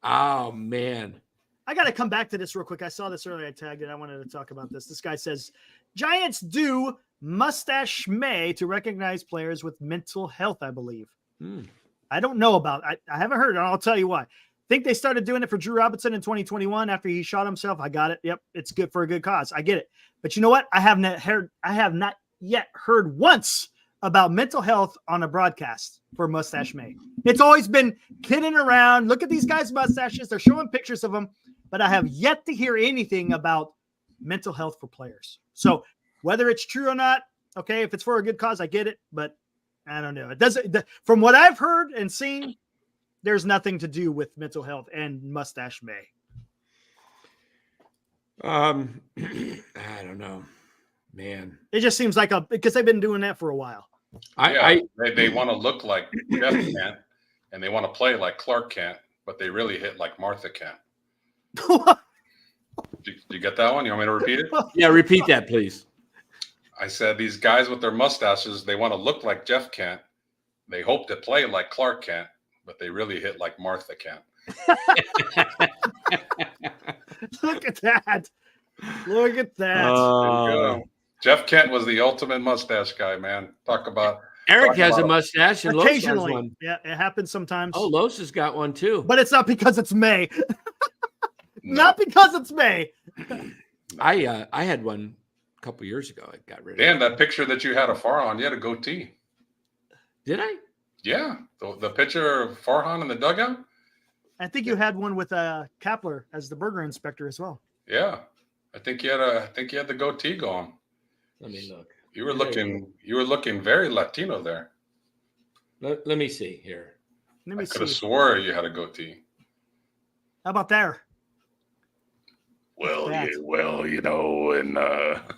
Oh man. I got to come back to this real quick. I saw this earlier. I tagged it. I wanted to talk about this. This guy says, Giants do mustache may to recognize players with mental health, I believe. I don't know about I haven't heard it. I'll tell you why. I think they started doing it for Drew Robinson in 2021 after he shot himself. I got it. Yep. It's good for a good cause. I get it. But you know what? I have not yet heard once about mental health on a broadcast for Mustache May. It's always been kidding around. Look at these guys' mustaches. They're showing pictures of them. But I have yet to hear anything about mental health for players. So whether it's true or not, okay, if it's for a good cause, I get it. But I don't know. It doesn't. From what I've heard and seen, there's nothing to do with mental health and Mustache May. I don't know, man. It just seems like because they've been doing that for a while. They want to look like Jeff Kent and they want to play like Clark Kent, but they really hit like Martha Kent. Did you get that one? You want me to repeat it? Yeah, repeat that, please. I said these guys with their mustaches, they want to look like Jeff Kent. They hope to play like Clark Kent, but they really hit like Martha Kent. Look at that. Look at that. Jeff Kent was the ultimate mustache guy, man. Eric has a mustache and Los has occasionally. one. Yeah, it happens sometimes. Oh, Los has got one too. But it's not because it's May. Not because it's May. I had one couple years ago. I got rid of Dan, it. that picture that you had of Farhan, you had a goatee. Did I? Yeah, the picture of Farhan in the dugout. I think you had one with Kapler as the burger inspector as well. Yeah, I think you had the goatee going. Let me look. You were looking very Latino there. Let me see here. Let me I could have see. swore you had a goatee. How about there? Well, that? yeah, well, you know, and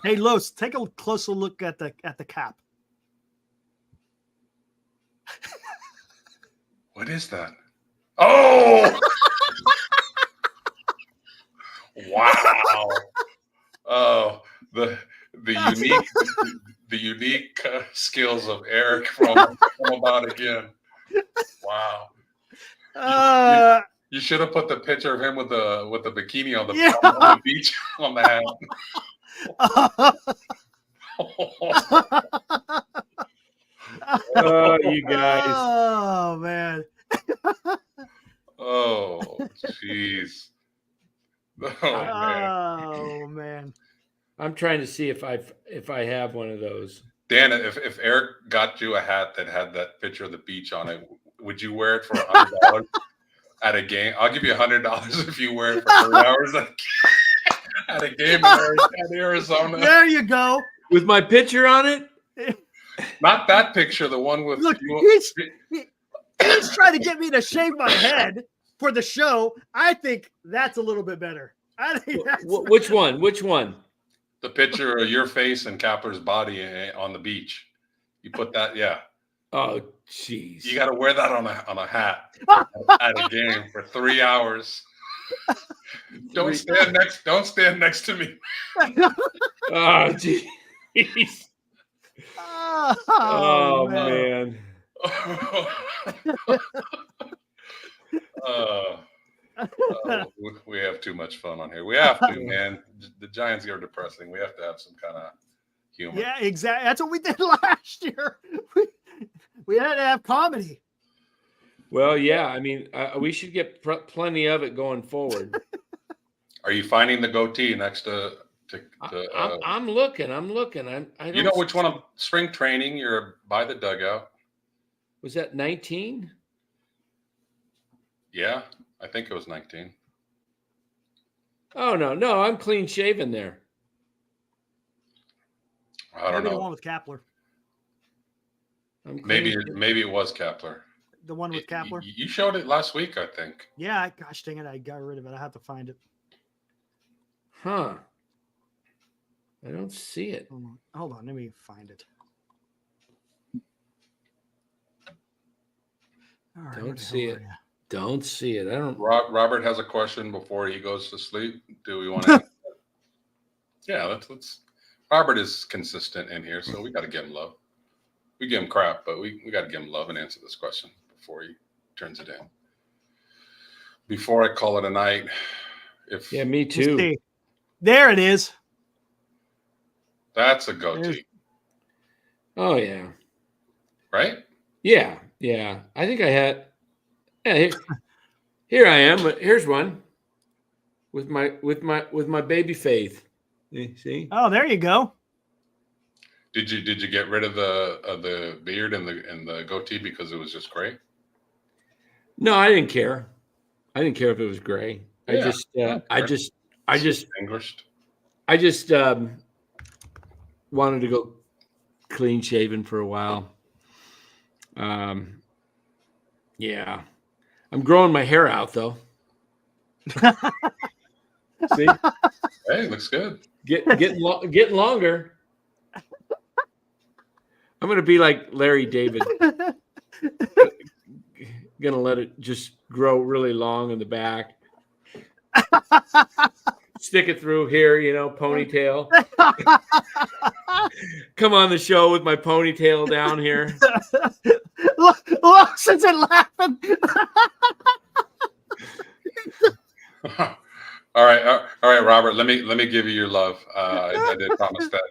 Hey, Los, take a closer look at the cap. what is that? Oh, wow! Oh, the unique skills of Eric from about again. Wow! You should have put the picture of him with the bikini on the beach on the hat. Oh, you guys. Oh man. Oh, jeez. Oh man. I'm trying to see if I have one of those. Dan, if Eric got you a hat that had that picture of the beach on it, would you wear it for $100 at a game? I'll give you $100 if you wear it for 3 hours at a game in Arizona. There you go. With my picture on it? Not that picture, the one with Look, he's trying to get me to shave my head for the show. I think that's a little bit better. I think that's Which one? Which one? the picture of your face and Kapler's body on the beach. You put that, yeah. Oh, jeez. You got to wear that on a hat at a game for 3 hours. Don't stand next to me. Oh, jeez. Oh man. We have too much fun on here. We have to, man. The Giants are depressing. We have to have some kind of humor. Yeah, exactly. That's what we did last year. We had to have comedy. Well, yeah. I mean, we should get plenty of it going forward. Are you finding the goatee next to I'm looking. I don't. You know which one of spring training you're by the dugout? Was that 19? Yeah, I think it was 19. Oh no, I'm clean shaven there. I don't know. The one with Kapler. Maybe it was Kapler. The one with Kapler. You showed it last week, I think. Yeah, gosh dang it, I got rid of it. I have to find it. Huh. I don't see it. Hold on, let me find it. All right, don't see it. Don't see it. I don't. Robert has a question before he goes to sleep. Do we want to? Yeah, let's. Robert is consistent in here, so we got to give him love. We give him crap, but we got to give him love and answer this question before he turns it in. Before I call it a night, yeah, me too. There it is. That's a goatee. Oh yeah. Right? Yeah. I think I had. Yeah, here I am. Here's one with my baby Faith. You see? Oh, there you go. Did you get rid of the beard and the goatee because it was just gray? No, I didn't care. I didn't care if it was gray. Yeah, I just wanted to go clean shaven for a while. Yeah. I'm growing my hair out though. See? Hey, looks good. Getting longer. I'm gonna be like Larry David. Gonna let it just grow really long in the back. Stick it through here, ponytail. Come on the show with my ponytail down here. Look, since it laughing. All right, Robert. Let me give you your love. I did promise that.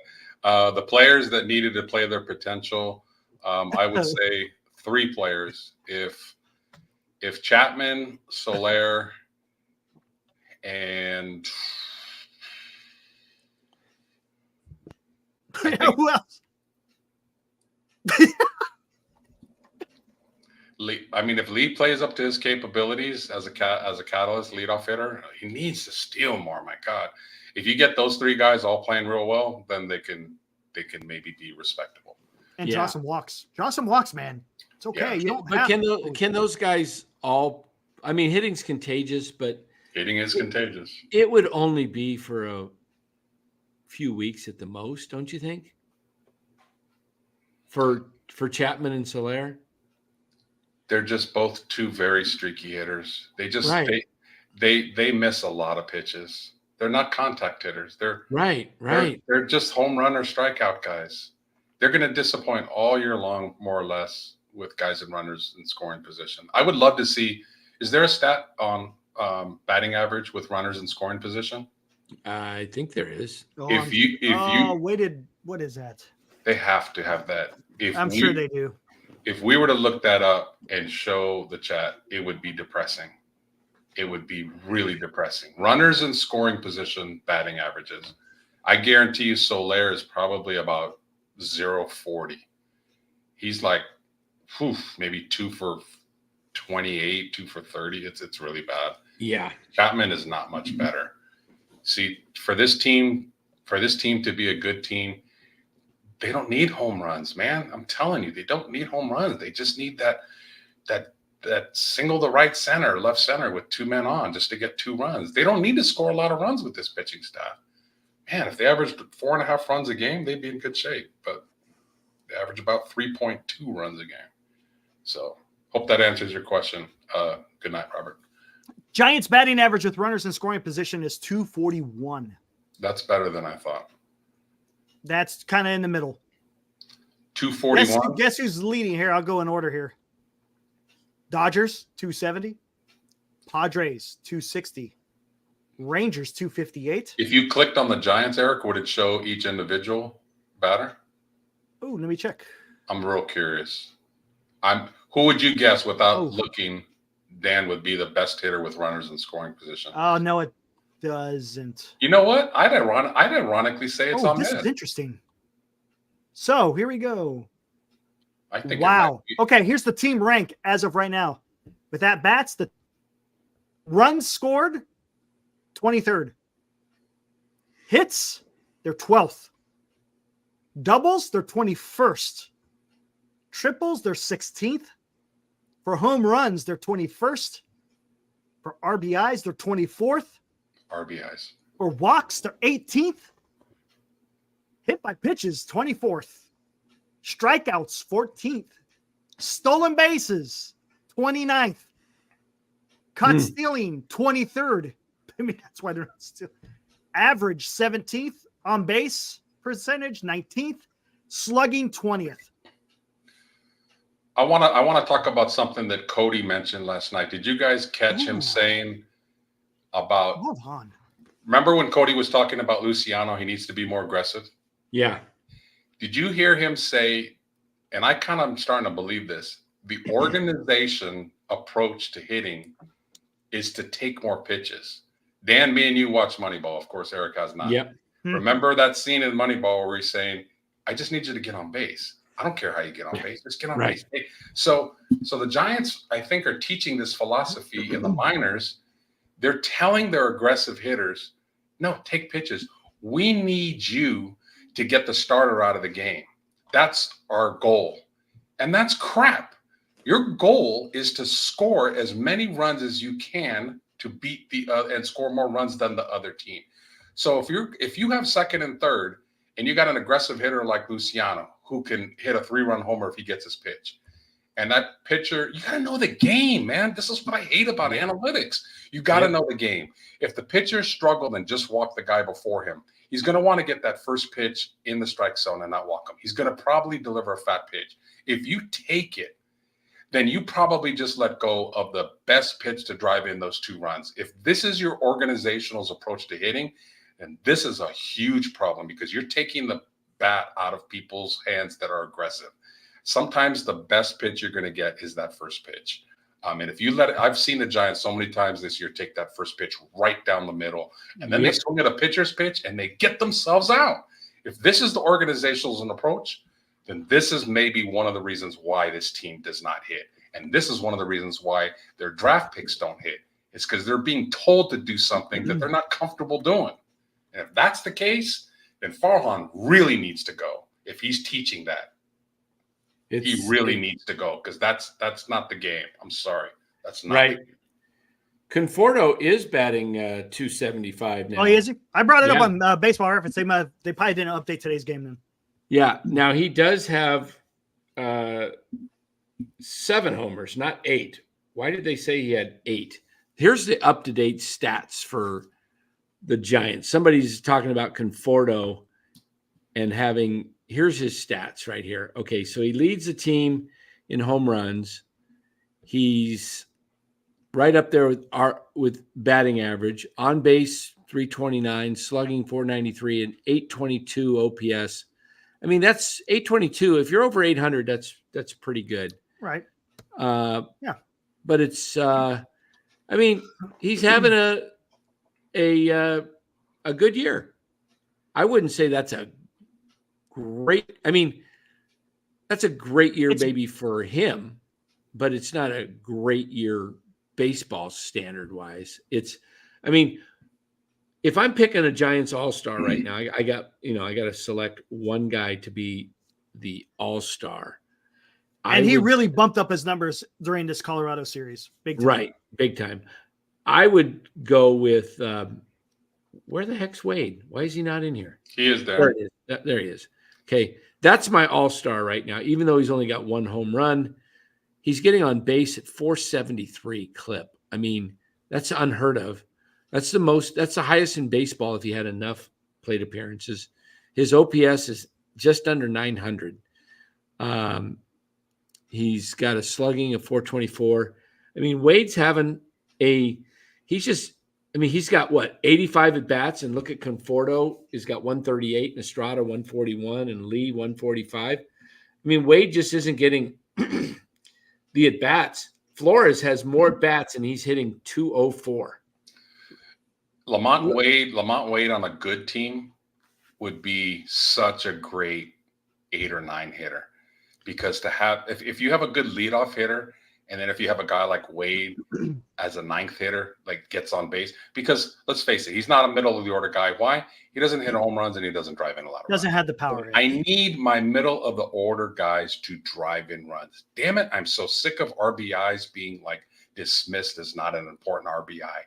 The players that needed to play their potential, I would say 3 players. If Chapman, Soler, and I mean, if Lee plays up to his capabilities as a catalyst leadoff hitter, he needs to steal more. My God, if you get those three guys all playing real well, then they can maybe be respectable. And draw some walks. Draw some walks, man. It's okay. Yeah. You don't but have can those guys all? I mean, hitting's contagious, but hitting is contagious. It would only be for a few weeks at the most, don't you think? For Chapman and Soler? They're just both two very streaky hitters. They just they miss a lot of pitches. They're not contact hitters. They're They're just home run or strikeout guys. They're going to disappoint all year long, more or less, with guys and runners in scoring position. I would love to see. Is there a stat on batting average with runners in scoring position? I think there is. What is that? They have to have that. I'm sure they do. If we were to look that up and show the chat, it would be depressing. It would be really depressing. Runners in scoring position batting averages. I guarantee you Soler is probably about 0.40. He's like, maybe 2 for 28, 2 for 30. It's really bad. Yeah. Chapman is not much better. See, for this team to be a good team, they don't need home runs, man. I'm telling you, they don't need home runs. They just need that single to right center, left center with two men on just to get 2 runs. They don't need to score a lot of runs with this pitching staff. Man, if they averaged 4.5 runs a game, they'd be in good shape. But they average about 3.2 runs a game. So hope that answers your question. Good night, Robert. Giants batting average with runners in scoring position is 241. That's better than I thought. That's kind of in the middle. 241. Guess who's leading here? I'll go in order here. Dodgers, 270. Padres, 260. Rangers, 258. If you clicked on the Giants, Eric, would it show each individual batter? Oh, let me check. I'm real curious. Who would you guess without looking, Dan, would be the best hitter with runners in scoring position? Oh, no, it doesn't. You know what? I'd ironically say it's on this is interesting. So here we go. I think. Wow. Okay, here's the team rank as of right now. With at bats, the runs scored, 23rd. Hits, they're 12th. Doubles, they're 21st. Triples, they're 16th. For home runs, they're 21st. For RBIs, they're 24th. RBIs. For walks, they're 18th. Hit by pitches, 24th. Strikeouts, 14th. Stolen bases, 29th. Caught stealing, 23rd. I mean, that's why they're not stealing. Average, 17th. On base percentage, 19th. Slugging, 20th. I want to talk about something that Cody mentioned last night. Did you guys catch him saying about? Hold on. Remember when Cody was talking about Luciano? He needs to be more aggressive. Yeah. Did you hear him say? And I kind of am starting to believe this. The organization approach to hitting is to take more pitches. Dan, me and you watch Moneyball. Of course, Eric has not. Yep. Remember that scene in Moneyball where he's saying, "I just need you to get on base. I don't care how you get on base. Just get on base." So the Giants, I think, are teaching this philosophy in the minors. They're telling their aggressive hitters, no, take pitches. We need you to get the starter out of the game. That's our goal. And that's crap. Your goal is to score as many runs as you can to beat and score more runs than the other team. So if you have second and third and you got an aggressive hitter like Luciano who can hit a 3-run homer if he gets his pitch, and that pitcher, you got to know the game, man. This is what I hate about analytics. You got to know the game. If the pitcher struggled and just walked the guy before him, he's going to want to get that first pitch in the strike zone and not walk him. He's going to probably deliver a fat pitch. If you take it, then you probably just let go of the best pitch to drive in those 2 runs. If this is your organizational's approach to hitting, then this is a huge problem because you're taking the bat out of people's hands that are aggressive. Sometimes the best pitch you're going to get is that first pitch. And if you let it, I've seen the Giants so many times this year take that first pitch right down the middle, and then they swing at a pitcher's pitch and they get themselves out. If this is the organizational approach, then this is maybe one of the reasons why this team does not hit. And this is one of the reasons why their draft picks don't hit. It's because they're being told to do something that they're not comfortable doing. And if that's the case, then Farhan really needs to go. If he's teaching that, he really needs to go, because that's not the game. I'm sorry. That's not right. Conforto is batting 275 now. Oh, is he? I brought it up on Baseball Reference. They probably didn't update today's game then. Yeah. Now he does have 7 homers, not 8. Why did they say he had 8? Here's the up-to-date stats for the Giants. Somebody's talking about Conforto and having – here's his stats right here. Okay, so he leads the team in home runs. He's right up there with batting average, on base 329, slugging 493, and 822 OPS. I mean, that's 822. If you're over 800, that's pretty good. Right. Yeah. But it's I mean, he's having a good year. I wouldn't say that's a great – I mean, that's a great year maybe for him, but it's not a great year baseball standard-wise. It's – I mean, if I'm picking a Giants all-star right now, I got to select one guy to be the all-star. And he really bumped up his numbers during this Colorado series. Big time. Right, big time. I would go with where the heck's Wade? Why is he not in here? He is there. There he is. Okay, that's my all-star right now. Even though he's only got 1 home run, he's getting on base at 473 clip. I mean, that's unheard of. That's the highest in baseball if he had enough plate appearances. His OPS is just under 900. He's got a slugging of 424. I mean, Wade's having he's got what, 85 at bats, and look at Conforto. He's got 138, and Estrada 141, and Lee 145. I mean, Wade just isn't getting the at bats. Flores has more at bats, and he's hitting 204. Lamont Wade on a good team would be such a great 8 or 9 hitter, because to have if you have a good leadoff hitter, and then if you have a guy like Wade as a 9th hitter, like gets on base, because let's face it, he's not a middle of the order guy. Why? He doesn't hit home runs and he doesn't drive in a lot of runs. Doesn't have the power. I need my middle of the order guys to drive in runs. Damn it, I'm so sick of RBIs being like dismissed as not an important RBI.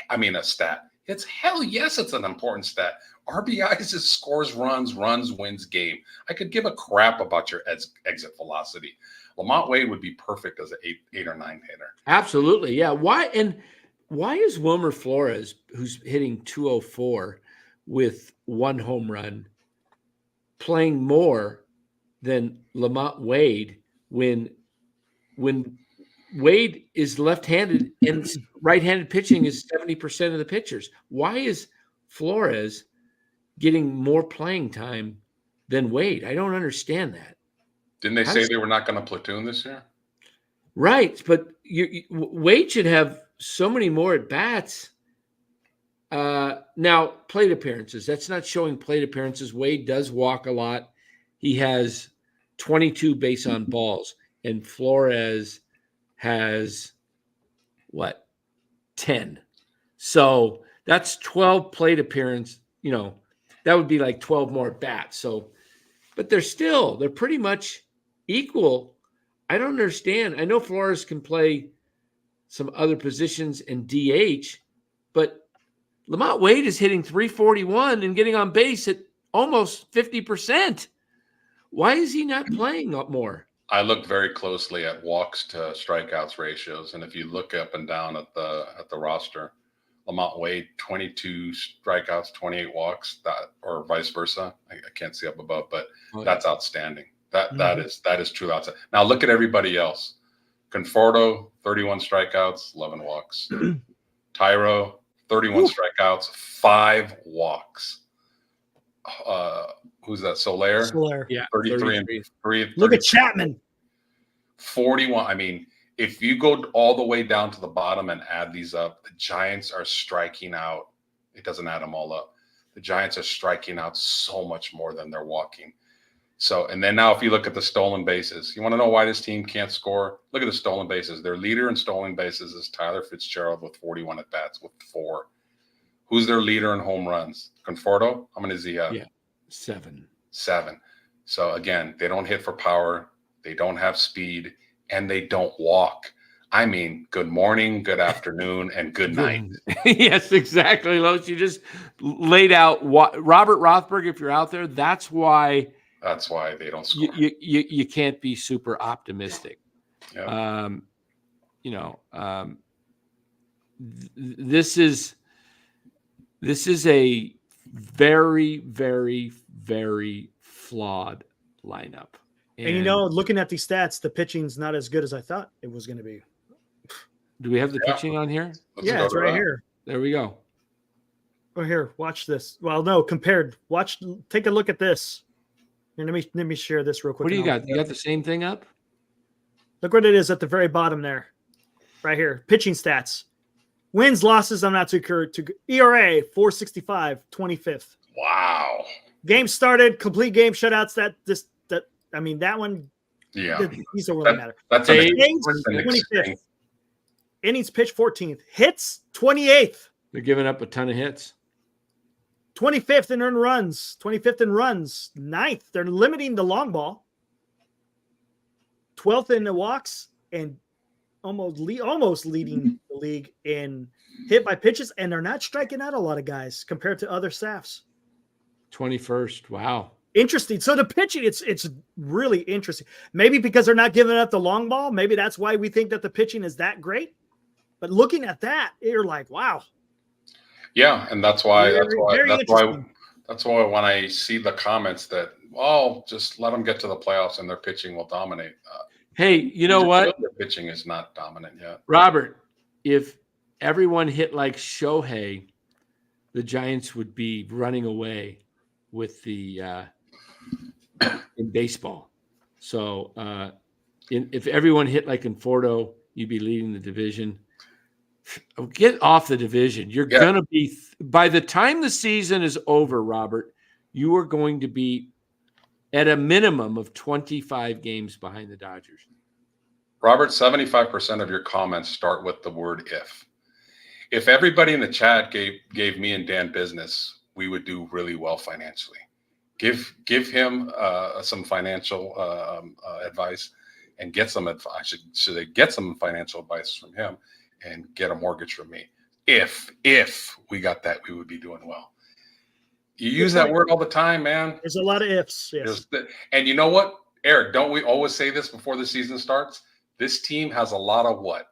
I mean, a stat. It's hell yes, it's an important stat. RBIs is scores runs, wins game. I could give a crap about your exit velocity. Lamont Wade would be perfect as an 8 or 9 hitter. Absolutely, yeah. Why is Wilmer Flores, who's hitting 204 with 1 home run, playing more than Lamont Wade when Wade is left-handed and right-handed pitching is 70% of the pitchers? Why is Flores getting more playing time than Wade? I don't understand that. Didn't they say they were not going to platoon this year? Right, but Wade should have so many more at bats. Now, plate appearances. That's not showing plate appearances. Wade does walk a lot. He has 22 base on balls, and Flores has 10. So that's 12 plate appearance. You know, that would be like 12 more bats. So, but they're pretty much equal. I don't understand. I know Flores can play some other positions and DH, but Lamont Wade is hitting 341 and getting on base at almost 50%. Why is he not playing up more? I looked very closely at walks to strikeouts ratios, and if you look up and down at the roster, Lamont Wade 22 strikeouts, 28 walks, or vice versa. I can't see up above, but that's outstanding. That is true outside. Now look at everybody else. Conforto, 31 strikeouts, 11 walks. Tyro, 31 strikeouts, 5 walks. Who's that? Soler? Yeah. 33 and 3. Look at Chapman. 41. I mean, if you go all the way down to the bottom and add these up, the Giants are striking out. It doesn't add them all up. The Giants are striking out so much more than they're walking. So, and then now if you look at the stolen bases, you want to know why this team can't score? Look at the stolen bases. Their leader in stolen bases is Tyler Fitzgerald with 41 at-bats with 4. Who's their leader in home runs? Conforto? How many does he have? Yeah, 7. 7. So, again, they don't hit for power. They don't have speed, and they don't walk. I mean, good morning, good afternoon, and good night. Yes, exactly, Los. You just laid out Robert Rothberg, if you're out there, that's why they don't score. You can't be super optimistic. Yep. This is a very, very, very flawed lineup. And looking at these stats, the pitching's not as good as I thought it was going to be. Do we have the pitching on here? Yeah, it's right here. There we go. Oh, here, watch this. Well, no, compared. Take a look at this. Here, let me share this real quick. What do you got? You got the same thing up? Look what it is at the very bottom there. Right here. Pitching stats. Wins, losses, I'm not too curious. ERA, 4.65, 25th. Wow. Game started, complete game shutouts. That one. Yeah. These don't really matter. That's games, 25th. Innings pitched, 14th. Hits, 28th. They're giving up a ton of hits. 25th in earned runs. 25th in runs. 9th. They're limiting the long ball. 12th in the walks and almost leading the league in hit by pitches. And they're not striking out a lot of guys compared to other staffs. 21st. Wow. Interesting. So the pitching, it's really interesting. Maybe because they're not giving up the long ball. Maybe that's why we think that the pitching is that great. But looking at that, you're like, wow. Yeah, and that's why when I see the comments that, just let them get to the playoffs and their pitching will dominate. Hey, you know what? Their pitching is not dominant yet. Robert, if everyone hit like Shohei, the Giants would be running away with the in baseball. So if everyone hit like Conforto, you'd be leading the division. Get off the division. You're going to be, by the time the season is over, Robert, you are going to be at a minimum of 25 games behind the Dodgers. Robert, 75% of your comments start with the word if. If everybody in the chat gave me and Dan business, we would do really well financially. Give him some financial advice and get some advice. Should they get some financial advice from him and get a mortgage from me? If we got that, we would be doing well. You use that word all the time, man. There's a lot of ifs. Yes. And you know what, Eric, don't we always say this before the season starts? This team has a lot of what?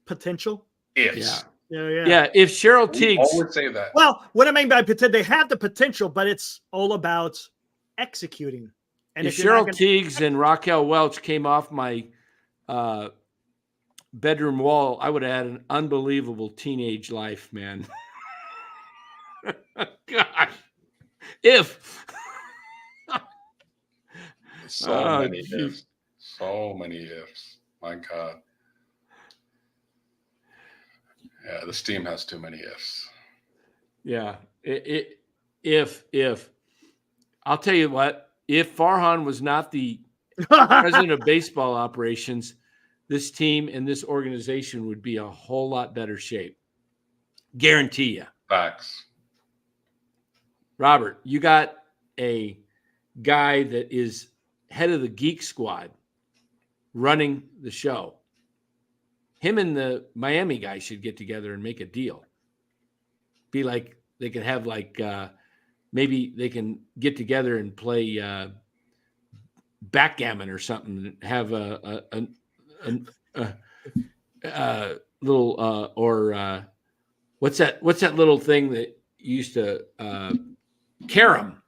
Potential. Ifs. Yeah. If Cheryl Teagues. I would say that. Well, what I mean by potential, they have the potential, but it's all about executing. And if Cheryl Teagues and Raquel Welch came off my bedroom wall, I would have had an unbelievable teenage life, man. Gosh. If. So many ifs. So many ifs. My God. Yeah, this team has too many ifs. Yeah. If I'll tell you what, if Farhan was not the president of baseball operations, this team and this organization would be a whole lot better shape. Guarantee you. Facts. Robert, you got a guy that is head of the Geek Squad running the show. Him and the Miami guy should get together and make a deal. Be like, they could have like, maybe they can get together and play backgammon or something. Have a little or what's that little thing that you used to carom?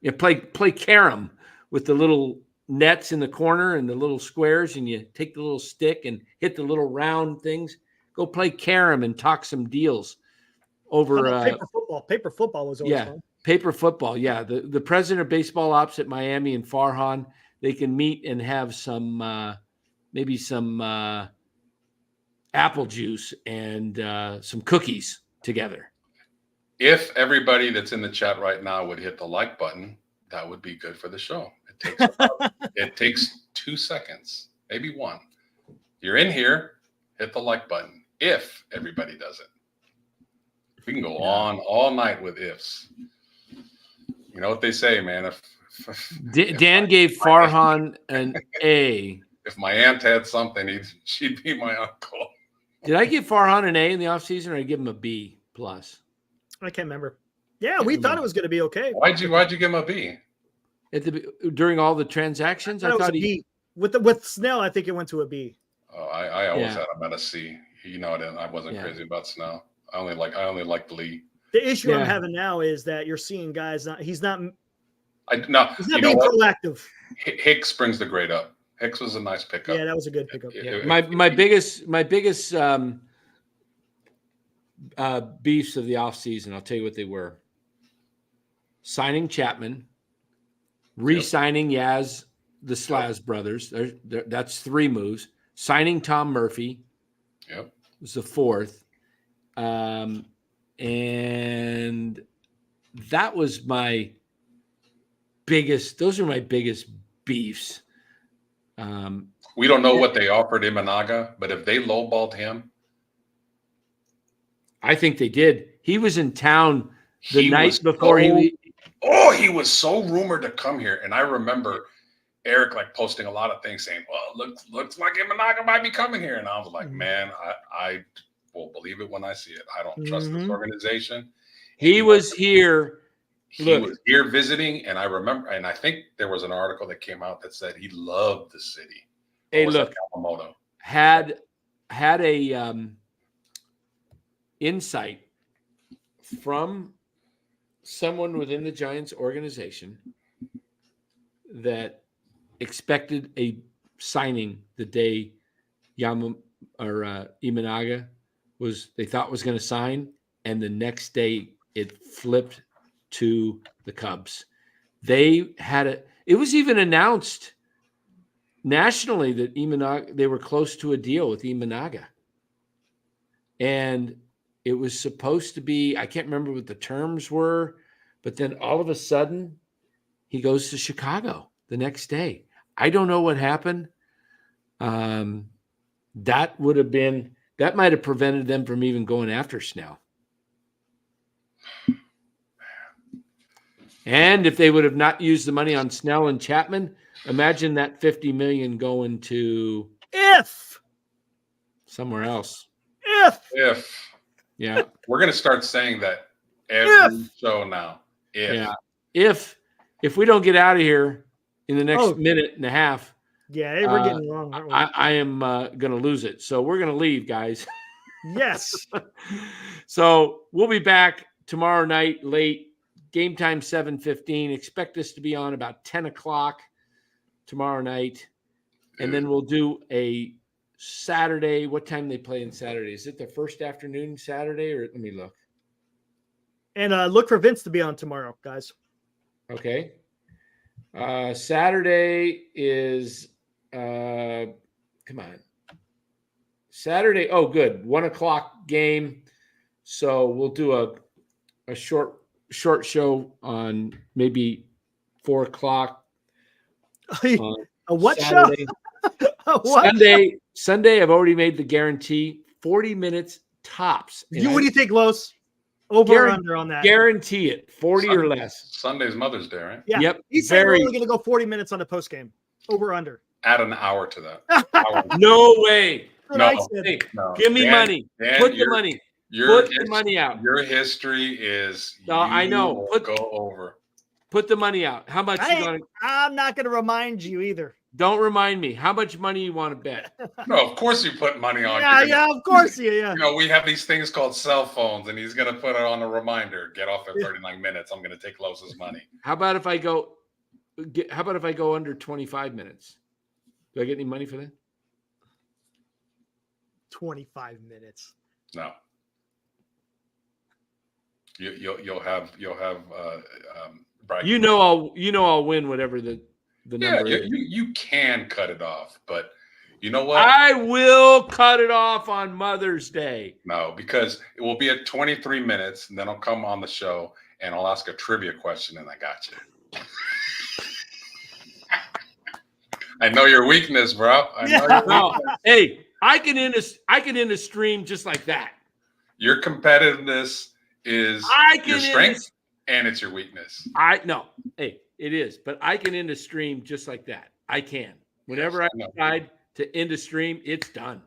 You play carom with the little nets in the corner and the little squares, and you take the little stick and hit the little round things. Go play carom and talk some deals over paper football. Paper football was always fun. Paper football. Yeah, the president of baseball ops at Miami and Farhan, they can meet and have some maybe some apple juice and some cookies together. If everybody that's in the chat right now would hit the like button, that would be good for the show. It takes 2 seconds, maybe 1. You're in here, hit the like button. If everybody does it, we can go on all night with ifs. You know what they say, man. Dan gave Farhan an A. If my aunt had something, she'd be my uncle. Did I give Farhan an A in the offseason, or I give him a B plus? I can't remember. Yeah, we thought it was going to be okay. Why'd you give him a B? During all the transactions, I thought he with Snell. I think it went to a B. Oh, I always had him at a C. You know, I wasn't crazy about Snell. I only liked Lee. The issue I'm having now is that you're seeing guys. He's not being proactive. Hicks brings the grade up. Hicks was a nice pickup. Yeah, that was a good pickup. My biggest beefs of the offseason, I'll tell you what they were. Signing Chapman, re-signing Yaz, the Slaz brothers. That's 3 moves. Signing Tom Murphy. Yep. Was the 4th. And that was those are my biggest beefs. We don't know what they offered Imanaga, but if they lowballed him, I think they did. He was in town the night before he was so rumored to come here. And I remember Eric posting a lot of things saying, well, looks like Imanaga might be coming here. And I was like, man, I will believe it when I see it. I don't trust this organization. He was here. He was here visiting, and I remember, and I think there was an article that came out that said he loved the city. Hey, look, Yamamoto had a insight from someone within the Giants organization that expected a signing the day Imanaga they thought was going to sign, and the next day it flipped to the Cubs. They had it was even announced nationally that they were close to a deal with Imanaga. And it was supposed to be, I can't remember what the terms were, but then all of a sudden he goes to Chicago the next day. I don't know what happened. That might have prevented them from even going after Snell. And if they would have not used the money on Snell and Chapman, imagine that $50 million going to somewhere else. If yeah, we're gonna start saying that every show now. If we don't get out of here in the next minute and a half, we're getting along. I am gonna lose it. So we're gonna leave, guys. Yes. So we'll be back tomorrow night late. Game time 7:15. Expect us to be on about 10 o'clock tomorrow night. And then we'll do a Saturday. What time they play on Saturday? Is it the first afternoon Saturday, or let me look. And look for Vince to be on tomorrow, guys. Okay. Saturday is come on. Saturday. Oh, good. 1 o'clock game. So we'll do a short show on maybe 4 o'clock. A what Saturday. show? What? Sunday, I've already made the guarantee. 40 minutes tops. What do you think, Los? Over or under on that? Guarantee it. 40 or less. Sunday's Mother's Day, right? Yeah. Yep. He said we're only going to go 40 minutes on the post game. Over or under. Add an hour to that. No way. Hey, give me money. Put the money. Put the money out. Your history is. No, I know. Go over. Put the money out. How much you going to? I'm not going to remind you either. Don't remind me. How much money you want to bet? No, of course you put money on. Yeah, of course you. Yeah. You know, we have these things called cell phones, and he's going to put it on a reminder. Get off at 39 minutes. I'm going to take Los's money. How about if I go? How about if I go under 25 minutes? Do I get any money for that? 25 minutes. No. You'll have you know I'll win whatever the number is. You can cut it off, but you know what? I will cut it off on Mother's Day. No, because it will be at 23 minutes, and then I'll come on the show and I'll ask a trivia question, and I got you. I know your weakness, bro. Hey, I can end a stream just like that. Your competitiveness is your strength, and it's your weakness. Hey, it is, but I can end a stream just like that. I can. Whenever I decide to end a stream, it's done.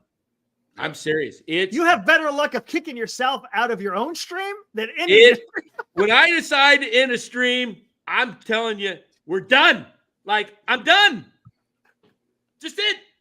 Yeah. I'm serious. You have better luck of kicking yourself out of your own stream than ending When I decide to end a stream, I'm telling you, we're done. Like, I'm done. Just it.